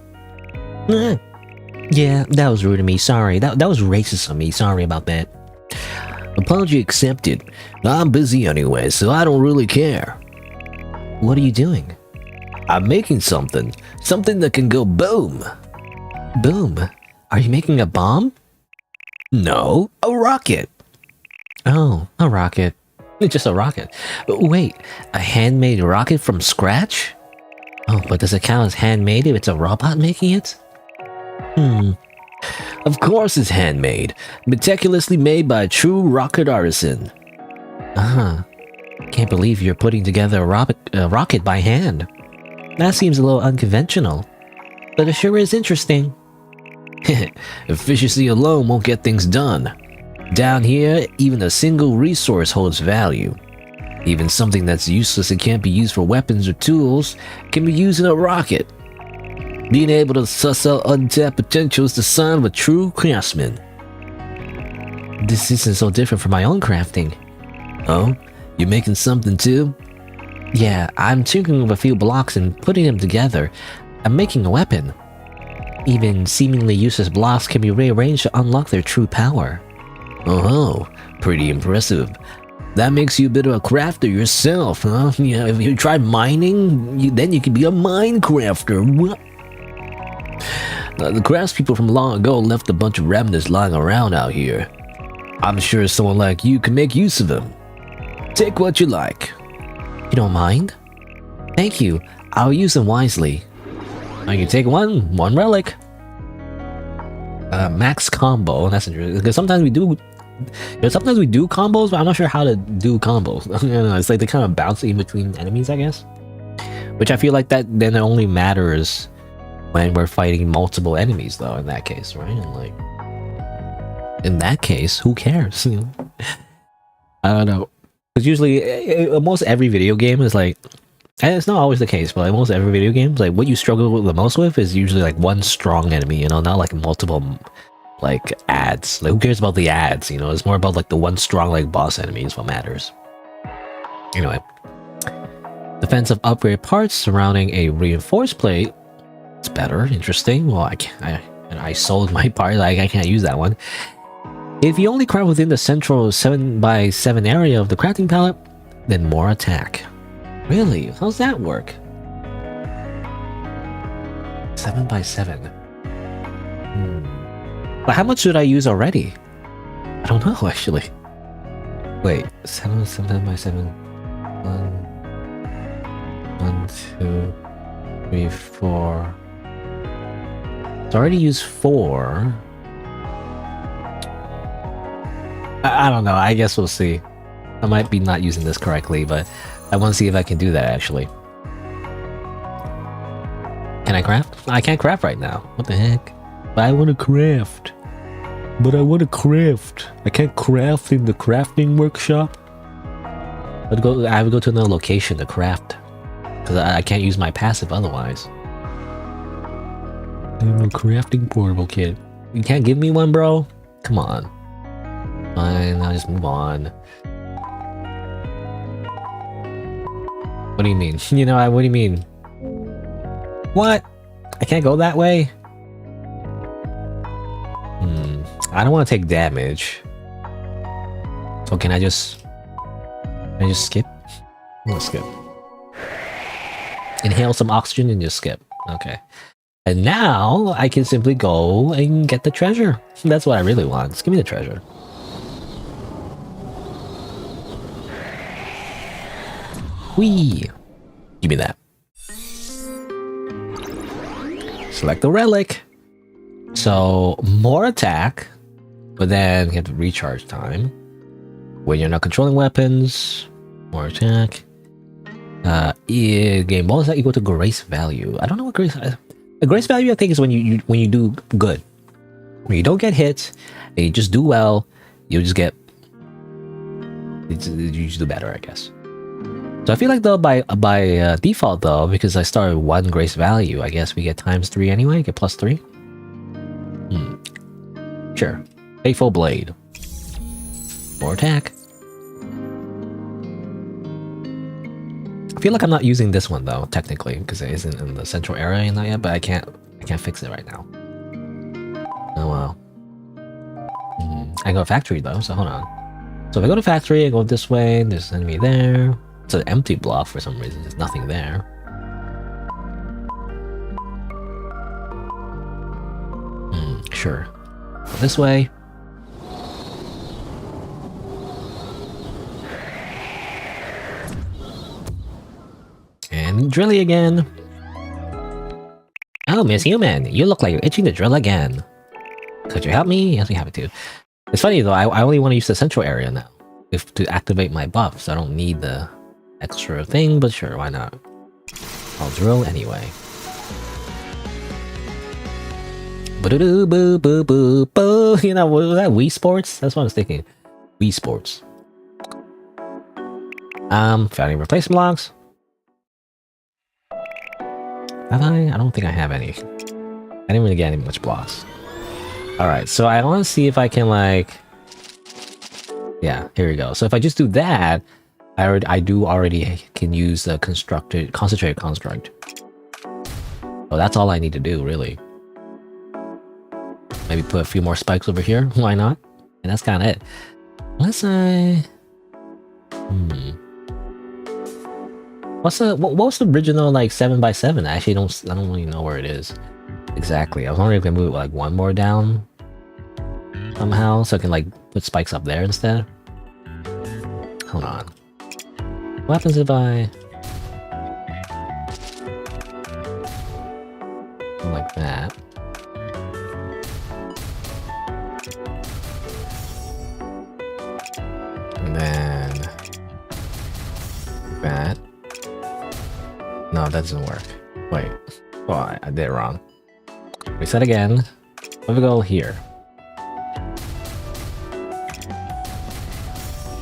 Yeah, that was rude of me, sorry. That was racist of me, sorry about that. Apology accepted. I'm busy anyway, so I don't really care. What are you doing? I'm making something. Something that can go boom. Boom? Are you making a bomb? No, a rocket. Oh, a rocket. It's just a rocket. But wait, a handmade rocket from scratch? Oh, but does it count as handmade if it's a robot making it? Of course it's handmade. Meticulously made by a true rocket artisan. Can't believe you're putting together a rocket by hand. That seems a little unconventional, but it sure is interesting. Efficiency alone won't get things done. Down here, even a single resource holds value. Even something that's useless and can't be used for weapons or tools can be used in a rocket. Being able to suss out untapped potential is the sign of a true craftsman. This isn't so different from my own crafting. Oh? You're making something too? Yeah, I'm tinkering with a few blocks and putting them together. I'm making a weapon. Even seemingly useless blocks can be rearranged to unlock their true power. Oh, pretty impressive. That makes you a bit of a crafter yourself, huh? Yeah, if you tried mining, then you can be a Minecrafter. What? The craftspeople from long ago left a bunch of remnants lying around out here. I'm sure someone like you can make use of them. Take what you like. You don't mind? Thank you. I'll use them wisely. I can take one relic. Max combo. That's interesting. Because sometimes we do combos, but I'm not sure how to do combos. You know, it's like they kind of bounce in between enemies, I guess. Which I feel like that then it only matters when we're fighting multiple enemies, though. In that case, right? And like, in that case, who cares? You know? I don't know. Because usually, almost every video game is like, and it's not always the case, but almost every video game, like what you struggle with the most with is usually like one strong enemy, you know, not like multiple like ads. Like who cares about the ads, you know? It's more about like the one strong like boss enemy is what matters. Anyway, defensive upgrade parts surrounding a reinforced plate. It's better, interesting. Well, I sold my part, like I can't use that one. If you only craft within the central 7x7 area of the crafting palette, then more attack. Really? How's that work? 7x7. But how much should I use already? I don't know, actually. Wait, 7x7. 1, 2, 3, 4. So I already used 4. I don't know. I guess we'll see. I might be not using this correctly, but I want to see if I can do that, actually. Can I craft? I can't craft right now. What the heck? But I want to craft. I can't craft in the crafting workshop. I have to go to another location to craft. Because I can't use my passive otherwise. I'm a crafting portable kit. You can't give me one, bro? Come on. Fine, I'll just move on. What do you mean? You know, what do you mean? What? I can't go that way? I don't want to take damage. So can I just skip? I'm gonna skip. Inhale some oxygen and just skip. Okay. And now I can simply go and get the treasure. That's what I really want. Just give me the treasure. Whee! Give me that. Select the relic. So, more attack, but then you have to recharge time. When you're not controlling weapons, more attack. Gain bonus that equal to grace value. I don't know what grace. A grace value I think is when you do good. When you don't get hit, and you just do well, you just get. You just do better, I guess. So I feel like though by default though, because I started 1 grace value, I guess we get ×3 anyway. Get +3. Sure. Faithful blade. More attack. I feel like I'm not using this one though, technically, because it isn't in the central area yet, but I can't fix it right now. Oh wow. I go to factory though, so hold on. So if I go to factory, I go this way, there's an enemy there. It's an empty block for some reason, there's nothing there. Sure. Go this way. And drilly again. Oh, Miss Human, you look like you're itching to drill again. Could you help me? Yes, we have to. It's funny though, I only want to use the central area now to activate my buff, so I don't need the extra thing, but sure, why not? I'll drill anyway. Boo boo boo boo boo. You know, was that Wii Sports? That's what I was thinking. Wii Sports. Found any replacement blocks? Have I? I don't think I have any. I didn't really get any much blocks. Alright, so I want to see if I can like... Yeah, here we go. So if I just do that, I do already can use the concentrated construct. Oh, that's all I need to do, really. Maybe put a few more spikes over here. Why not? And that's kind of it. Unless I... What was the original like 7x7? I actually don't really know where it is exactly. I was wondering if I move it like 1 more down somehow, so I can like put spikes up there instead. Hold on. What happens if I like that? And then that. No, that doesn't work. Wait. Oh, I did it wrong. Reset again. Let me go here.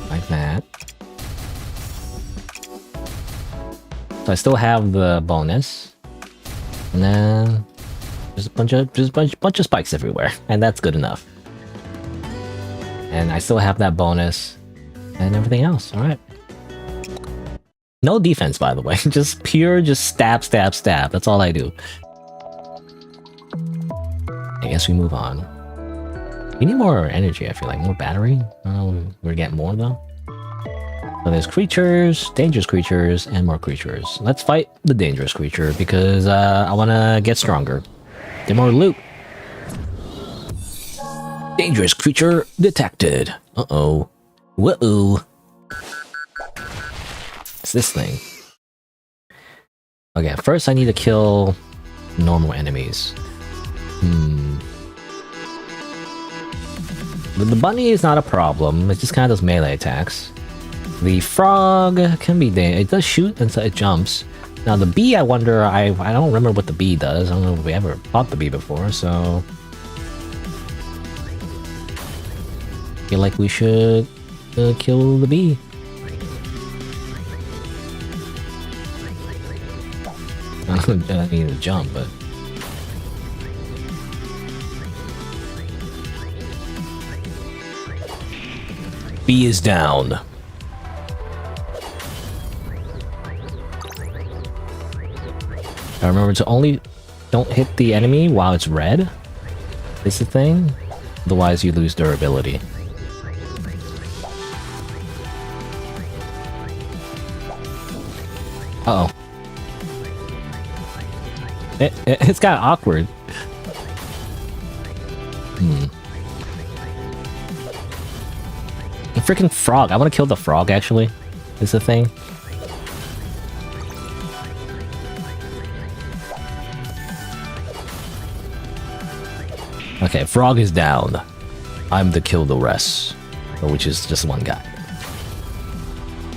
Like that. So I still have the bonus. And then there's a bunch of spikes everywhere. And that's good enough. And I still have that bonus and everything else. Alright. No defense, by the way. Just pure, stab, stab, stab. That's all I do. I guess we move on. We need more energy, I feel like. More battery? We're getting more, though. So there's creatures, dangerous creatures, and more creatures. Let's fight the dangerous creature, because I want to get stronger. Get more loot. Dangerous creature detected. Uh-oh. Whoa. It's this thing. Okay, first I need to kill normal enemies. The bunny is not a problem. It just kind of does melee attacks. The frog can be it does shoot and so it jumps. Now the bee, I wonder, I don't remember what the bee does. I don't know if we ever fought the bee before, so I feel like we should kill the bee. I mean, to jump, but... B is down. I remember to only don't hit the enemy while it's red is the thing. Otherwise you lose durability. Uh-oh. It's kind of awkward. The freaking frog. I want to kill the frog, actually. Is the thing. Okay, frog is down. I'm the kill the rest. Which is just one guy.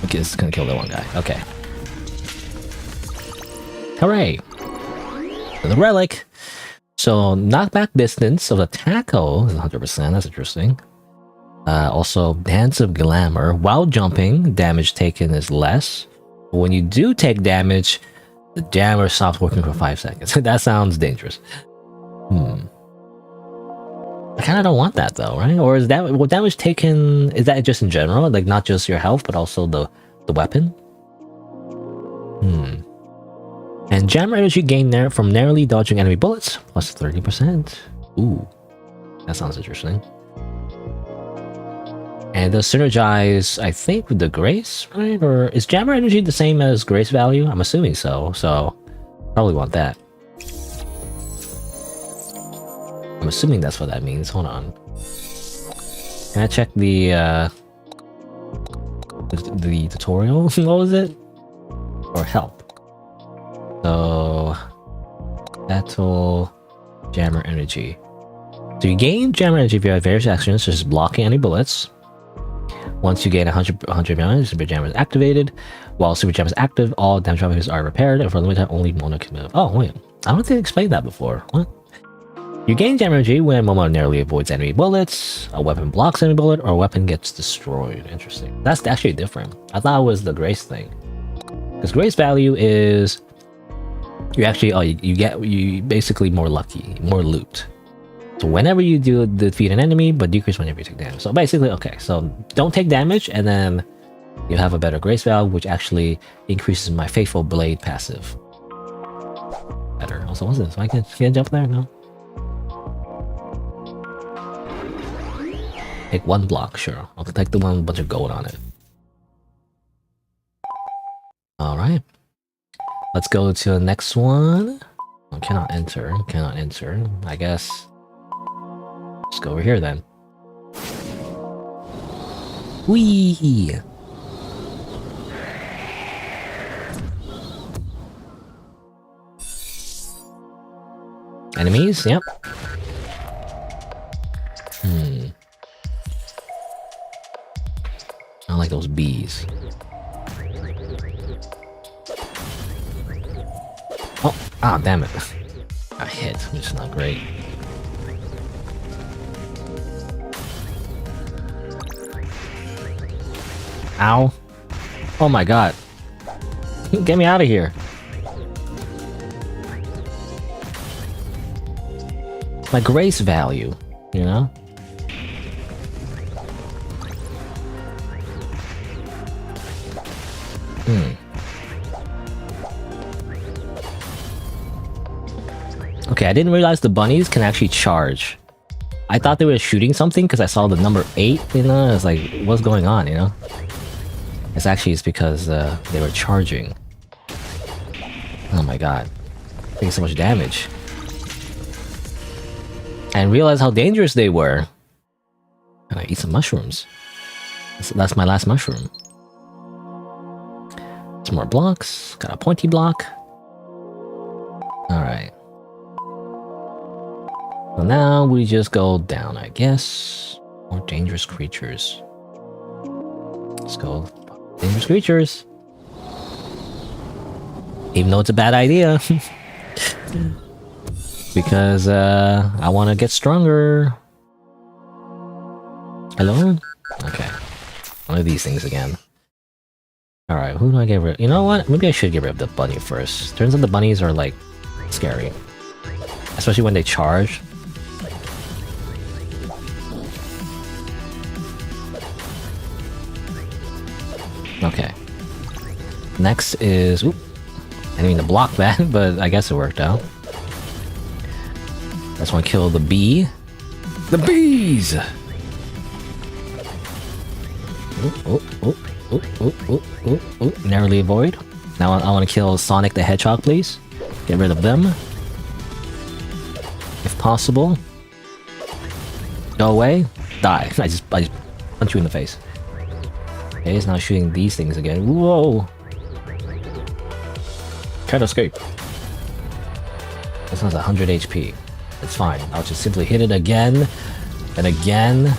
Okay, it's gonna kill the one guy. Okay. Hooray! The relic. So, knockback distance of the tackle is 100%. That's interesting. Also, Dance of Glamour. While jumping, damage taken is less. But when you do take damage, the jammer stops working for 5 seconds. That sounds dangerous. I kind of don't want that though, right? Or is that what damage taken? Is that just in general, like not just your health, but also the weapon? And jammer energy gained there from narrowly dodging enemy bullets, plus 30%. Ooh, that sounds interesting. And it does synergize, I think, with the grace, right? Or is jammer energy the same as grace value? I'm assuming so. So probably want that. I'm assuming that's what that means. Hold on. Can I check the tutorial? What was it? Or help? So battle jammer energy. So you gain jammer energy via various actions, such as blocking any bullets. Once you gain 100 damage, super jammer is activated. While super jammer is active, all damage buffers are repaired, and for a limited time, only Mono can move. Oh wait, I don't think I explained that before. What? You gain jammer energy when Momo narrowly avoids enemy bullets, a weapon blocks enemy bullet, or a weapon gets destroyed. Interesting. That's actually different. I thought it was the grace thing. Because grace value is you actually you basically more lucky, more loot. So whenever you do defeat an enemy, but decrease whenever you take damage. So basically, okay, so don't take damage, and then you have a better grace value, which actually increases my Faithful Blade passive. Better. Also, what's this? So I can jump there? No. Take one block, sure. I'll take the one with a bunch of gold on it. Alright. Let's go to the next one. Oh, cannot enter. Cannot enter. I guess. Let's go over here then. Whee! Enemies? Yep. I like those bees. Oh, damn it. I hit, which is not great. Ow. Oh my god. Get me out of here. My grace value, you know? Okay, I didn't realize the bunnies can actually charge. I thought they were shooting something because I saw the number 8, you know? I was like, what's going on, you know? It's because they were charging. Oh my god. Taking so much damage. And realized how dangerous they were. And I eat some mushrooms. That's my last mushroom. Some more blocks. Got a pointy block. Alright. So now we just go down, I guess. More dangerous creatures. Let's go. Dangerous creatures. Even though it's a bad idea. Because I want to get stronger. Hello? Okay. One of these things again. Alright, who do I get rid of? You know what? Maybe I should get rid of the bunny first. Turns out the bunnies are like scary. Especially when they charge. Okay. Next is... Oop. I didn't mean to block that, but I guess it worked out. Just want to kill the bee. The bees! Narrowly avoid. Now I want to kill Sonic the Hedgehog, please. Get rid of them. If possible. Go away. Die. I just punch you in the face. Okay, he's now shooting these things again. Whoa! Can't escape. This one's 100 HP. It's fine. I'll just simply hit it again and again.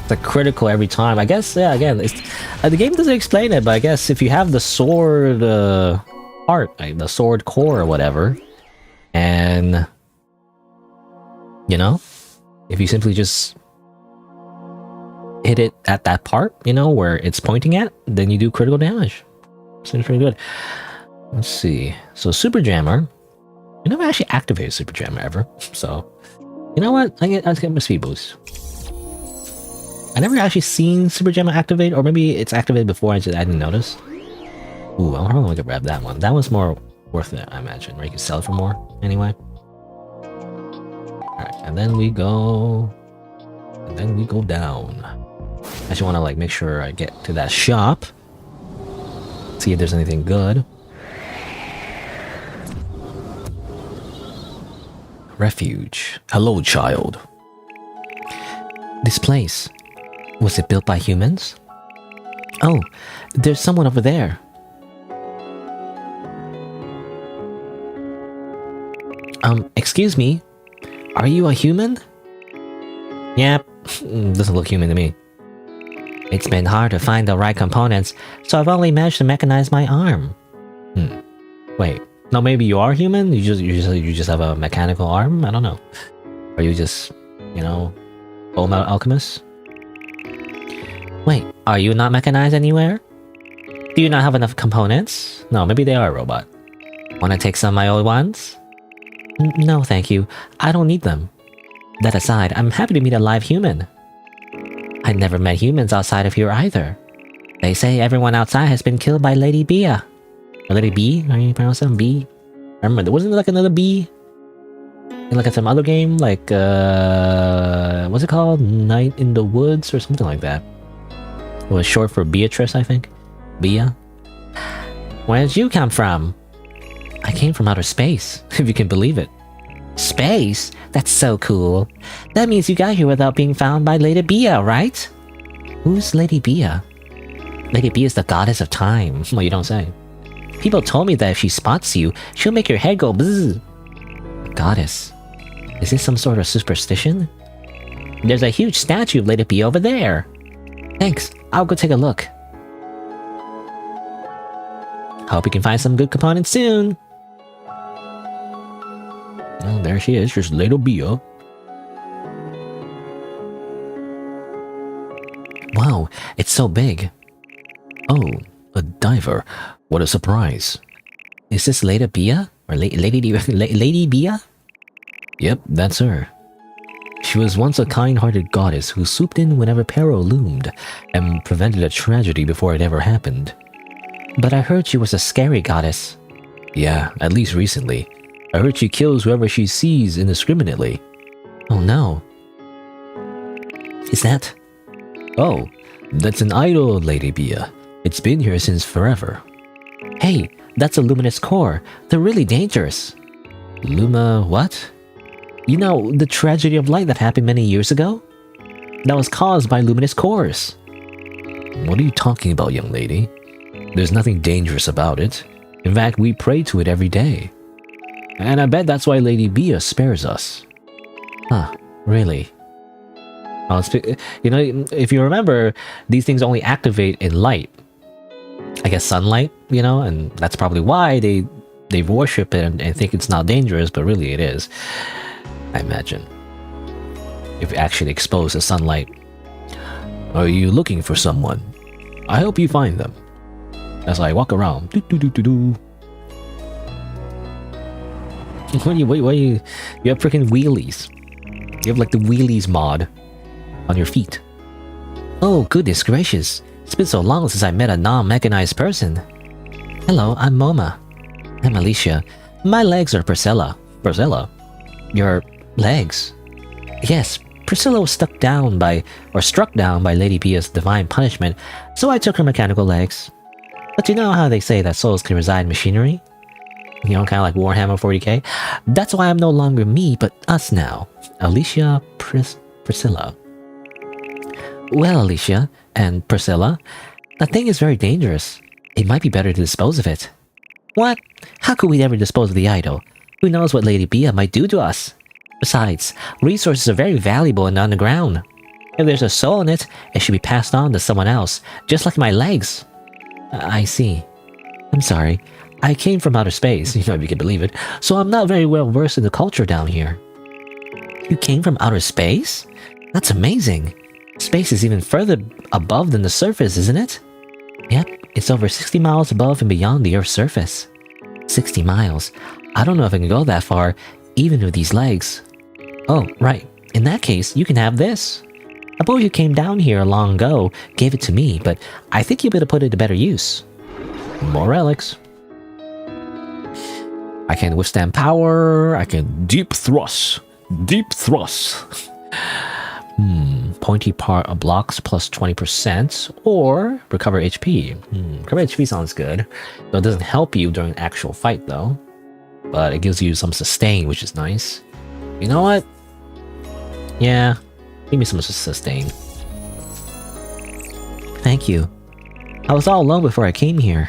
It's a critical every time. I guess, yeah, again, it's, the game doesn't explain it, but I guess if you have the sword part, like the sword core or whatever, and, you know, if you simply just hit it at that part, you know, where it's pointing at, then you do critical damage. Seems pretty good. Let's see. So Super Jammer. I never actually activated Super Jammer ever. So, you know what? I'll get my speed boost. I never actually seen Super Jammer activate, or maybe it's activated before I didn't notice. Ooh, I'm probably gonna grab that one. That one's more worth it, I imagine. Or you can sell it for more anyway. Alright, and then we go... And then we go down. I just want to like make sure I get to that shop. See if there's anything good. Refuge. Hello, child. This place. Was it built by humans? Oh, there's someone over there. Excuse me? Are you a human? Yep. Doesn't look human to me. It's been hard to find the right components, so I've only managed to mechanize my arm. Wait. No, maybe you are human? You just have a mechanical arm? I don't know. Are you just, you know, Full Metal Alchemist? Wait, are you not mechanized anywhere? Do you not have enough components? No, maybe they are a robot. Wanna take some of my old ones? No, thank you. I don't need them. That aside, I'm happy to meet a live human. I never met humans outside of here either. They say everyone outside has been killed by Lady Bia. Or Lady B? Are you pronouncing them B? I remember, there wasn't like another B? In like some other game? Like, what's it called? Night in the Woods or something like that. It was short for Beatrice, I think. Bia? Where did you come from? I came from outer space, if you can believe it. Space? That's so cool. That means you got here without being found by Lady Bia, right? Who's Lady Bia? Lady Bia is the goddess of time. Well, you don't say. People told me that if she spots you, she'll make your head go bzzz. Goddess. Is this some sort of superstition? There's a huge statue of Lady Bia over there. Thanks, I'll go take a look. Hope you can find some good components soon. Oh, there she is, just Lady Bia. Wow, it's so big. Oh, a diver. What a surprise. Is this Lady Bia? Or Lady Bia? Yep, that's her. She was once a kind-hearted goddess who swooped in whenever peril loomed and prevented a tragedy before it ever happened. But I heard she was a scary goddess. Yeah, at least recently. I heard she kills whoever she sees indiscriminately. Oh no. Is that... Oh, that's an idol, Lady Bia. It's been here since forever. Hey, that's a luminous core. They're really dangerous. Luma what? You know, the tragedy of light that happened many years ago? That was caused by luminous cores. What are you talking about, young lady? There's nothing dangerous about it. In fact, we pray to it every day. And I bet that's why Lady Bia spares us. Huh, really? You know, if you remember, these things only activate in light. I guess sunlight, you know, and that's probably why they worship it and think it's not dangerous, but really it is. I imagine. If actually exposed to sunlight. Are you looking for someone? I hope you find them. As I walk around. Do do do do do. What you have freaking wheelies. You have like the wheelies mod on your feet. Oh, goodness gracious. It's been so long since I met a non-mechanized person. Hello, I'm Moma. I'm Alicia. My legs are Priscilla. Priscilla? Your legs? Yes, Priscilla was struck down by Lady Pia's divine punishment, so I took her mechanical legs. But you know how they say that souls can reside in machinery? You know, kind of like Warhammer 40k? That's why I'm no longer me, but us now. Alicia, Priscilla. Well, Alicia and Priscilla, that thing is very dangerous. It might be better to dispose of it. What? How could we ever dispose of the idol? Who knows what Lady Pia might do to us? Besides, resources are very valuable and underground. If there's a soul in it, it should be passed on to someone else, just like my legs. I see. I'm sorry. I came from outer space, you know, if you can believe it, so I'm not very well versed in the culture down here. You came from outer space? That's amazing. Space is even further above than the surface, isn't it? Yep, it's over 60 miles above and beyond the Earth's surface. 60 miles. I don't know if I can go that far, even with these legs. Oh, right. In that case, you can have this. A boy who came down here long ago gave it to me, but I think you'll be able to put it to better use. More relics. I can withstand power. I can deep thrust. Deep thrust. Pointy part of blocks plus 20%, or recover HP. Recover HP sounds good. So it doesn't help you during an actual fight though. But it gives you some sustain, which is nice. You know what? Yeah, give me some sustain. Thank you. I was all alone before I came here,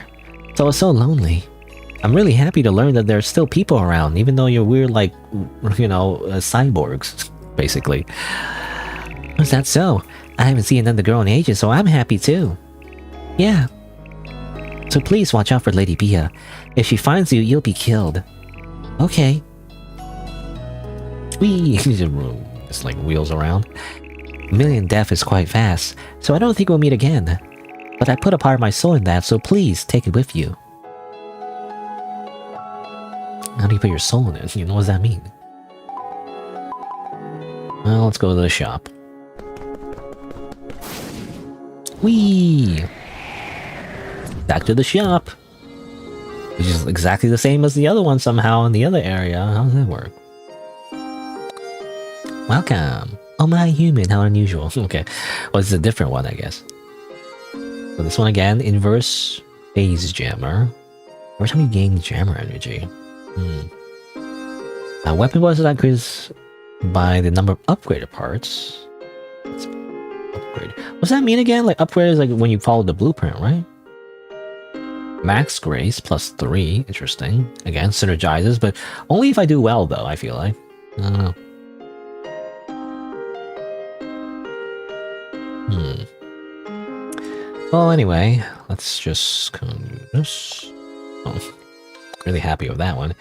so I was so lonely. I'm really happy to learn that there's still people around, even though you're weird like, you know, cyborgs, basically. Was that so? I haven't seen another girl in ages, so I'm happy too. Yeah. So please watch out for Lady Pia. If she finds you, you'll be killed. Okay. Whee! Just like wheels around. A million death is quite fast, so I don't think we'll meet again. But I put a part of my soul in that, so please take it with you. How do you put your soul in it? You know, what does that mean? Well, let's go to the shop. Whee! Back to the shop. Which is exactly the same as the other one somehow in the other area. How does that work? Welcome. Oh my human, how unusual. Okay. Well, it's a different one, I guess. So this one again, inverse phase jammer. Every time you gain jammer energy. Weapon was increased by the number of upgraded parts. Let's upgrade. What's that mean again? Like upgrade is like when you follow the blueprint, right? Max grace plus 3. Interesting. Again, synergizes, but only if I do well though, I feel like. I don't know. Well, anyway, let's just do this. Oh, really happy with that one.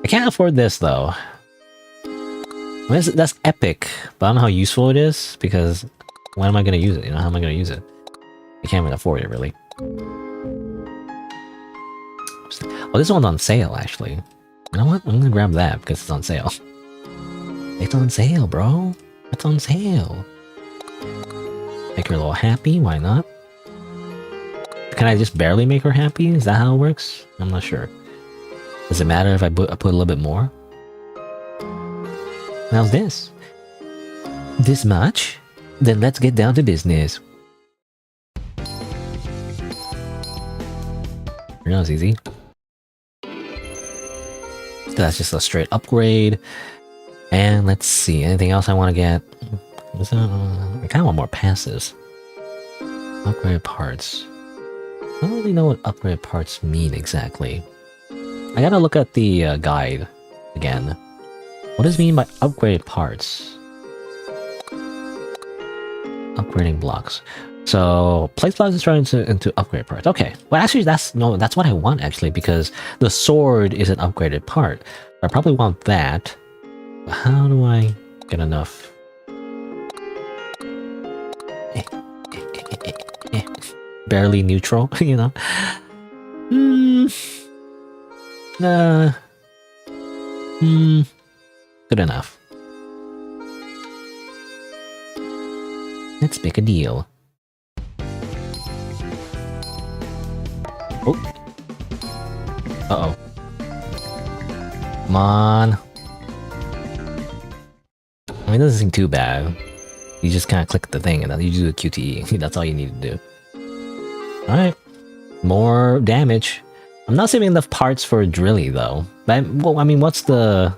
I can't afford this though. That's epic, but I don't know how useful it is because when am I going to use it? You know, how am I going to use it? I can't even afford it really. Oh, this one's on sale actually. You know what? I'm gonna grab that because it's on sale. It's on sale, bro. It's on sale. Make her a little happy. Why not? Can I just barely make her happy? Is that how it works? I'm not sure. Does it matter if I put a little bit more? How's this? This much? Then let's get down to business. You know, it's easy. That's just a straight upgrade. And let's see, anything else I want to get? I kind of want more passes. Upgrade parts. I don't really know what upgrade parts mean exactly. I gotta look at the guide again. What does it mean by upgraded parts? Upgrading blocks. So place blocks is turned into upgrade parts. Okay. Well, actually, that's what I want actually because the sword is an upgraded part. I probably want that. But how do I get enough? Barely neutral, you know. Good enough. Let's make a deal. Oh. Uh-oh. Come on. I mean, it doesn't seem too bad. You just kind of click the thing and then you do a QTE. That's all you need to do. Alright. More damage. I'm not saving enough parts for a Drilly, though. But, well, I mean, what's the...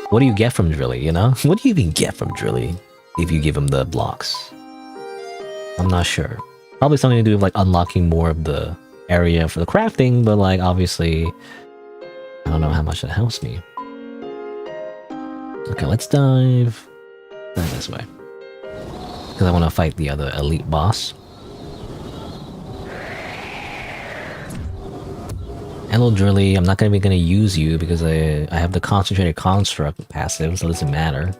What do you get from Drilly, you know? What do you even get from Drilly if you give him the blocks? I'm not sure. Probably something to do with, like, unlocking more of the area for the crafting, but, like, obviously... I don't know how much that helps me. Okay, let's dive this way. Because I want to fight the other elite boss. Hello, Drilly. I'm not going to use you because I have the concentrated construct passive, so it doesn't matter.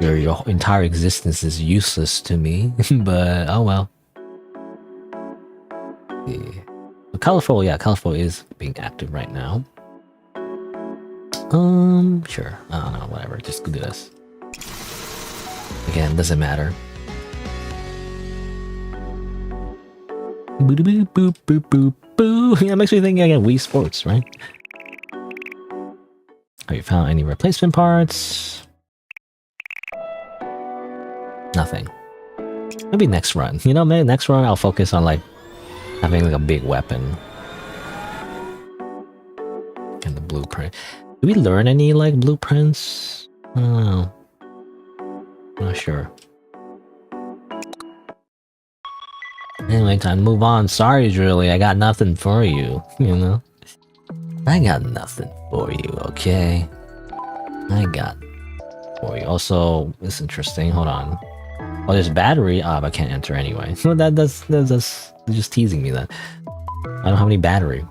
Your entire existence is useless to me, but oh well. Yeah. Colorful, yeah, Colorful is being active right now. Sure. I don't know, whatever. Just do this. Again, doesn't matter. Boo boo boo boo boo boo. Yeah, it makes me think again Wii Sports, right? Have you found any replacement parts? Nothing. Maybe next run. You know, maybe next run I'll focus on like having like a big weapon. And the blueprint. Did we learn any like blueprints? I don't know. I'm not sure. Anyway, time to move on. Sorry, Drilly, I got nothing for you. You know? I got nothing for you, okay? I got for you. Also, it's interesting. Hold on. Oh, there's battery. Ah, but I can't enter anyway. So that's just teasing me then. I don't have any battery.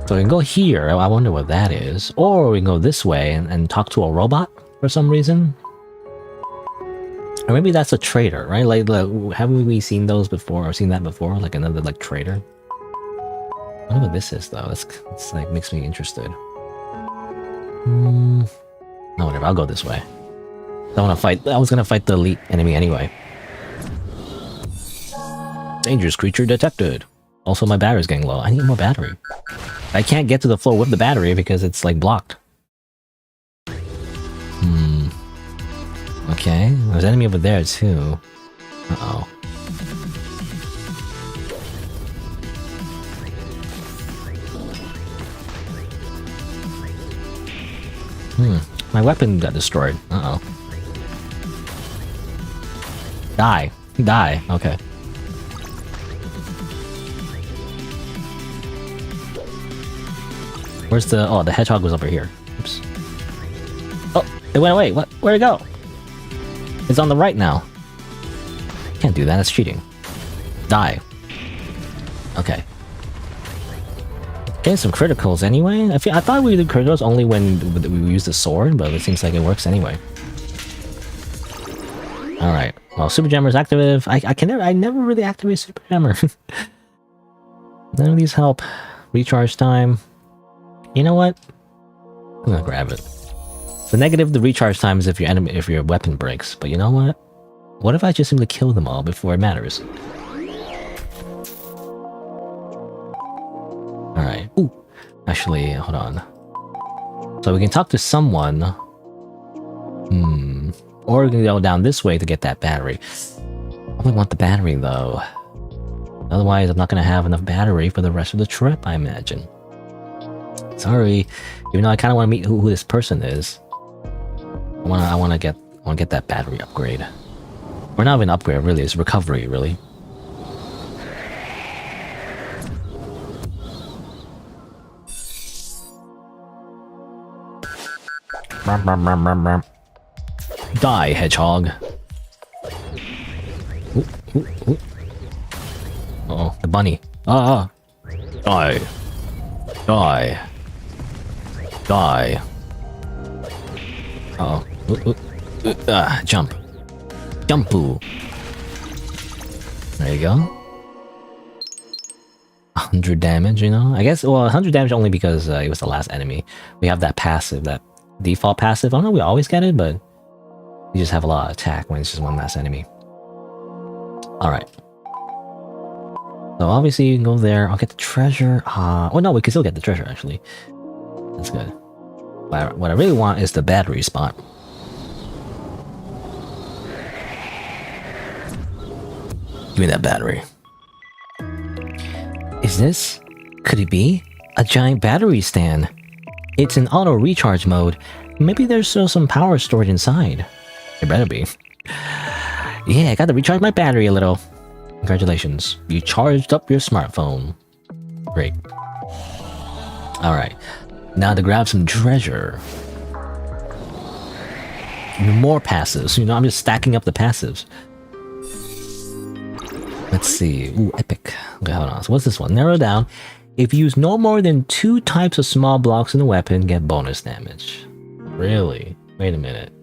So we can go here. I wonder what that is. Or we can go this way and talk to a robot for some reason. Or maybe that's a trader, right? Like, haven't we seen those before? Or seen that before? Like another like trader. I wonder what this is though. It's like makes me interested. No, whatever. I'll go this way. I want to fight. I was gonna fight the elite enemy anyway. Dangerous creature detected. Also, my battery's getting low. I need more battery. I can't get to the floor with the battery because it's like blocked. Okay, there's an enemy over there too. Uh-oh. My weapon got destroyed. Uh-oh. Die. Die. Okay. Where's the... Oh, the hedgehog was over here. Oops. Oh, it went away. What? Where'd it go? It's on the right now. Can't do that. That's cheating. Die. Okay. Getting some criticals anyway. I thought we did criticals only when we used the sword, but it seems like it works anyway. All right. Well, Super Jammer is active. I never really activate Super Jammer. None of these help. Recharge time. You know what? I'm gonna grab it. The negative, the recharge time is if your weapon breaks. But you know what? What if I just simply kill them all before it matters? Alright. Ooh. Actually, hold on. So we can talk to someone. Or we can go down this way to get that battery. I only want the battery though. Otherwise, I'm not gonna have enough battery for the rest of the trip, I imagine. Sorry. Even though I kinda wanna meet who this person is. I wanna get that battery upgrade. Or not even upgrade, really, it's recovery, really. Die, hedgehog. Ooh, ooh, ooh. Uh-oh, the bunny. Die. Die. Die. Uh-oh. Jump. Jumpu. There you go. 100 damage, you know? I guess, well, 100 damage only because it was the last enemy. We have that passive, that default passive. I don't know, we always get it, but you just have a lot of attack when it's just one last enemy. Alright. So obviously you can go there. I'll get the treasure. Oh no, we can still get the treasure actually. That's good. But what I really want is the battery spot. Give me that battery. Is this? Could it be? A giant battery stand. It's in auto recharge mode. Maybe there's still some power stored inside. There better be. Yeah, I got to recharge my battery a little. Congratulations. You charged up your smartphone. Great. Alright. Now to grab some treasure. More passives. You know, I'm just stacking up the passives. Let's see. Ooh, epic. Okay, hold on. So what's this one? Narrow down. If you use no more than 2 types of small blocks in the weapon, get bonus damage. Really? Wait a minute.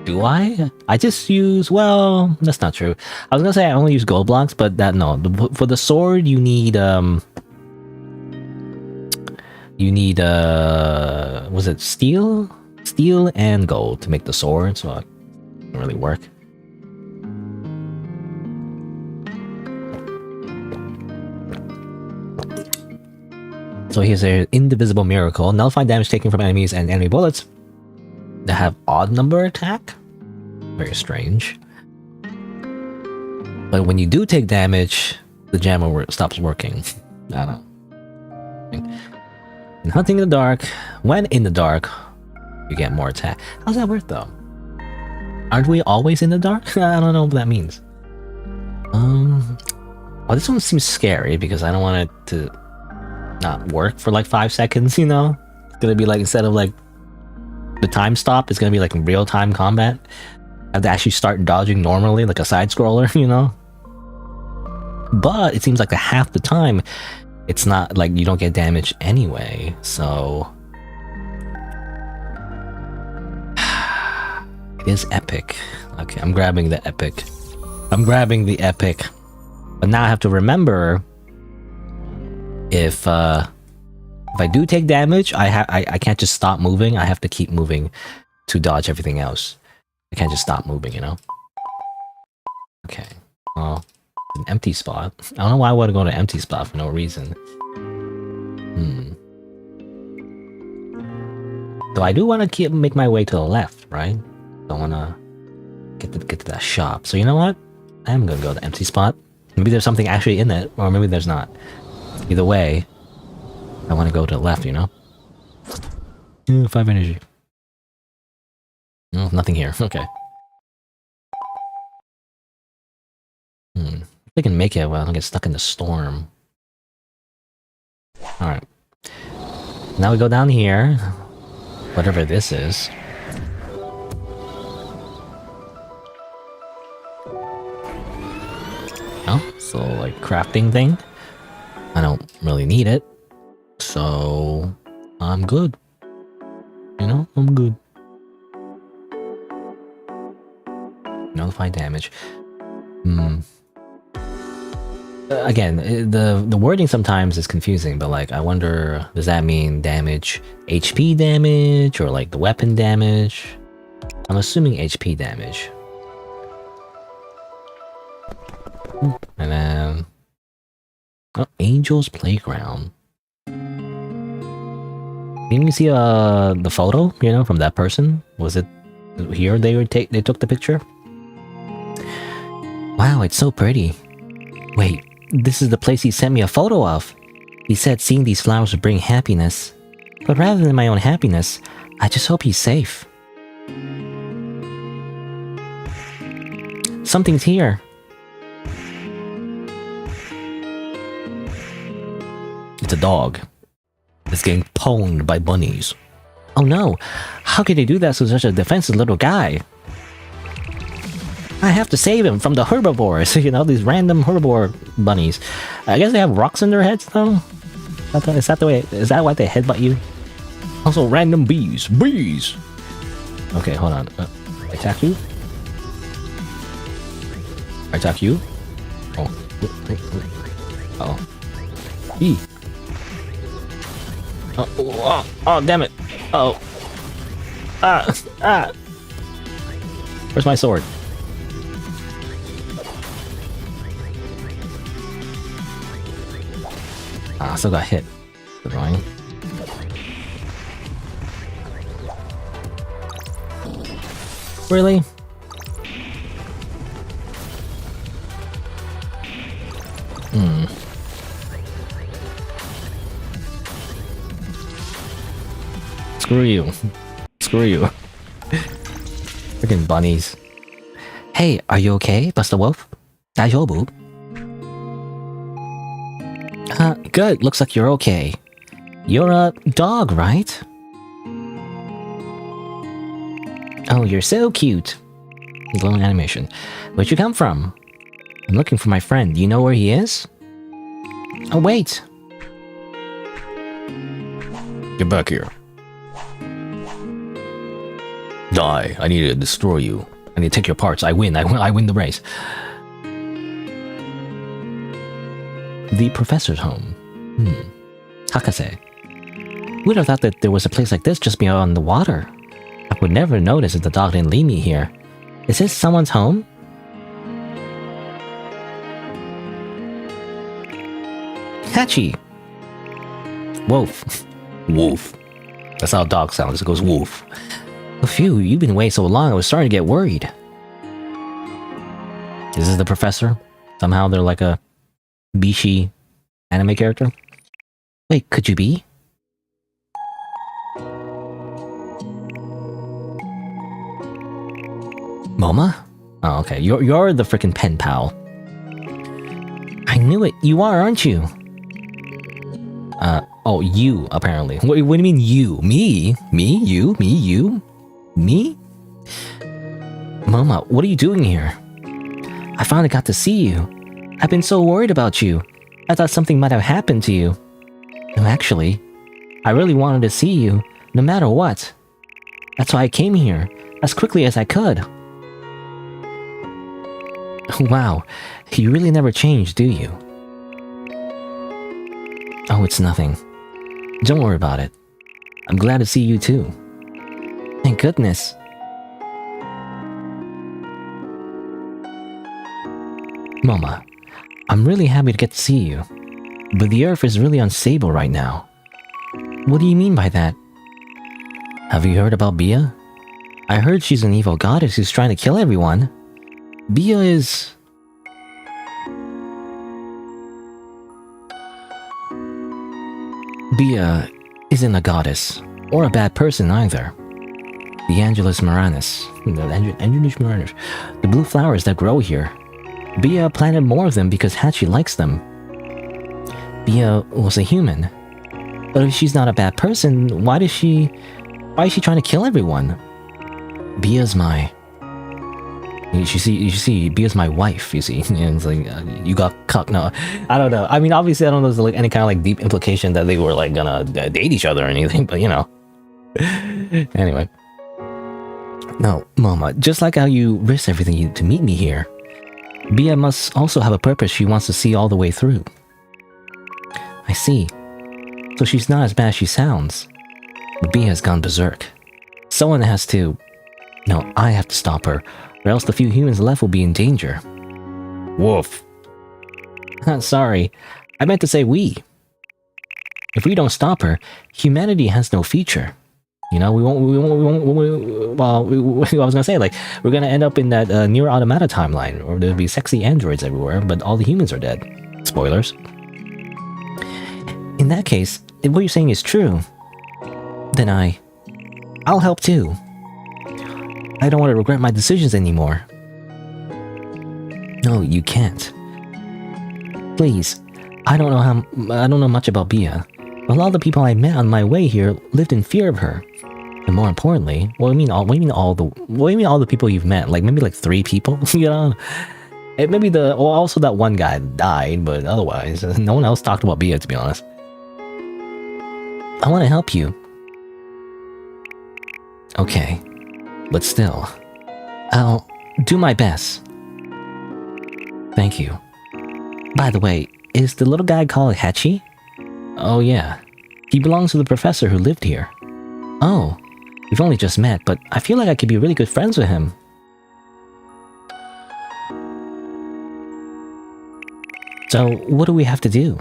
Do I? I just use... Well, that's not true. I was gonna say I only use gold blocks, but that... No. For the sword, you need... You need... Was it steel? Steel and gold to make the sword, so it doesn't really work. So here's an indivisible miracle. Nullify damage taken from enemies and enemy bullets that have odd number attack. Very strange. But when you do take damage, the jammer stops working. I don't know. In hunting in the dark, when in the dark, you get more attack. How's that work though? Aren't we always in the dark? I don't know what that means. Well, this one seems scary because I don't want it to not work for like 5 seconds, you know? It's gonna be like, instead of like the time stop, it's gonna be like in real-time combat. I have to actually start dodging normally, like a side-scroller, you know? But it seems like half the time, it's not like you don't get damage anyway, so... It is epic. Okay, I'm grabbing the epic. I'm grabbing the epic. But now I have to remember... If I do take damage, I can't just stop moving. I have to keep moving to dodge everything else. I can't just stop moving, you know? Okay. Well, an empty spot. I don't know why I want to go to an empty spot for no reason. So I do want to make my way to the left, right? I want to get to that shop. So you know what? I'm gonna go to the empty spot. Maybe there's something actually in it, or maybe there's not. Either way, I want to go to the left, you know? 5 energy. Oh, nothing here. Okay. If I can make it, well, I don't get stuck in the storm. Alright. Now we go down here. Whatever this is. Oh, so like crafting thing. I don't really need it, so I'm good. You know, I'm good. Nullify damage. Again, the wording sometimes is confusing, but like I wonder, does that mean damage, HP damage, or like the weapon damage? I'm assuming HP damage. And then... Oh, Angel's Playground. Didn't you see the photo, you know, from that person? Was it here they took the picture? Wow, it's so pretty. Wait, this is the place he sent me a photo of. He said seeing these flowers would bring happiness. But rather than my own happiness, I just hope he's safe. Something's here. It's a dog. It's getting pwned by bunnies. Oh no! How could they do that to such a defensive little guy? I have to save him from the herbivores, you know, these random herbivore bunnies. I guess they have rocks in their heads, though? Is that the way? Is that why they headbutt you? Also, random bees. Bees! Okay, hold on. Attack you? Attack you? Oh. Oh. E. Oh, damn it. Oh. Ah. Where's my sword? I still got hit. Annoying. Really? Screw you. Screw you. Freaking bunnies. Hey, are you okay, Buster Wolf? 다이조부? Good. Looks like you're okay. You're a dog, right? Oh, you're so cute. Glowing animation. Where'd you come from? I'm looking for my friend. Do you know where he is? Oh, wait. Get back here. Die. I need to destroy you. I need to take your parts. I win. I win the race. The professor's home. Takase. We'd have thought that there was a place like this just beyond the water. I would never notice if the dog didn't lead me here. Is this someone's home? Hachi! Wolf. Wolf. That's how a dog sounds. It goes wolf. Oh, phew, you've been away so long, I was starting to get worried. Is this the professor? Somehow they're like a Bishi anime character? Wait, could you be? Moma? Oh, okay. You're the freaking pen pal. I knew it. You are, aren't you? Oh, you, apparently. What do you mean you? Me? Me? You? Me? You? Me? Moma, what are you doing here? I finally got to see you. I've been so worried about you. I thought something might have happened to you. No, actually, I really wanted to see you, no matter what. That's why I came here, as quickly as I could. Wow, you really never changed, do you? Oh, it's nothing. Don't worry about it. I'm glad to see you too. Thank goodness. Moma, I'm really happy to get to see you. But the earth is really unstable right now. What do you mean by that? Have you heard about Bia? I heard she's an evil goddess who's trying to kill everyone. Bia is... Bia isn't a goddess, or a bad person either. The Angelus Moranis, the blue flowers that grow here. Bia planted more of them because Hachi likes them. Bia was a human. But if she's not a bad person, why is she trying to kill everyone? Bia's my... You see, Bia's my wife, you see. And it's like, you got cucked. No, I don't know. I mean, obviously, I don't know if there's like any kind of like deep implication that they were like gonna date each other or anything, but you know. Anyway. No, Moma, just like how you risked everything to meet me here, Bia must also have a purpose she wants to see all the way through. I see. So she's not as bad as she sounds. But Bia has gone berserk. Someone has to... No, I have to stop her, or else the few humans left will be in danger. Woof. Sorry, I meant to say we. If we don't stop her, humanity has no future. You know, we won't, well, I was gonna say, like, we're gonna end up in that Near Automata timeline, or there'll be sexy androids everywhere, but all the humans are dead. Spoilers. In that case, if what you're saying is true, then I'll help too. I don't want to regret my decisions anymore. No, you can't. Please, I don't know much about Bia, but a lot of the people I met on my way here lived in fear of her. And more importantly, what do you mean all the people you've met? Like maybe like 3 people, you know? And maybe also that one guy died, but otherwise, no one else talked about Bia, to be honest. I want to help you. Okay, but still, I'll do my best. Thank you. By the way, is the little guy called Hachi? Oh yeah. He belongs to the professor who lived here. Oh, we've only just met, but I feel like I could be really good friends with him. So, what do we have to do?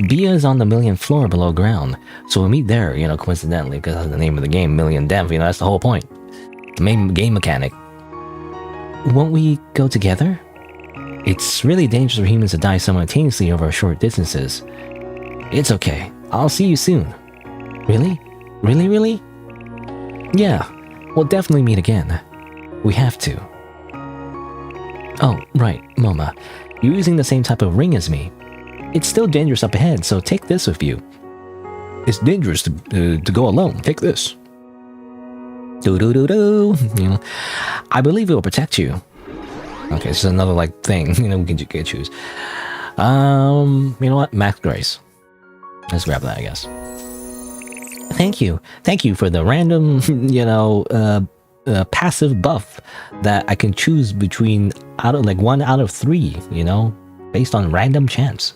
Bia is on the 1,000,000th floor below ground, so we'll meet there, you know, coincidentally, because that's the name of the game, 1,000,000 Dev, you know, that's the whole point. The main game mechanic. Won't we go together? It's really dangerous for humans to die simultaneously over short distances. It's okay. I'll see you soon. Really? Really? Yeah, we'll definitely meet again. We have to. Oh, right, Moma. You're using the same type of ring as me. It's still dangerous up ahead, so take this with you. It's dangerous to go alone. Take this. You know, I believe it will protect you. Okay, this is another like thing. You know, we can choose. You know what? Max Grace. Let's grab that, I guess. Thank you for the random, you know, passive buff that I can choose between like 1 out of 3. You know, based on random chance.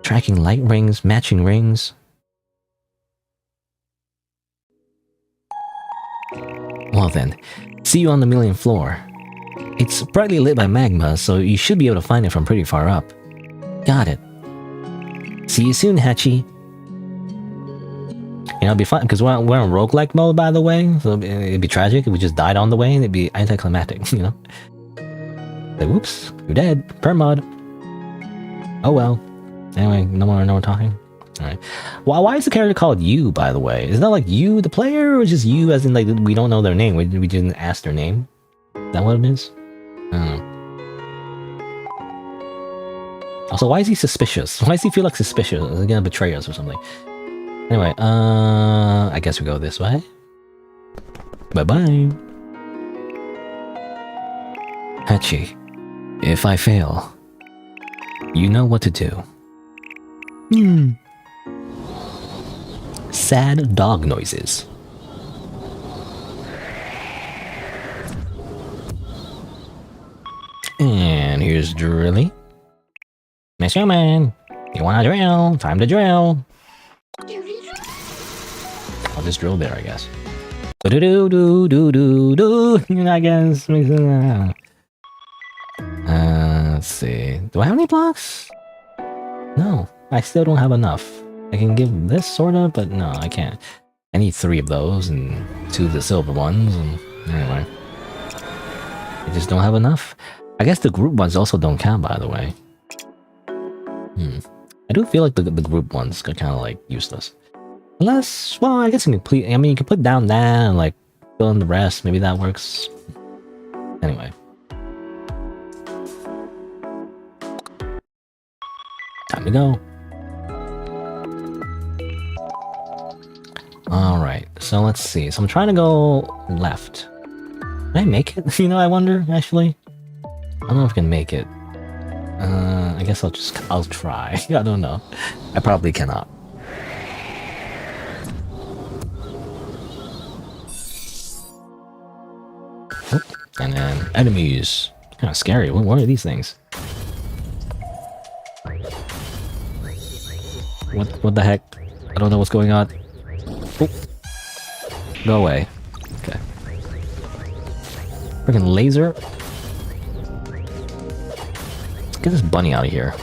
Tracking light rings, matching rings. Well then, see you on the 1,000,000th floor. It's brightly lit by magma, so you should be able to find it from pretty far up. Got it. See you soon, Hachi. You know, it'd be fun, because we're on roguelike mode, by the way, so it'd be tragic if we just died on the way, and it'd be anticlimactic, you know? Like, whoops, you're dead. Permod. Oh well. Anyway, no more talking. Alright. Well, why is the character called you, by the way? Is that like you, the player, or just you as in, like, we don't know their name? We didn't ask their name? Is that what it is? I don't know. Also, why is he suspicious? Why does he feel like suspicious? Is he gonna betray us or something? Anyway, I guess we go this way. Bye-bye. Hachi, if I fail, you know what to do. Sad dog noises. And here's Drilly. Miss Human, you wanna drill? Time to drill. I'll just drill there, I guess. Do. I guess. Let's see. Do I have any blocks? No, I still don't have enough. I can give this sort of, but no, I can't. I need 3 of those and 2 of the silver ones. And anyway, I just don't have enough. I guess the group ones also don't count, by the way. I do feel like the group ones are kind of like useless. Unless, well, I guess you can you can put down that and like fill in the rest. Maybe that works. Anyway. Time to go. Alright, so let's see. So I'm trying to go left. Can I make it? You know, I wonder, actually. I don't know if I can make it. I guess I'll try. I don't know. I probably cannot. Oh, and then enemies. Kind of scary. What are these things? What the heck? I don't know what's going on. Oh. Go away. Okay. Freaking laser. Let's get this bunny out of here.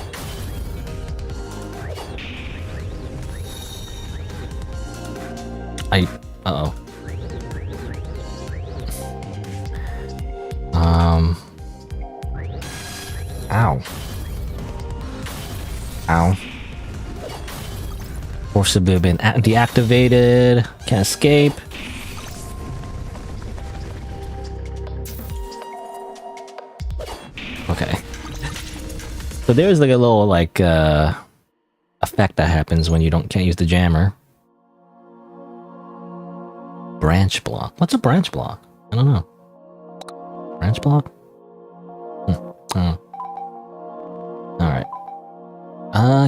Uh-oh. Ow. Ow. Forcibly have been deactivated. Can't escape. Okay. So there's like a little like effect that happens when you can't use the jammer. Branch block. What's a branch block? I don't know. Branch block? Oh. Alright.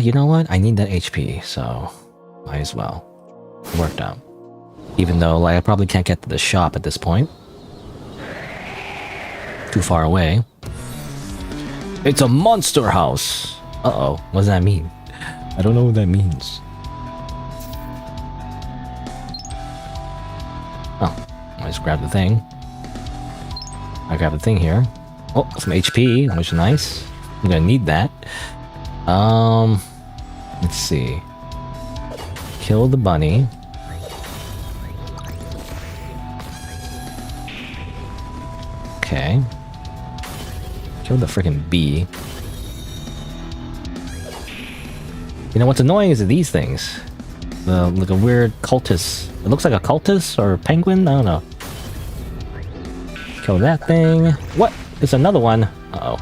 You know what? I need that HP, so might as well. It worked out. Even though like I probably can't get to the shop at this point. Too far away. It's a monster house. Uh-oh. What does that mean? I don't know what that means. Oh, I just grabbed the thing. I grabbed the thing here. Oh, some HP, which is nice. I'm gonna need that. Let's see. Kill the bunny. Okay. Kill the freaking bee. You know what's annoying is these things. Like a weird cultist. It looks like a cultist or a penguin. I don't know. Kill that thing. What? There's another one. Uh-oh.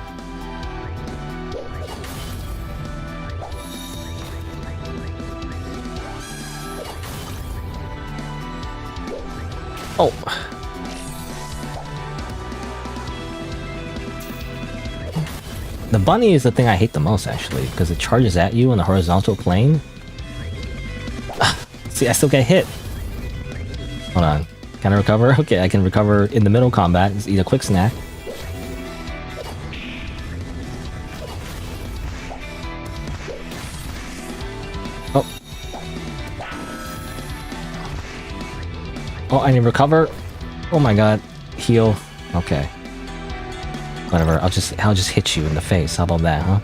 Oh. The bunny is the thing I hate the most, actually, because it charges at you in the horizontal plane. See, I still get hit. Hold on. Can I recover? Okay, I can recover in the middle combat. Just eat a quick snack. Oh. Oh, I need to recover. Oh my god. Heal. Okay. Whatever. I'll just hit you in the face. How about that, huh?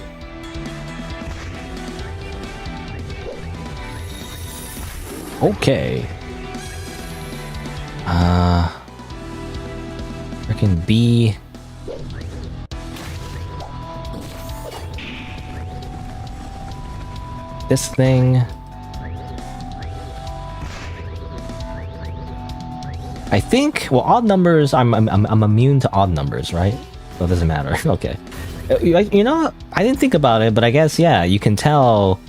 Okay. Freaking bee. This thing. I think, well, odd numbers, I'm immune to odd numbers, right? So it doesn't matter. Okay. You know, I didn't think about it, but I guess, yeah, you can tell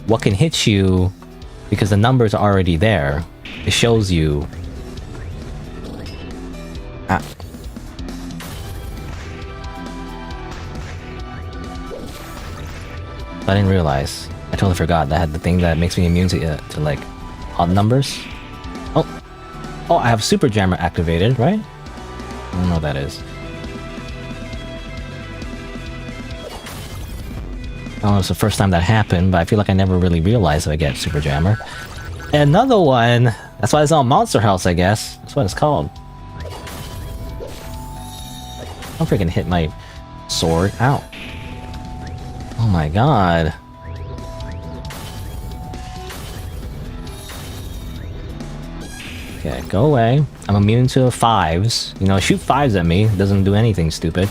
what can hit you because the numbers are already there. It shows you. Ah. I didn't realize. I totally forgot that I had the thing that makes me immune to like odd numbers. Oh. Oh, I have Super Jammer activated, right? I don't know what that is. I don't know if it's the first time that happened, but I feel like I never really realized that I get Super Jammer. And another one! That's why it's on Monster House, I guess. That's what it's called. I'll freaking hit my sword. Ow. Oh my god. Okay, go away. I'm immune to fives. You know, shoot fives at me. It doesn't do anything stupid.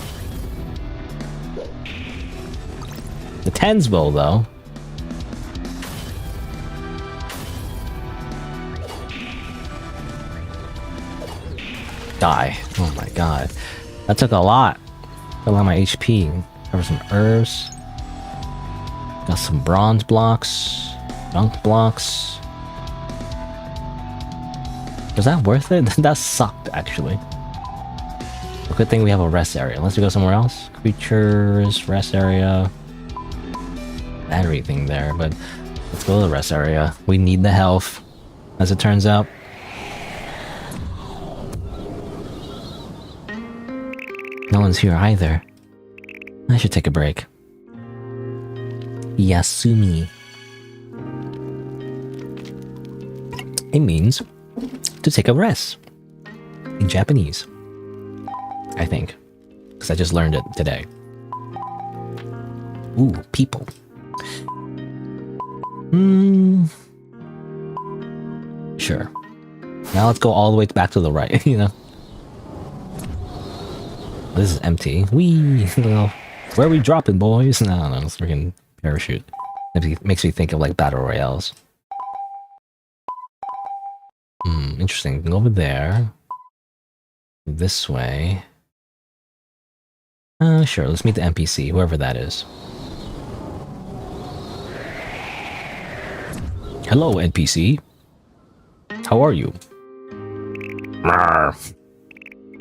The tens will, though. Die. Oh my god. That took a lot. Got a lot of my HP. Cover some herbs. Got some bronze blocks. Dunk blocks. Was that worth it? That sucked, actually. A good thing we have a rest area. Unless we go somewhere else. Creatures, rest area. Battery thing there, but let's go to the rest area. We need the health, as it turns out. No one's here either. I should take a break. Yasumi. It means to take a rest. In Japanese. I think. Because I just learned it today. Ooh, people. Sure. Now let's go all the way back to the right, you know? This is empty. Whee! Where are we dropping, boys? No, it's freaking parachute. It makes me think of like battle royales. Interesting. Go over there. This way. Sure, let's meet the NPC, whoever that is. Hello, NPC. How are you?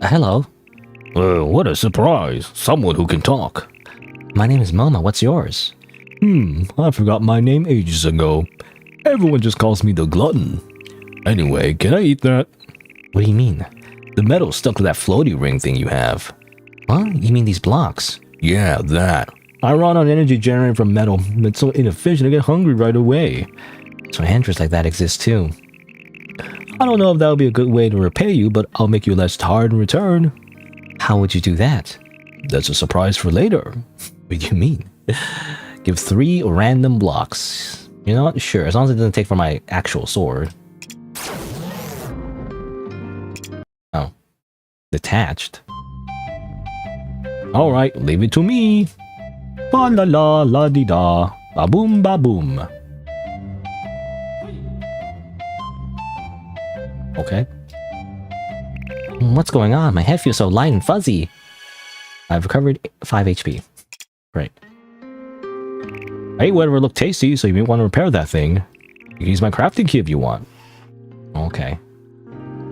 Hello. What a surprise. Someone who can talk. My name is Moma. What's yours? I forgot my name ages ago. Everyone just calls me the glutton. Anyway, can I eat that? What do you mean? The metal stuck to that floaty ring thing you have. Huh? You mean these blocks? Yeah, that. I run on energy generated from metal. It's so inefficient, I get hungry right away. So hampers like that exist too. I don't know if that would be a good way to repay you, but I'll make you less tired in return. How would you do that? That's a surprise for later. What do you mean? Give 3 random blocks. You know what? Sure, as long as it doesn't take from my actual sword. Oh. Detached. Alright, leave it to me. Ba la la la di da. Ba boom ba boom. Okay. What's going on? My head feels so light and fuzzy. I've recovered 5 HP. Great. I ate whatever looked tasty, so you may want to repair that thing. You can use my crafting key if you want. Okay.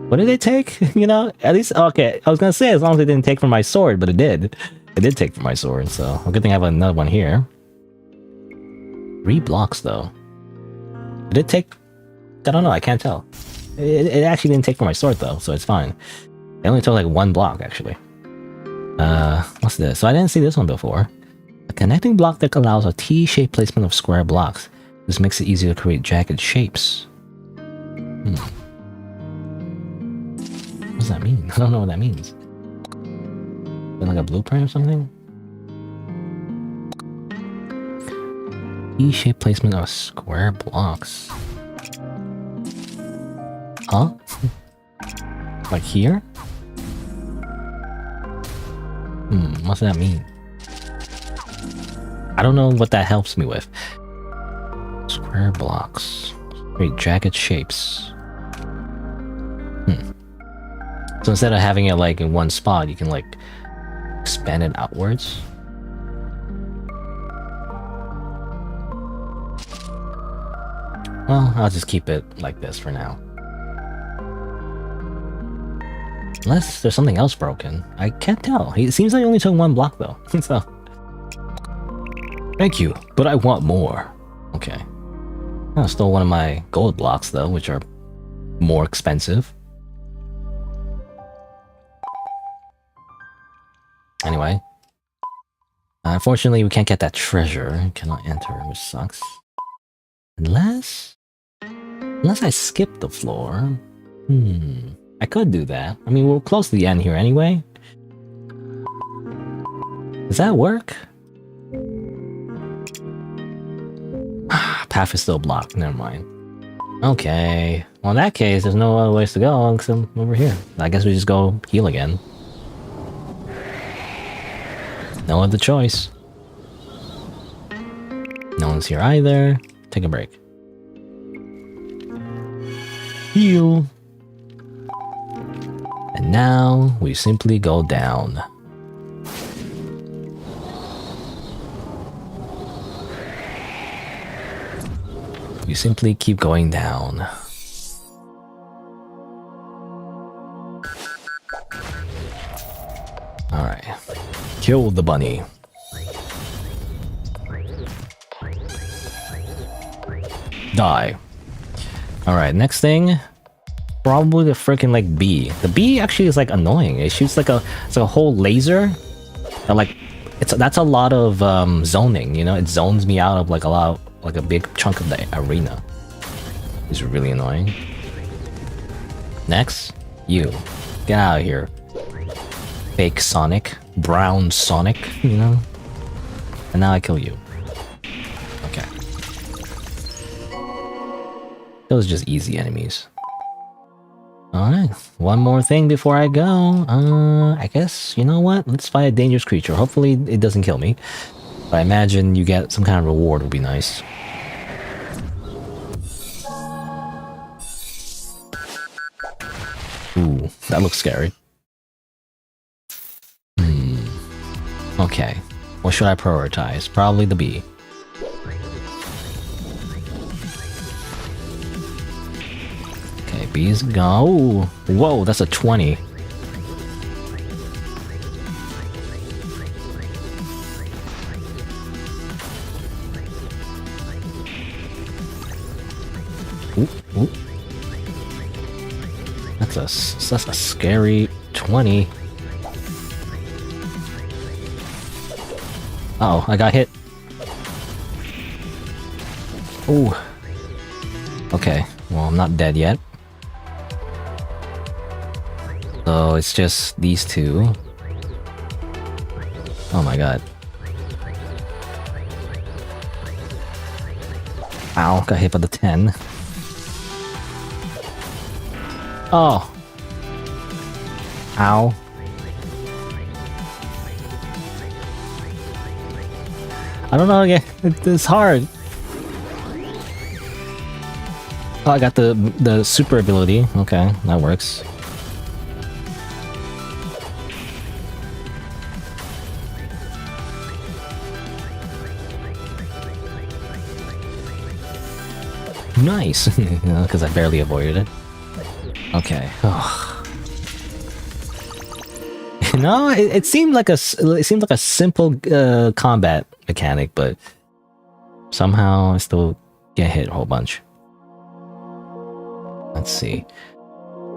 What did it take? You know, at least, okay, I was gonna say as long as it didn't take from my sword, but it did. It did take from my sword, so a good thing I have another one here. 3 blocks, though. Did it take... I don't know, I can't tell. It actually didn't take from my sword, though, so it's fine. It only took like 1 block, actually. What's this? So I didn't see this one before. A connecting block that allows a T-shaped placement of square blocks. This makes it easier to create jagged shapes. What does that mean? I don't know what that means. Is it like a blueprint or something? T-shaped placement of square blocks. Huh? Like here? What's that mean? I don't know what that helps me with. Square blocks. Create jagged shapes. So instead of having it like in one spot, you can like expand it outwards. Well, I'll just keep it like this for now. Unless there's something else broken. I can't tell. It seems like he only took 1 block though. So. Thank you, but I want more. Okay. I stole one of my gold blocks though, which are more expensive. Anyway. Unfortunately, we can't get that treasure. Cannot enter, which sucks. Unless I skip the floor. I could do that. I mean, we're close to the end here anyway. Does that work? Path is still blocked. Never mind. Okay. Well, in that case, there's no other ways to go except over here. I guess we just go heal again. No other choice. No one's here either. Take a break. Heal. And now we simply go down. We simply keep going down. Alright. Kill the bunny. Die. Alright, next thing. Probably the freaking like bee. The bee actually is like annoying. It shoots like it's like a whole laser. And like that's a lot of zoning, you know? It zones me out of like a big chunk of the arena. It's really annoying. Next, you. Get out of here. Fake Sonic. Brown Sonic, you know? And now I kill you. Okay. Those are just easy enemies. Alright, one more thing before I go. I guess, you know what? Let's fight a dangerous creature. Hopefully it doesn't kill me. But I imagine you get some kind of reward would be nice. Ooh, that looks scary. Okay, what should I prioritize? Probably the bee. Okay, bees go. Whoa, that's a 20. Ooh, ooh. That's a scary 20. Oh, I got hit. Ooh. Okay, well, I'm not dead yet. So it's just these two. Oh my god. Ow, got hit by the 10. Oh. Ow. I don't know again. It's hard. Oh, I got the super ability. Okay, that works. Nice, because I barely avoided it. Okay. No, it seemed like a simple combat mechanic, but somehow I still get hit a whole bunch. Let's see.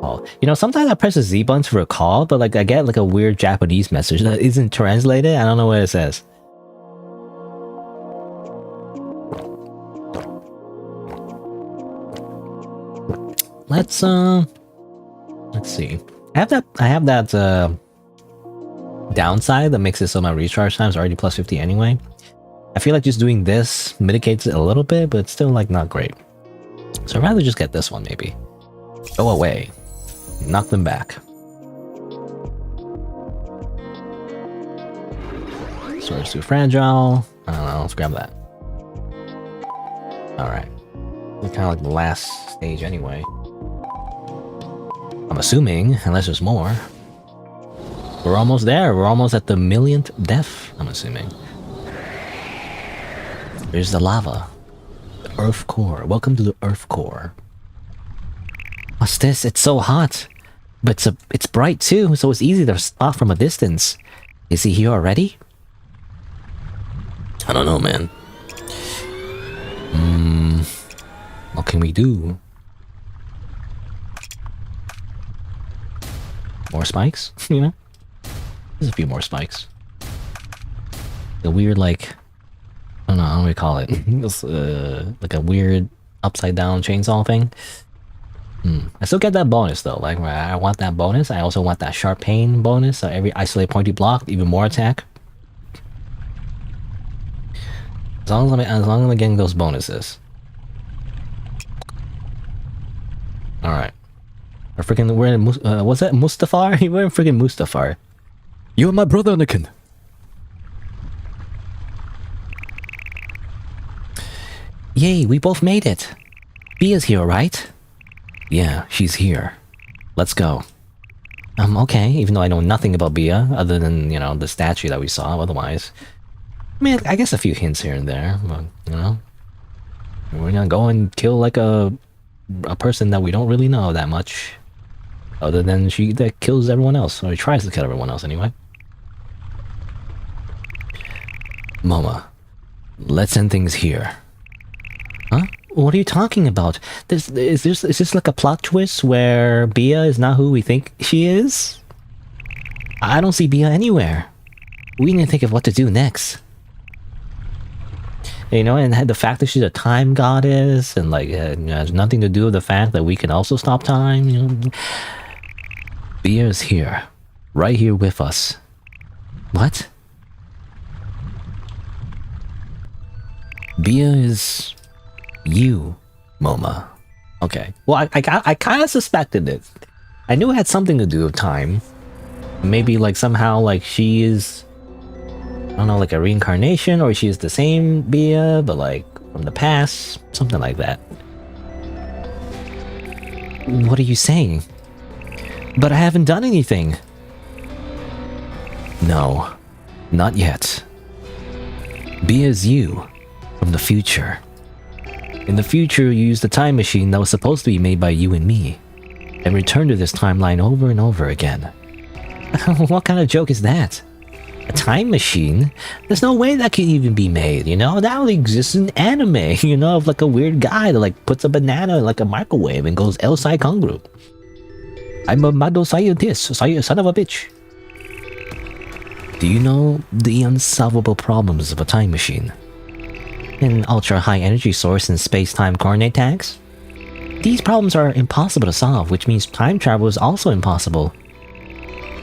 Oh, you know, sometimes I press the Z button to recall, but like I get like a weird Japanese message that isn't translated. I don't know what it says. Let's see. I have that downside that makes it so my recharge time is already plus 50 anyway. I feel like just doing this mitigates it a little bit, but it's still like not great. So I'd rather just get this one maybe. Go away. Knock them back. Sword's too fragile. I don't know, let's grab that. Alright. It's kind of like the last stage anyway. I'm assuming, unless there's more. We're almost there. We're almost at the 1,000,000th death, I'm assuming. There's the lava. The Earth Core. Welcome to the Earth Core. What's this? It's so hot. But it's bright too, so it's easy to spot from a distance. Is he here already? I don't know, man. What can we do? More spikes? You know? There's a few more spikes. The weird, like... I don't know, how do we call it? It's, like a weird upside down chainsaw thing. I still get that bonus though. Like, I want that bonus. I also want that sharp pain bonus. So every isolate pointy block, even more attack. As long as I'm getting those bonuses. Alright. We're in what's that? Mustafar? We're in freaking Mustafar. You are my brother, Anakin. Yay, we both made it. Bia's here, right? Yeah, she's here. Let's go. Okay, even though I know nothing about Bia, other than, you know, the statue that we saw, otherwise. I mean, I guess a few hints here and there, but, you know. We're gonna go and kill, like, a person that we don't really know that much. Other than she that kills everyone else, or tries to kill everyone else anyway. Moma, let's end things here. Huh? What are you talking about? Is this like a plot twist where Bia is not who we think she is? I don't see Bia anywhere. We need to think of what to do next. You know, and the fact that she's a time goddess, and like, has nothing to do with the fact that we can also stop time, you know. Bia is here. Right here with us. What? Bia is... you, Moma. Okay. Well, I kind of suspected it. I knew it had something to do with time. Maybe, like, somehow, like, she is... I don't know, like a reincarnation, or she is the same Bia, but, like, from the past. Something like that. What are you saying? But I haven't done anything. No. Not yet. Bia is you. From the future. In the future, you used a time machine that was supposed to be made by you and me, and return to this timeline over and over again. What kind of joke is that? A time machine? There's no way that can even be made, you know? That only exists in anime, you know, of like a weird guy that like puts a banana in like a microwave and goes El Sai Kangru. I'm a mad scientist, son of a bitch. Do you know the unsolvable problems of a time machine? An ultra-high energy source and space-time coordinate tags? These problems are impossible to solve, which means time travel is also impossible.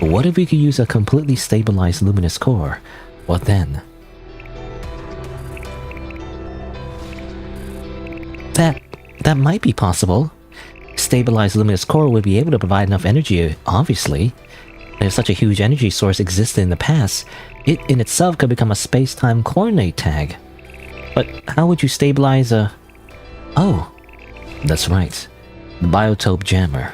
But what if we could use a completely stabilized luminous core? What then? That might be possible. Stabilized luminous core would be able to provide enough energy, obviously. And if such a huge energy source existed in the past, it in itself could become a space-time coordinate tag. But how would you stabilize a... Oh, that's right. The biotope jammer.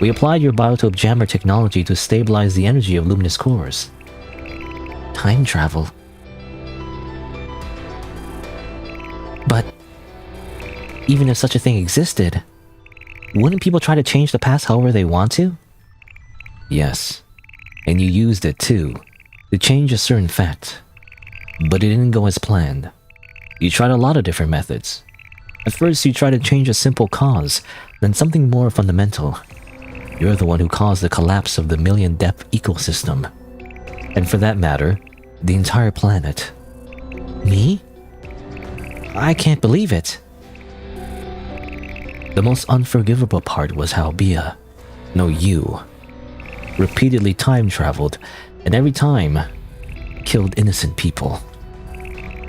We applied your biotope jammer technology to stabilize the energy of luminous cores. Time travel. But even if such a thing existed, wouldn't people try to change the past however they want to? Yes, and you used it too, to change a certain fact. But it didn't go as planned. You tried a lot of different methods. At first you tried to change a simple cause, then something more fundamental. You're the one who caused the collapse of the million-depth ecosystem. And for that matter, the entire planet. Me? I can't believe it. The most unforgivable part was how Bia, no you, repeatedly time-traveled, and every time, killed innocent people.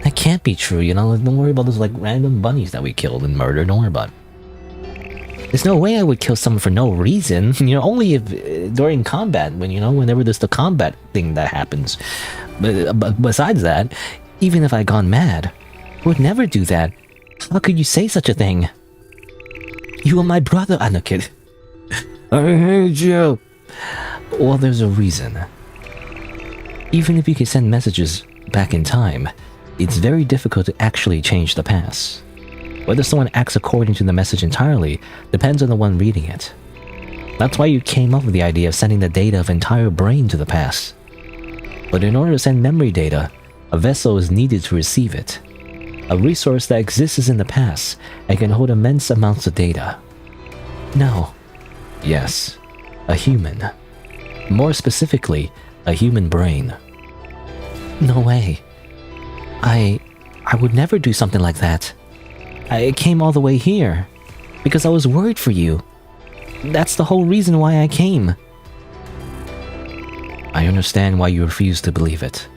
That can't be true, you know? Don't worry about those, like, random bunnies that we killed and murdered. Don't worry about it. There's no way I would kill someone for no reason. You know, only if during combat, when, you know, whenever there's the combat thing that happens. But besides that, even if I'd gone mad, I would never do that. How could you say such a thing? You are my brother, Anakin. I hate you. Well, there's a reason. Even if you can send messages back in time, it's very difficult to actually change the past. Whether someone acts according to the message entirely depends on the one reading it. That's why you came up with the idea of sending the data of entire brain to the past. But in order to send memory data, a vessel is needed to receive it. A resource that exists in the past and can hold immense amounts of data. No. Yes, a human. More specifically, a human brain. No way. I would never do something like that. I came all the way here because I was worried for you. That's the whole reason why I came. I understand why you refuse to believe it.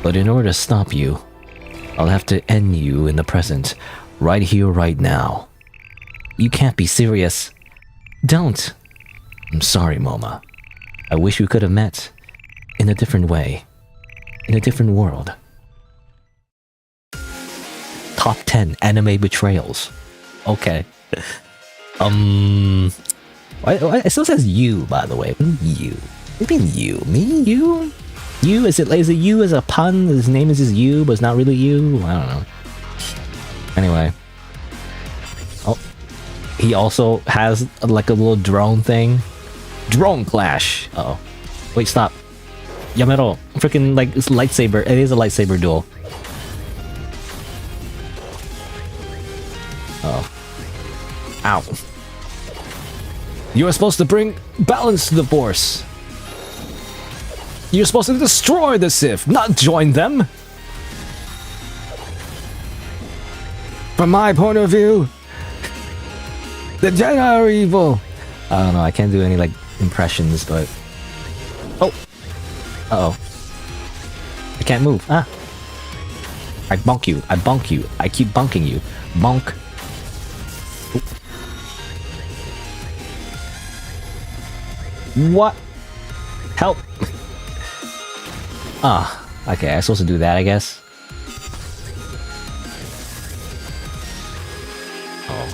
But in order to stop you, I'll have to end you in the present, right here, right now. You can't be serious. Don't. I'm sorry, Moma. I wish we could have met in a different way, in a different world. Top 10 anime betrayals. Okay. It still says you, by the way. You. What do you mean you? Me? You? You? Is it you as a pun? His name is just you, but it's not really you? I don't know. Anyway. Oh. He also has like a little drone thing. Drone clash. Uh-oh. Wait, stop. Yamero. Freaking like it's lightsaber. It is a lightsaber duel. Oh. Ow. You are supposed to bring balance to the Force. You're supposed to destroy the Sith, not join them. From my point of view, the Jedi are evil. I don't know, I can't do any like impressions, but... Oh! Uh-oh. I can't move. Ah! I bonk you. I bonk you. I keep bonking you. Bonk. What? Help! Ah, okay, I'm supposed to do that, I guess. Oh.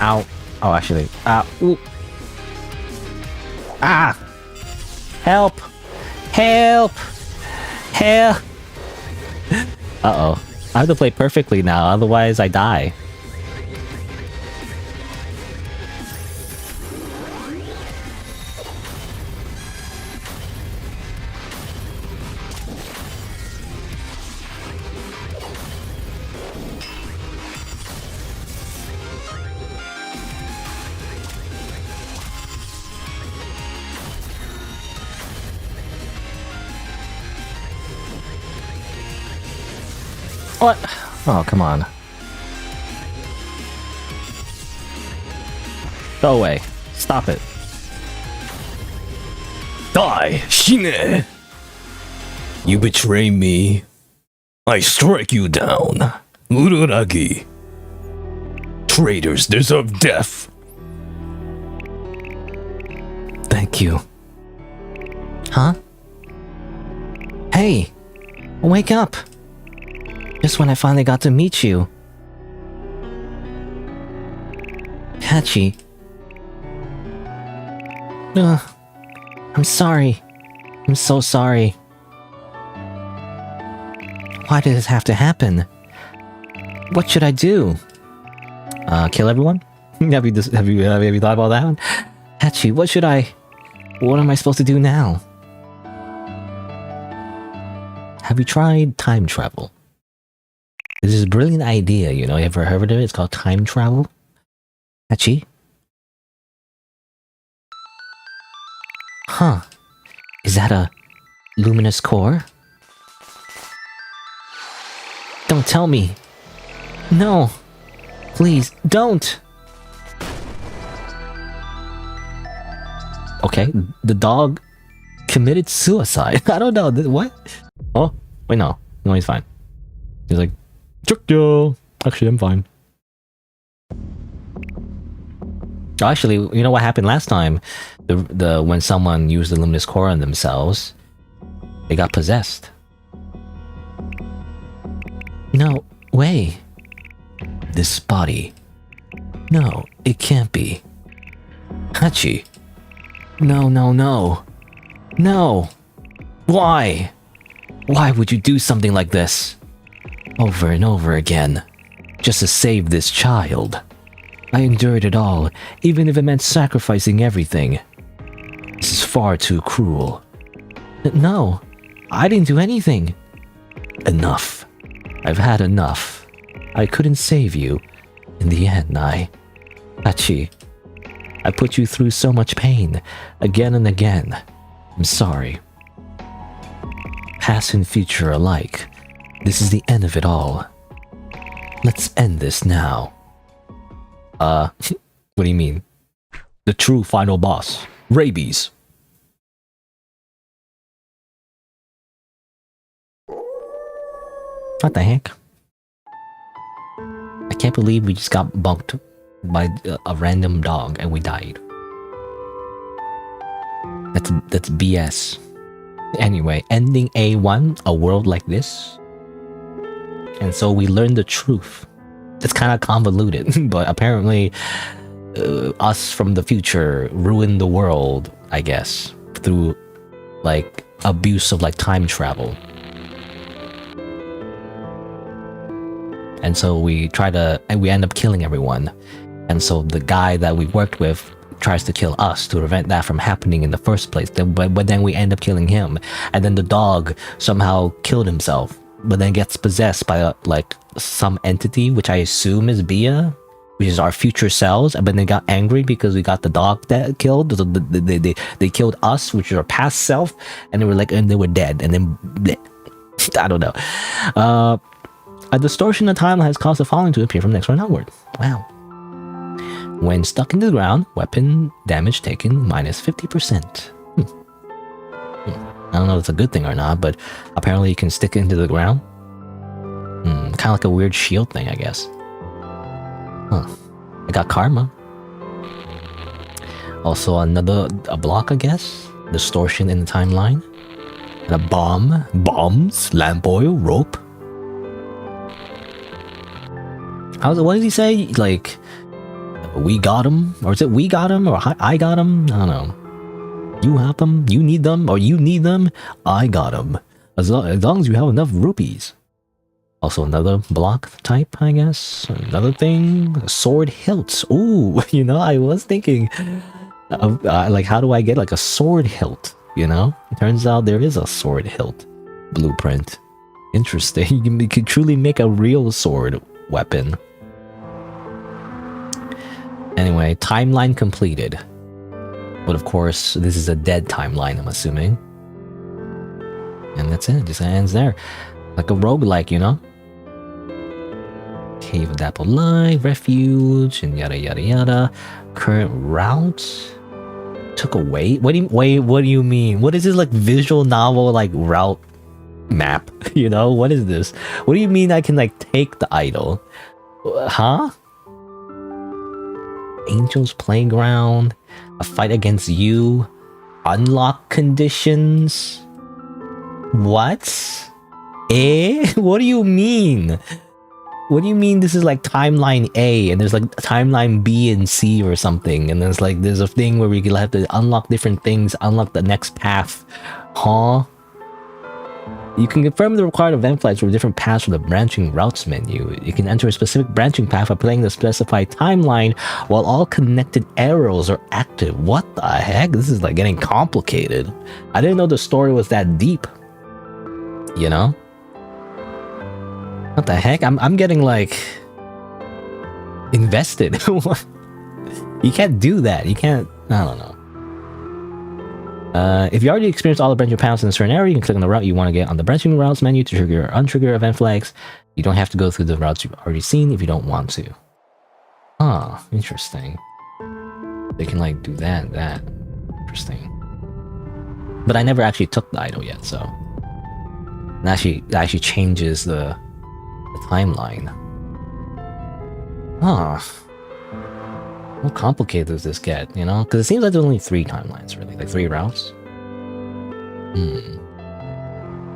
Ow. Oh, actually. Ooh. Ah! Help! Help! Help! Uh-oh. I have to play perfectly now, otherwise I die. What? Oh, come on. Go away. Stop it. Die, Shine! You betray me. I strike you down. Uraragi. Traitors deserve death. Thank you. Huh? Hey! Wake up! Just when I finally got to meet you. Hachi. Ugh. I'm sorry. I'm so sorry. Why did this have to happen? What should I do? Kill everyone? have you thought about that one? Hachi, what am I supposed to do now? Have you tried time travel? This is a brilliant idea, you know, you ever heard of it? It's called time travel. Hachi? Huh. Is that a luminous core? Don't tell me. No. Please, don't. Okay, the dog committed suicide. I don't know. What? Oh, wait, no. No, he's fine. He's like, Chukyo. Actually, I'm fine. Actually, you know what happened last time? When someone used the luminous core on themselves, they got possessed. No way. This body. No, it can't be. Hachi. No, no, no. No. Why? Why would you do something like this? Over and over again. Just to save this child. I endured it all, even if it meant sacrificing everything. This is far too cruel. No, I didn't do anything. Enough. I've had enough. I couldn't save you. In the end, Hachi, I put you through so much pain, again and again. I'm sorry. Past and future alike. This is the end of it all. Let's end this now. What do you mean? The true final boss. Rabies. What the heck? I can't believe we just got bunked by a random dog and we died. That's BS. Anyway, ending A1, a world like this. And so we learned the truth. It's kind of convoluted, but apparently us from the future ruined the world, I guess, through like abuse of like time travel. And so we end up killing everyone. And so the guy that we worked with tries to kill us to prevent that from happening in the first place. But then we end up killing him. And then the dog somehow killed himself, but then gets possessed by like some entity, which I assume is Bia, which is our future selves. But they got angry because we got the dog that killed. So they killed us, which is our past self, and they were dead. And then bleh. I don't know. A distortion in the timeline has caused the following to appear from next round onward. Wow. When stuck into the ground, weapon damage taken minus 50%. I don't know if it's a good thing or not, but apparently you can stick it into the ground. Kind of like a weird shield thing, I guess. Huh. I got karma. Also a block, I guess. Distortion in the timeline. And a bomb. Bombs. Lamp oil. Rope. What did he say? Like, we got him? Or is it we got him? Or I got him? I don't know. You have them? You need them? Or you need them? I got them. As long as you have enough rupees. Also another block type, I guess. Another thing. Sword hilts. Ooh, you know, I was thinking of, like, how do I get like a sword hilt? You know? Turns out there is a sword hilt blueprint. Interesting. You can truly make a real sword weapon. Anyway, timeline completed. But of course, this is a dead timeline, I'm assuming. And that's it. Just ends there. Like a roguelike, you know? Cave of Dapple Light, Refuge, and yada yada yada. Current route took away. What do you mean? What is this like visual novel like route map? You know, what is this? What do you mean I can like take the idol? Huh? Angel's Playground, a fight against you, unlock conditions. What? What do you mean? What do you mean this is like timeline A and there's like timeline B and C or something, and there's a thing where we can have to unlock different things, unlock the next path? Huh? You can confirm the required event flags for different paths from the branching routes menu. You can enter a specific branching path by playing the specified timeline while all connected arrows are active. What the heck? This is like getting complicated. I didn't know the story was that deep. You know? What the heck? I'm getting like invested. You can't do that. You can't. I don't know. If you already experienced all the branching paths in a certain area, you can click on the route you want to get on the branching routes menu to trigger or untrigger event flags. You don't have to go through the routes you've already seen if you don't want to. Ah, interesting. They can like do that. Interesting. But I never actually took the idol yet, so it actually changes the timeline. Huh. How complicated does this get, you know? Because it seems like there's only 3 timelines, really. Like 3 routes.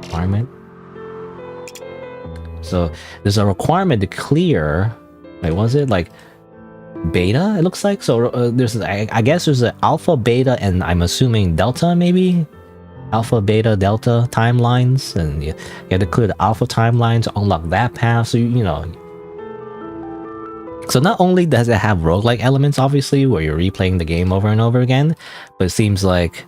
Requirement. So, there's a requirement to clear... Wait, was it? Like, beta, it looks like? So, there's... I guess there's an alpha, beta, and I'm assuming delta, maybe? Alpha, beta, delta timelines. And you have to clear the alpha timeline to unlock that path. So, you know... So not only does it have roguelike elements, obviously, where you're replaying the game over and over again, but it seems like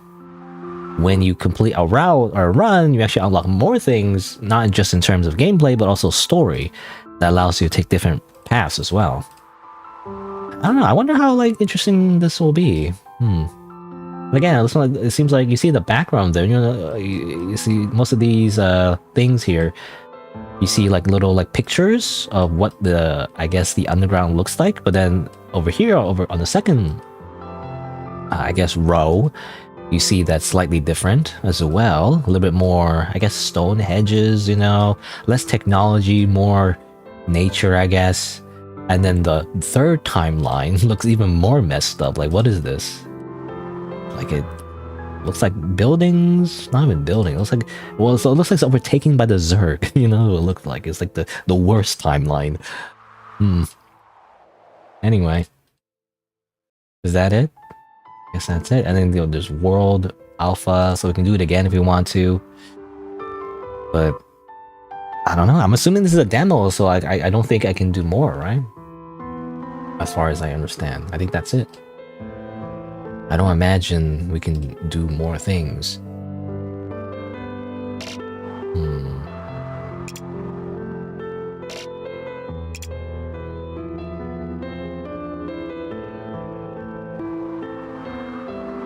when you complete a route or a run, you actually unlock more things, not just in terms of gameplay, but also story that allows you to take different paths as well. I don't know. I wonder how like interesting this will be. But again, it seems like you see the background there. You know, you see most of these things here. You see like little like pictures of what I guess the underground looks like, but then over here, over on the second, I guess row, you see that's slightly different as well. A little bit more, I guess, stone hedges, you know, less technology, more nature, I guess. And then the third timeline looks even more messed up. Like, what is this? Like it looks like buildings, not even building. It looks like, well, so it looks like it's overtaken by the Zerg. You know, it looked like it's like the worst timeline. Anyway, is that it? Guess that's it. And then you know, there's World Alpha, so we can do it again if we want to. But I don't know. I'm assuming this is a demo, so I don't think I can do more, right? As far as I understand, I think that's it. I don't imagine we can do more things.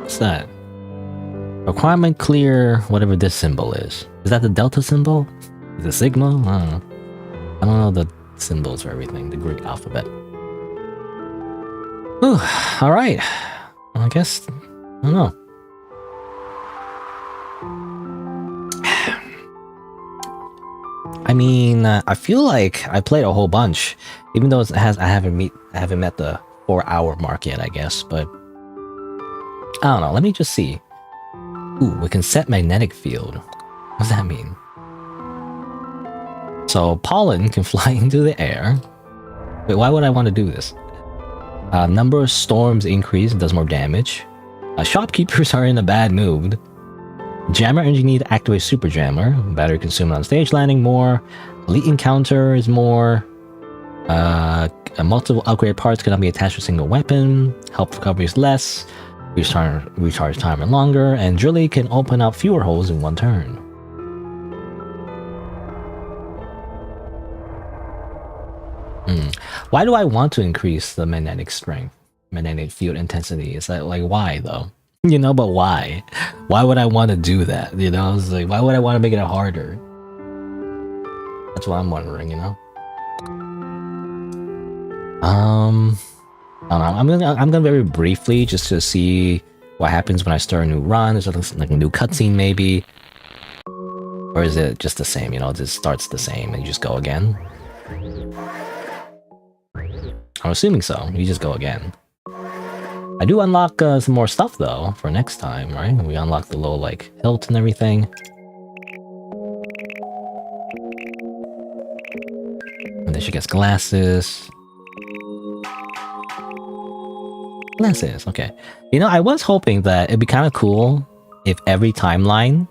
What's that? Requirement clear, whatever this symbol is. Is that the delta symbol? Is it sigma? I don't know. I don't know the symbols for everything, the Greek alphabet. Ooh, alright. I guess, I don't know. I mean, I feel like I played a whole bunch, even though I haven't met the 4-hour mark yet, I guess. But I don't know. Let me just see. Ooh, we can set magnetic field. What does that mean? So pollen can fly into the air. Wait, why would I want to do this? Number of storms increase, does more damage. Shopkeepers are in a bad mood. Jammer energy need to activate Super Jammer. Battery consumed on stage landing more. Elite encounter is more. Multiple upgrade parts cannot be attached to a single weapon. Health recovery is less. Recharge time is longer. And Drilly can open up fewer holes in one turn. Why do I want to increase the magnetic strength? Magnetic field intensity? Is that like why though? You know, but why? Why would I want to do that? You know, it's like, why would I want to make it harder? That's what I'm wondering, you know? I don't know. I'm gonna very briefly just to see what happens when I start a new run. Is it like a new cutscene maybe? Or is it just the same, you know, it just starts the same and you just go again? I'm assuming so. You just go again. I do unlock some more stuff though for next time, right? We unlock the little like hilt and everything. And then she gets glasses. Glasses, okay. You know, I was hoping that it'd be kind of cool if every timeline,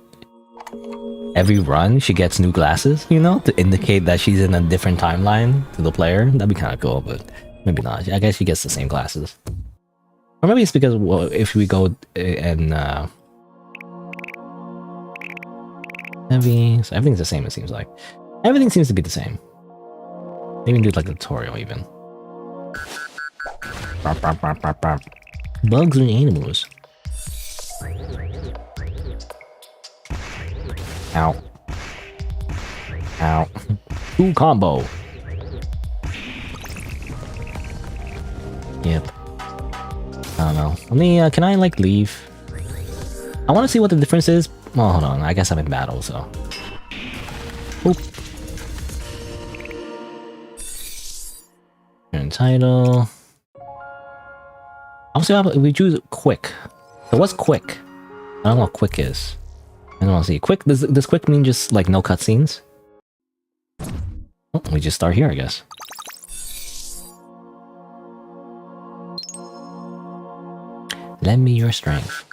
every run, she gets new glasses, you know, to indicate that she's in a different timeline to the player. That'd be kind of cool, but maybe not. I guess she gets the same glasses. Or maybe it's because, well, if we go and heavy, so everything's the same, it seems like. Everything seems to be the same. Maybe we can do like a tutorial even. Bugs and animals. Ow. Ow. Ooh, combo. Yep. I don't know. Let me, can I like leave? I want to see what the difference is. Well, hold on. I guess I'm in battle, so. Oop. Turn title. Obviously, we choose quick. So what's quick? I don't know what quick is. I don't want to see. Quick, does quick mean just like no cutscenes? Oh, we just start here, I guess. Lend me your strength.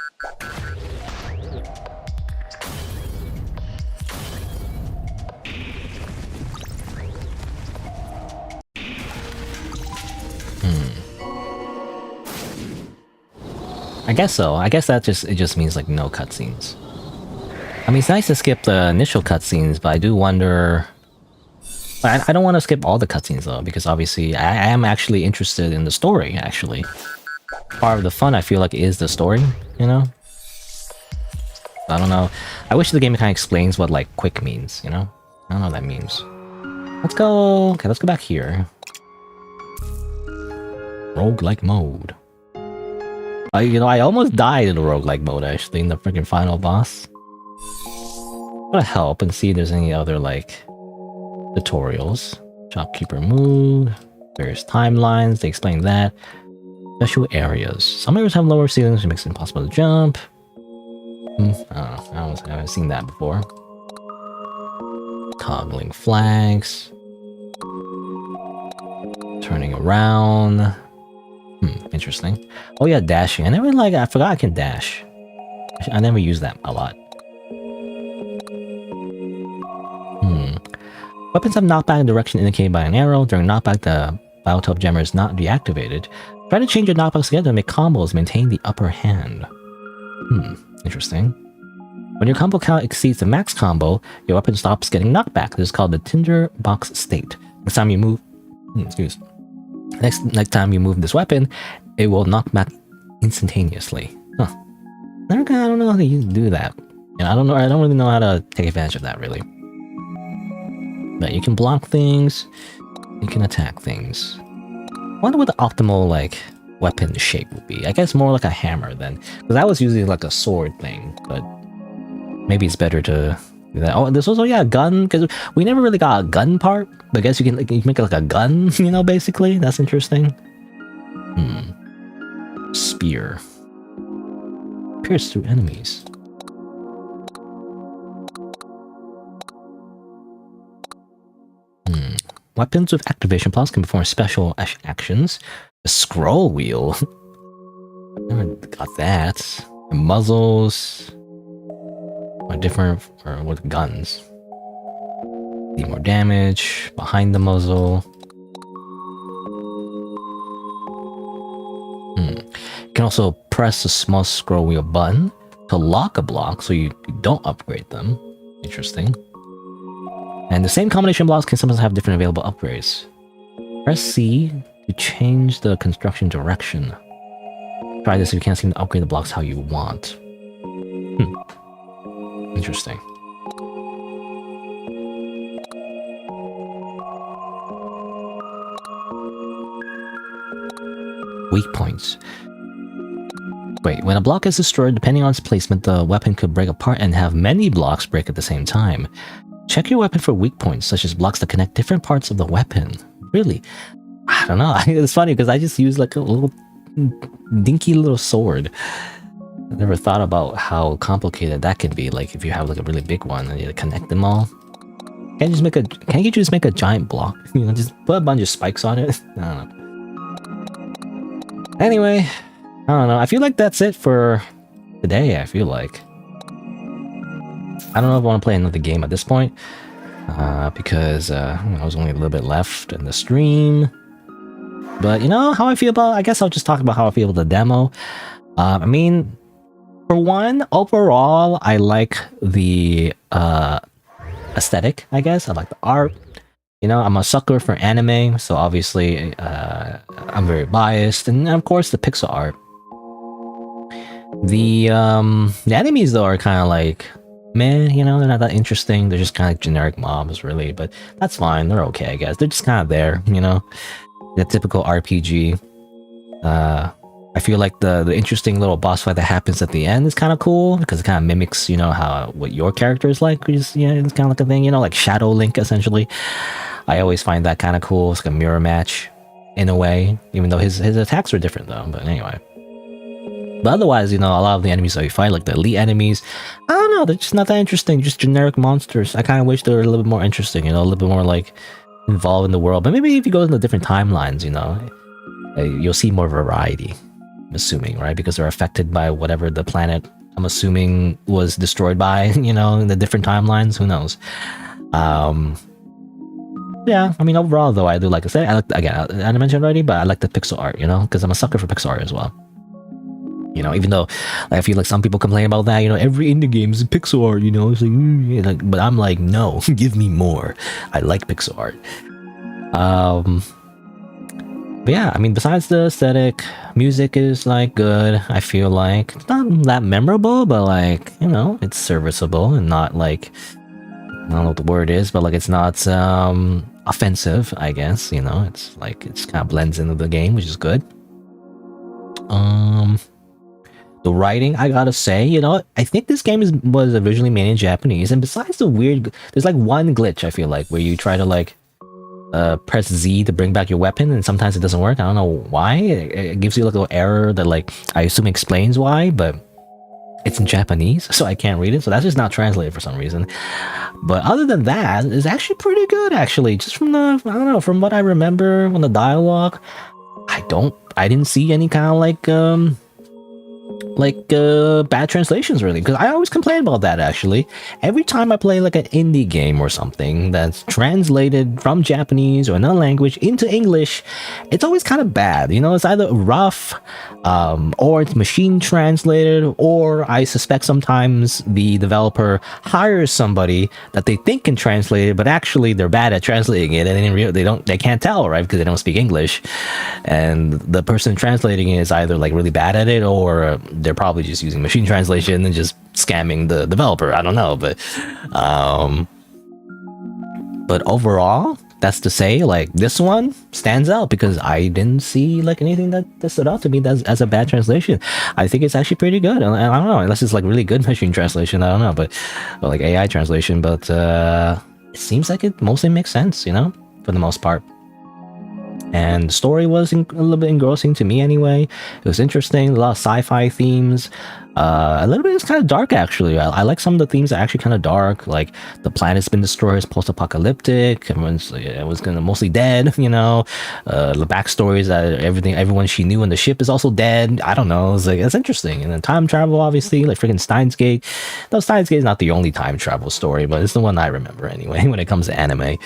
I guess so. I guess that it just means like no cutscenes. I mean, it's nice to skip the initial cutscenes, but I do wonder. I don't want to skip all the cutscenes though, because obviously I am actually interested in the story. Actually, part of the fun I feel like is the story. You know. I don't know. I wish the game kind of explains what like quick means. You know. I don't know what that means. Let's go. Okay, let's go back here. Roguelike mode. You know, I almost died in the roguelike mode, actually, in the freaking final boss. I'm gonna help and see if there's any other, like, tutorials. Shopkeeper move, various timelines, they explain that. Special areas. Some areas have lower ceilings, which makes it impossible to jump. I don't know, I haven't seen that before. Toggling flags. Turning around. Interesting. Oh yeah, dashing. I forgot I can dash. I never use that a lot. Weapons have knockback direction indicated by an arrow. During knockback, the Biotop Gemmer is not deactivated. Try to change your knockbacks together to make combos, maintain the upper hand. Interesting. When your combo count exceeds the max combo, your weapon stops getting knocked back. This is called the Tinderbox state. Next time you move... Next time you move this weapon, it will knock back instantaneously. Huh. I don't know how to do that. I don't really know how to take advantage of that, really. But you can block things, you can attack things. I wonder what the optimal, like, weapon shape would be. I guess more like a hammer then. Because I was using like a sword thing, but maybe it's better to do that. Oh, there's also, yeah, a gun, because we never really got a gun part. But I guess you can make it like a gun, you know, basically. That's interesting. Spear. Pierce through enemies. Weapons with activation plus can perform special actions. A scroll wheel. Never got that. And muzzles are different with guns. Need more damage behind the muzzle. You can also press the small scroll wheel button to lock a block so you don't upgrade them. Interesting. And the same combination of blocks can sometimes have different available upgrades. Press C to change the construction direction. Try this if you can't seem to upgrade the blocks how you want. Interesting. Weak points. Wait, when a block is destroyed, depending on its placement, the weapon could break apart and have many blocks break at the same time. Check your weapon for weak points, such as blocks that connect different parts of the weapon. Really? I don't know. It's funny because I just use like a little dinky little sword. I never thought about how complicated that can be. Like if you have like a really big one and you connect them all. Can't you just make a giant block? You know, just put a bunch of spikes on it. I don't know. Anyway, I don't know. I feel like that's it for today. I feel like I don't know if I want to play another game at this point because I was only a little bit left in the stream. But you know how I feel about. I guess I'll just talk about how I feel about the demo. I mean, for one, overall, I like the aesthetic, I guess. I like the art. You know, I'm a sucker for anime, so obviously I'm very biased. And of course, the pixel art. The enemies, though, are kind of like, meh, you know, they're not that interesting. They're just kind of generic mobs, really. But that's fine. They're okay, I guess. They're just kind of there, you know. The typical RPG. I feel like the interesting little boss fight that happens at the end is kind of cool because it kind of mimics, you know, what your character is like. It's kind of like a thing, you know, like Shadow Link, essentially. I always find that kind of cool. It's like a mirror match in a way, even though his attacks are different though. But anyway. But otherwise, you know, a lot of the enemies that you fight, like the elite enemies, I don't know, they're just not that interesting. Just generic monsters. I kind of wish they were a little bit more interesting, you know, a little bit more like involved in the world. But maybe if you go into different timelines, you know, you'll see more variety. I'm assuming, right? Because they're affected by whatever the planet, I'm assuming, was destroyed by, you know, in the different timelines. Who knows? Yeah, I mean, overall, though, I do like I said, I like, again, I mentioned already, but I like the pixel art, you know, because I'm a sucker for pixel art as well. You know, even though like, I feel like some people complain about that, you know, every indie game is pixel art, you know, it's like, but I'm like, no, give me more. I like pixel art. But yeah, I mean, besides the aesthetic, music is like good. I feel like it's not that memorable, but like, you know, it's serviceable and not like, I don't know what the word is, but like it's not offensive, I guess, you know. It's like it's kind of blends into the game, which is good. The writing, I gotta say, you know, I think this game was originally made in Japanese, and besides the weird, there's like one glitch I feel like where you try to like press Z to bring back your weapon, and sometimes it doesn't work. I don't know why. It gives you like a little error that like I assume explains why, but it's in Japanese, so I can't read it. So that's just not translated for some reason. But other than that, it's actually pretty good. Actually, just from the I don't know, from what I remember from the dialogue, I didn't see any kind of like bad translations really, because I always complain about that. Actually, every time I play like an indie game or something that's translated from Japanese or another language into English, it's always kind of bad, you know. It's either rough or it's machine translated, or I suspect sometimes the developer hires somebody that they think can translate it, but actually they're bad at translating it, and they can't tell, right, because they don't speak English, and the person translating it is either like really bad at it, or they're probably just using machine translation and just scamming the developer. I don't know, but overall, that's to say, like, this one stands out because I didn't see like anything that stood out to me as a bad translation. I think it's actually pretty good. And I don't know, unless it's like really good machine translation, I don't know, but or like AI translation, but it seems like it mostly makes sense, you know, for the most part. And the story was a little bit engrossing to me anyway. It was interesting, a lot of sci-fi themes. A little bit, it's kind of dark actually. I like some of the themes that are actually kind of dark, like the planet's been destroyed, it's post-apocalyptic, everyone's gonna mostly dead, you know. The backstory is that everyone she knew in the ship is also dead. I don't know, it's interesting. And then time travel, obviously, like freaking Steins Gate. Though Steins Gate is not the only time travel story, but it's the one I remember anyway when it comes to anime.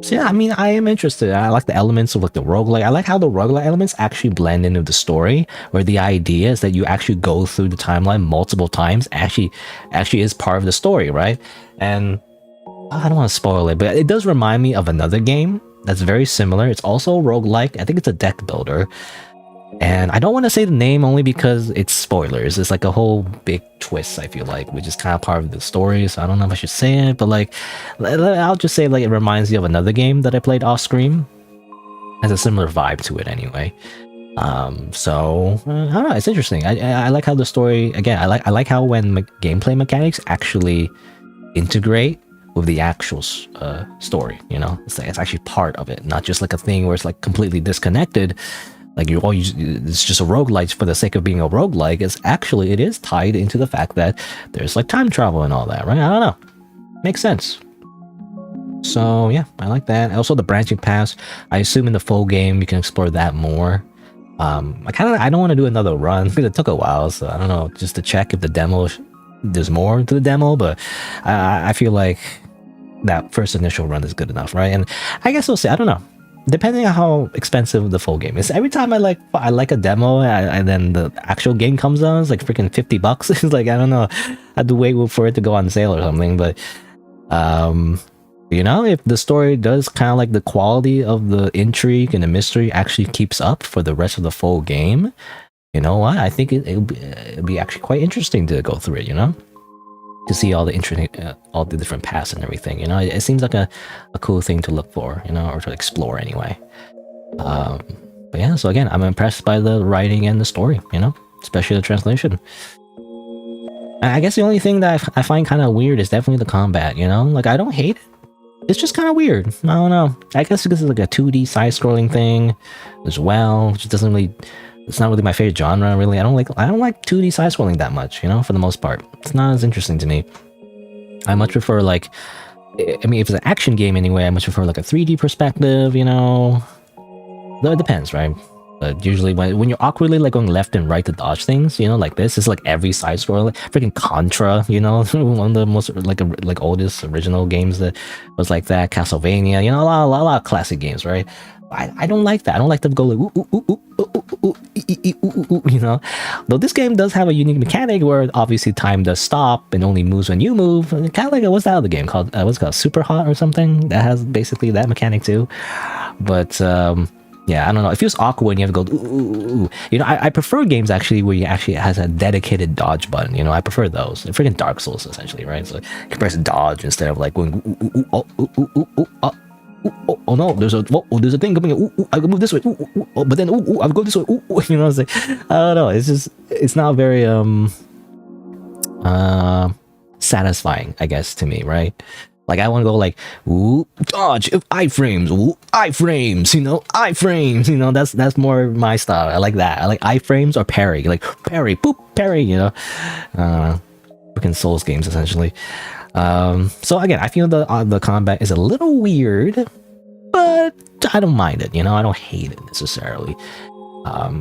So yeah, I mean, I am interested. I like the elements of like the roguelike. I like how the roguelike elements actually blend into the story, where the idea is that you actually go through the timeline multiple times actually is part of the story, right? And I don't want to spoil it, but it does remind me of another game that's very similar. It's also a roguelike. I think it's a deck builder. And I don't want to say the name only because it's spoilers. It's like a whole big twist, I feel like, which is kind of part of the story. So I don't know if I should say it, but like, I'll just say like it reminds me of another game that I played off screen. has a similar vibe to it anyway. So I don't know, it's interesting. I like how the story, again, I like how when gameplay mechanics actually integrate with the actual story, you know? It's actually part of it, not just like a thing where it's like completely disconnected. Like it's just a roguelike for the sake of being a roguelike. It is tied into the fact that there's like time travel and all that, right? I don't know. Makes sense. So yeah, I like that. Also the branching paths, I assume in the full game you can explore that more. I don't want to do another run because it took a while, so I don't know, just to check if the demo, there's more to the demo, but I feel like that first initial run is good enough, right? And I guess we'll see. I don't know. Depending on how expensive the full game is. Every time I like a demo and then the actual game comes out, it's like freaking $50. It's like, I don't know, I had to wait for it to go on sale or something. But you know, if the story does kind of like the quality of the intrigue and the mystery actually keeps up for the rest of the full game, you know what? I think it'd be actually quite interesting to go through it, you know? To see all the interesting, all the different paths and everything, you know? It seems like a cool thing to look for, you know, or to explore anyway. But yeah, so again, I'm impressed by the writing and the story, you know? Especially the translation. And I guess the only thing that I find kind of weird is definitely the combat, you know? Like, I don't hate it. It's just kind of weird. I don't know. I guess because it's like a 2D side-scrolling thing as well, which doesn't really... It's not really my favorite genre, really. I don't like 2D side-scrolling that much, you know, for the most part. It's not as interesting to me. I much prefer, like... I mean, if it's an action game anyway, I much prefer, like, a 3D perspective, you know? Though it depends, right? But usually when you're awkwardly, like, going left and right to dodge things, you know, like this, it's like every side-scroller, like, freaking Contra, you know? One of the most, like oldest original games that was like that. Castlevania, you know, a lot of classic games, right? I don't like that. I don't like them go like, you know? Though this game does have a unique mechanic where obviously time does stop and only moves when you move. Kind of like, what's that other game called? What's it called? Super Hot or something? That has basically that mechanic too. But, yeah, I don't know. It feels awkward when you have to go, ooh. You know, I prefer games actually where you actually has a dedicated dodge button. You know, I prefer those. Freaking Dark Souls, essentially, right? So you can press dodge instead of like going, oh no, there's a thing coming. I can move this way. But then I'll go this way. You know, it's like, I don't know. It's just, it's not very satisfying, I guess, to me, right? Like, I want to go like, ooh, dodge, iframes, you know, iframes, you know, that's more my style. I like that. I like iframes or parry, like parry, boop, parry, you know, freaking Souls games, essentially. So again, I feel the combat is a little weird, but I don't mind it, you know, I don't hate it necessarily.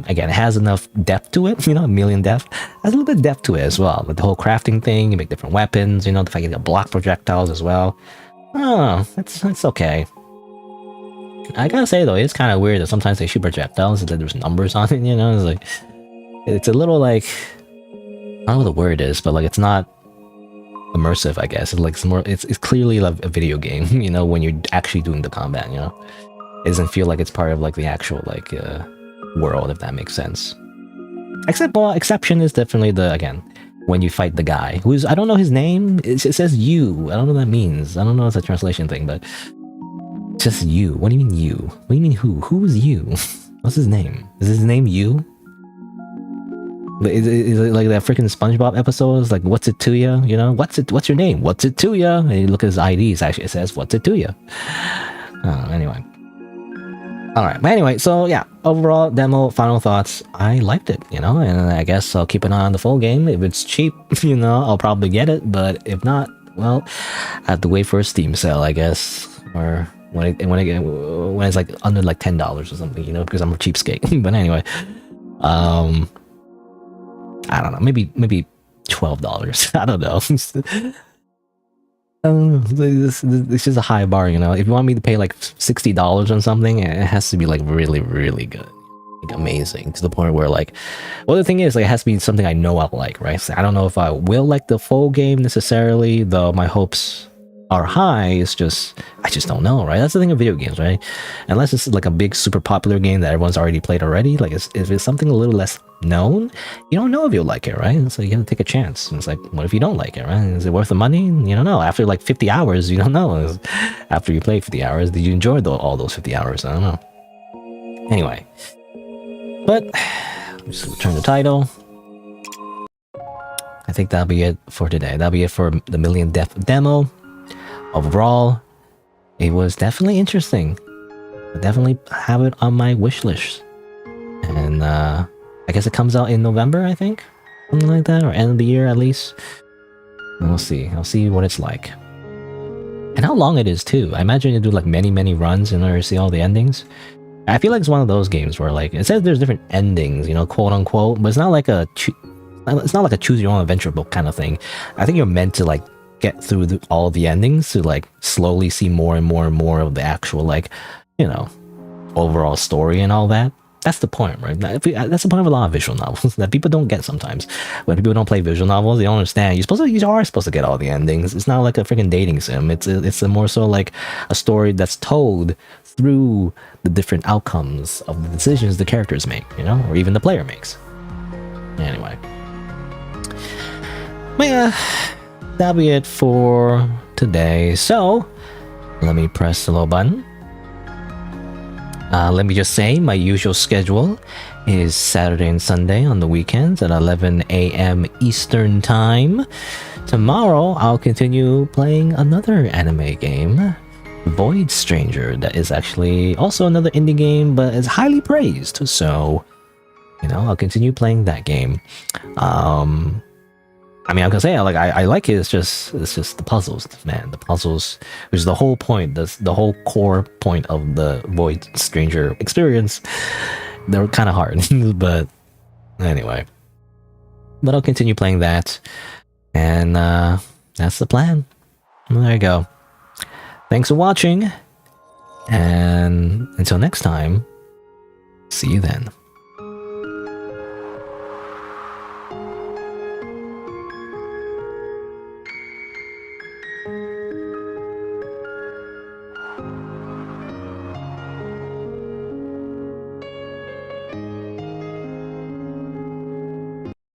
Again, it has enough depth to it, you know, a million depth. Has a little bit of depth to it as well. With the whole crafting thing, you make different weapons, you know, the fact you can block projectiles as well. Oh, it's okay. I gotta say though, it's kind of weird that sometimes they shoot projectiles and then there's numbers on it, you know? It's like, it's a little like, I don't know what the word is, but like, it's not immersive, I guess. It's like some more, it's clearly like a video game, you know, when you're actually doing the combat, you know? It doesn't feel like it's part of like the actual like, world, if that makes sense. Exception is definitely again, when you fight the guy who's, I don't know his name, it says you, I don't know what that means, I don't know if it's a translation thing, but just you. What do you mean you? What do you mean who is you? What's his name? Is his name you? Is it like that freaking SpongeBob episode? It's like, what's it to you? You know, what's your name? What's it to you? And you look at his ID, it says, what's it to you? Anyway. Alright, but anyway, so yeah, overall demo, final thoughts, I liked it, you know, and I guess I'll keep an eye on the full game. If it's cheap, you know, I'll probably get it, but if not, well, I have to wait for a Steam sale, I guess, or when it's like under like $10 or something, you know, because I'm a cheapskate. But anyway, I don't know, maybe $12. I don't know. This is a high bar, you know. If you want me to pay like $60 on something, it has to be like really, really good, like amazing, to the point where like, well, the thing is, like, it has to be something I know I'll like, right? So I don't know if I will like the full game necessarily, though my hopes are high. It's just, I just don't know, right? That's the thing of video games, right? Unless it's like a big super popular game that everyone's already played already, like if it's something a little less known, you don't know if you'll like it, right? So you gotta take a chance. And it's like, what if you don't like it, right? Is it worth the money? You don't know. After like 50 hours, you don't know. After you play 50 hours, did you enjoy all those 50 hours? I don't know. Anyway, but just return the title. I think that'll be it for today. That'll be it for the Million Death demo. Overall, it was definitely interesting. I definitely have it on my wish list. And I guess it comes out in November, I think? Something like that, or end of the year at least. And we'll see. I'll see what it's like. And how long it is too. I imagine you do like many runs in order to see all the endings. I feel like it's one of those games where like it says there's different endings, you know, quote unquote, but it's not like a choose your own adventure book kind of thing. I think you're meant to like get through all the endings to like slowly see more and more of the actual like, you know, overall story and all that. That's the point, right? That's the point of a lot of visual novels that people don't get sometimes. When people don't play visual novels, they don't understand. You are supposed to get all the endings. It's not like a freaking dating sim. It's a more so like a story that's told through the different outcomes of the decisions the characters make, you know, or even the player makes. Anyway. But yeah, that'll be it for today. So, let me press the low button. Let me just say, my usual schedule is Saturday and Sunday on the weekends at 11 a.m. Eastern Time. Tomorrow, I'll continue playing another anime game, Void Stranger, that is actually also another indie game, but is highly praised. So, you know, I'll continue playing that game. I mean, I'm gonna say I like it. It's just the puzzles, man. The puzzles, which is the whole point. The whole core point of the Void Stranger experience. They're kind of hard, but anyway. But I'll continue playing that, and that's the plan. There you go. Thanks for watching, and until next time, see you then.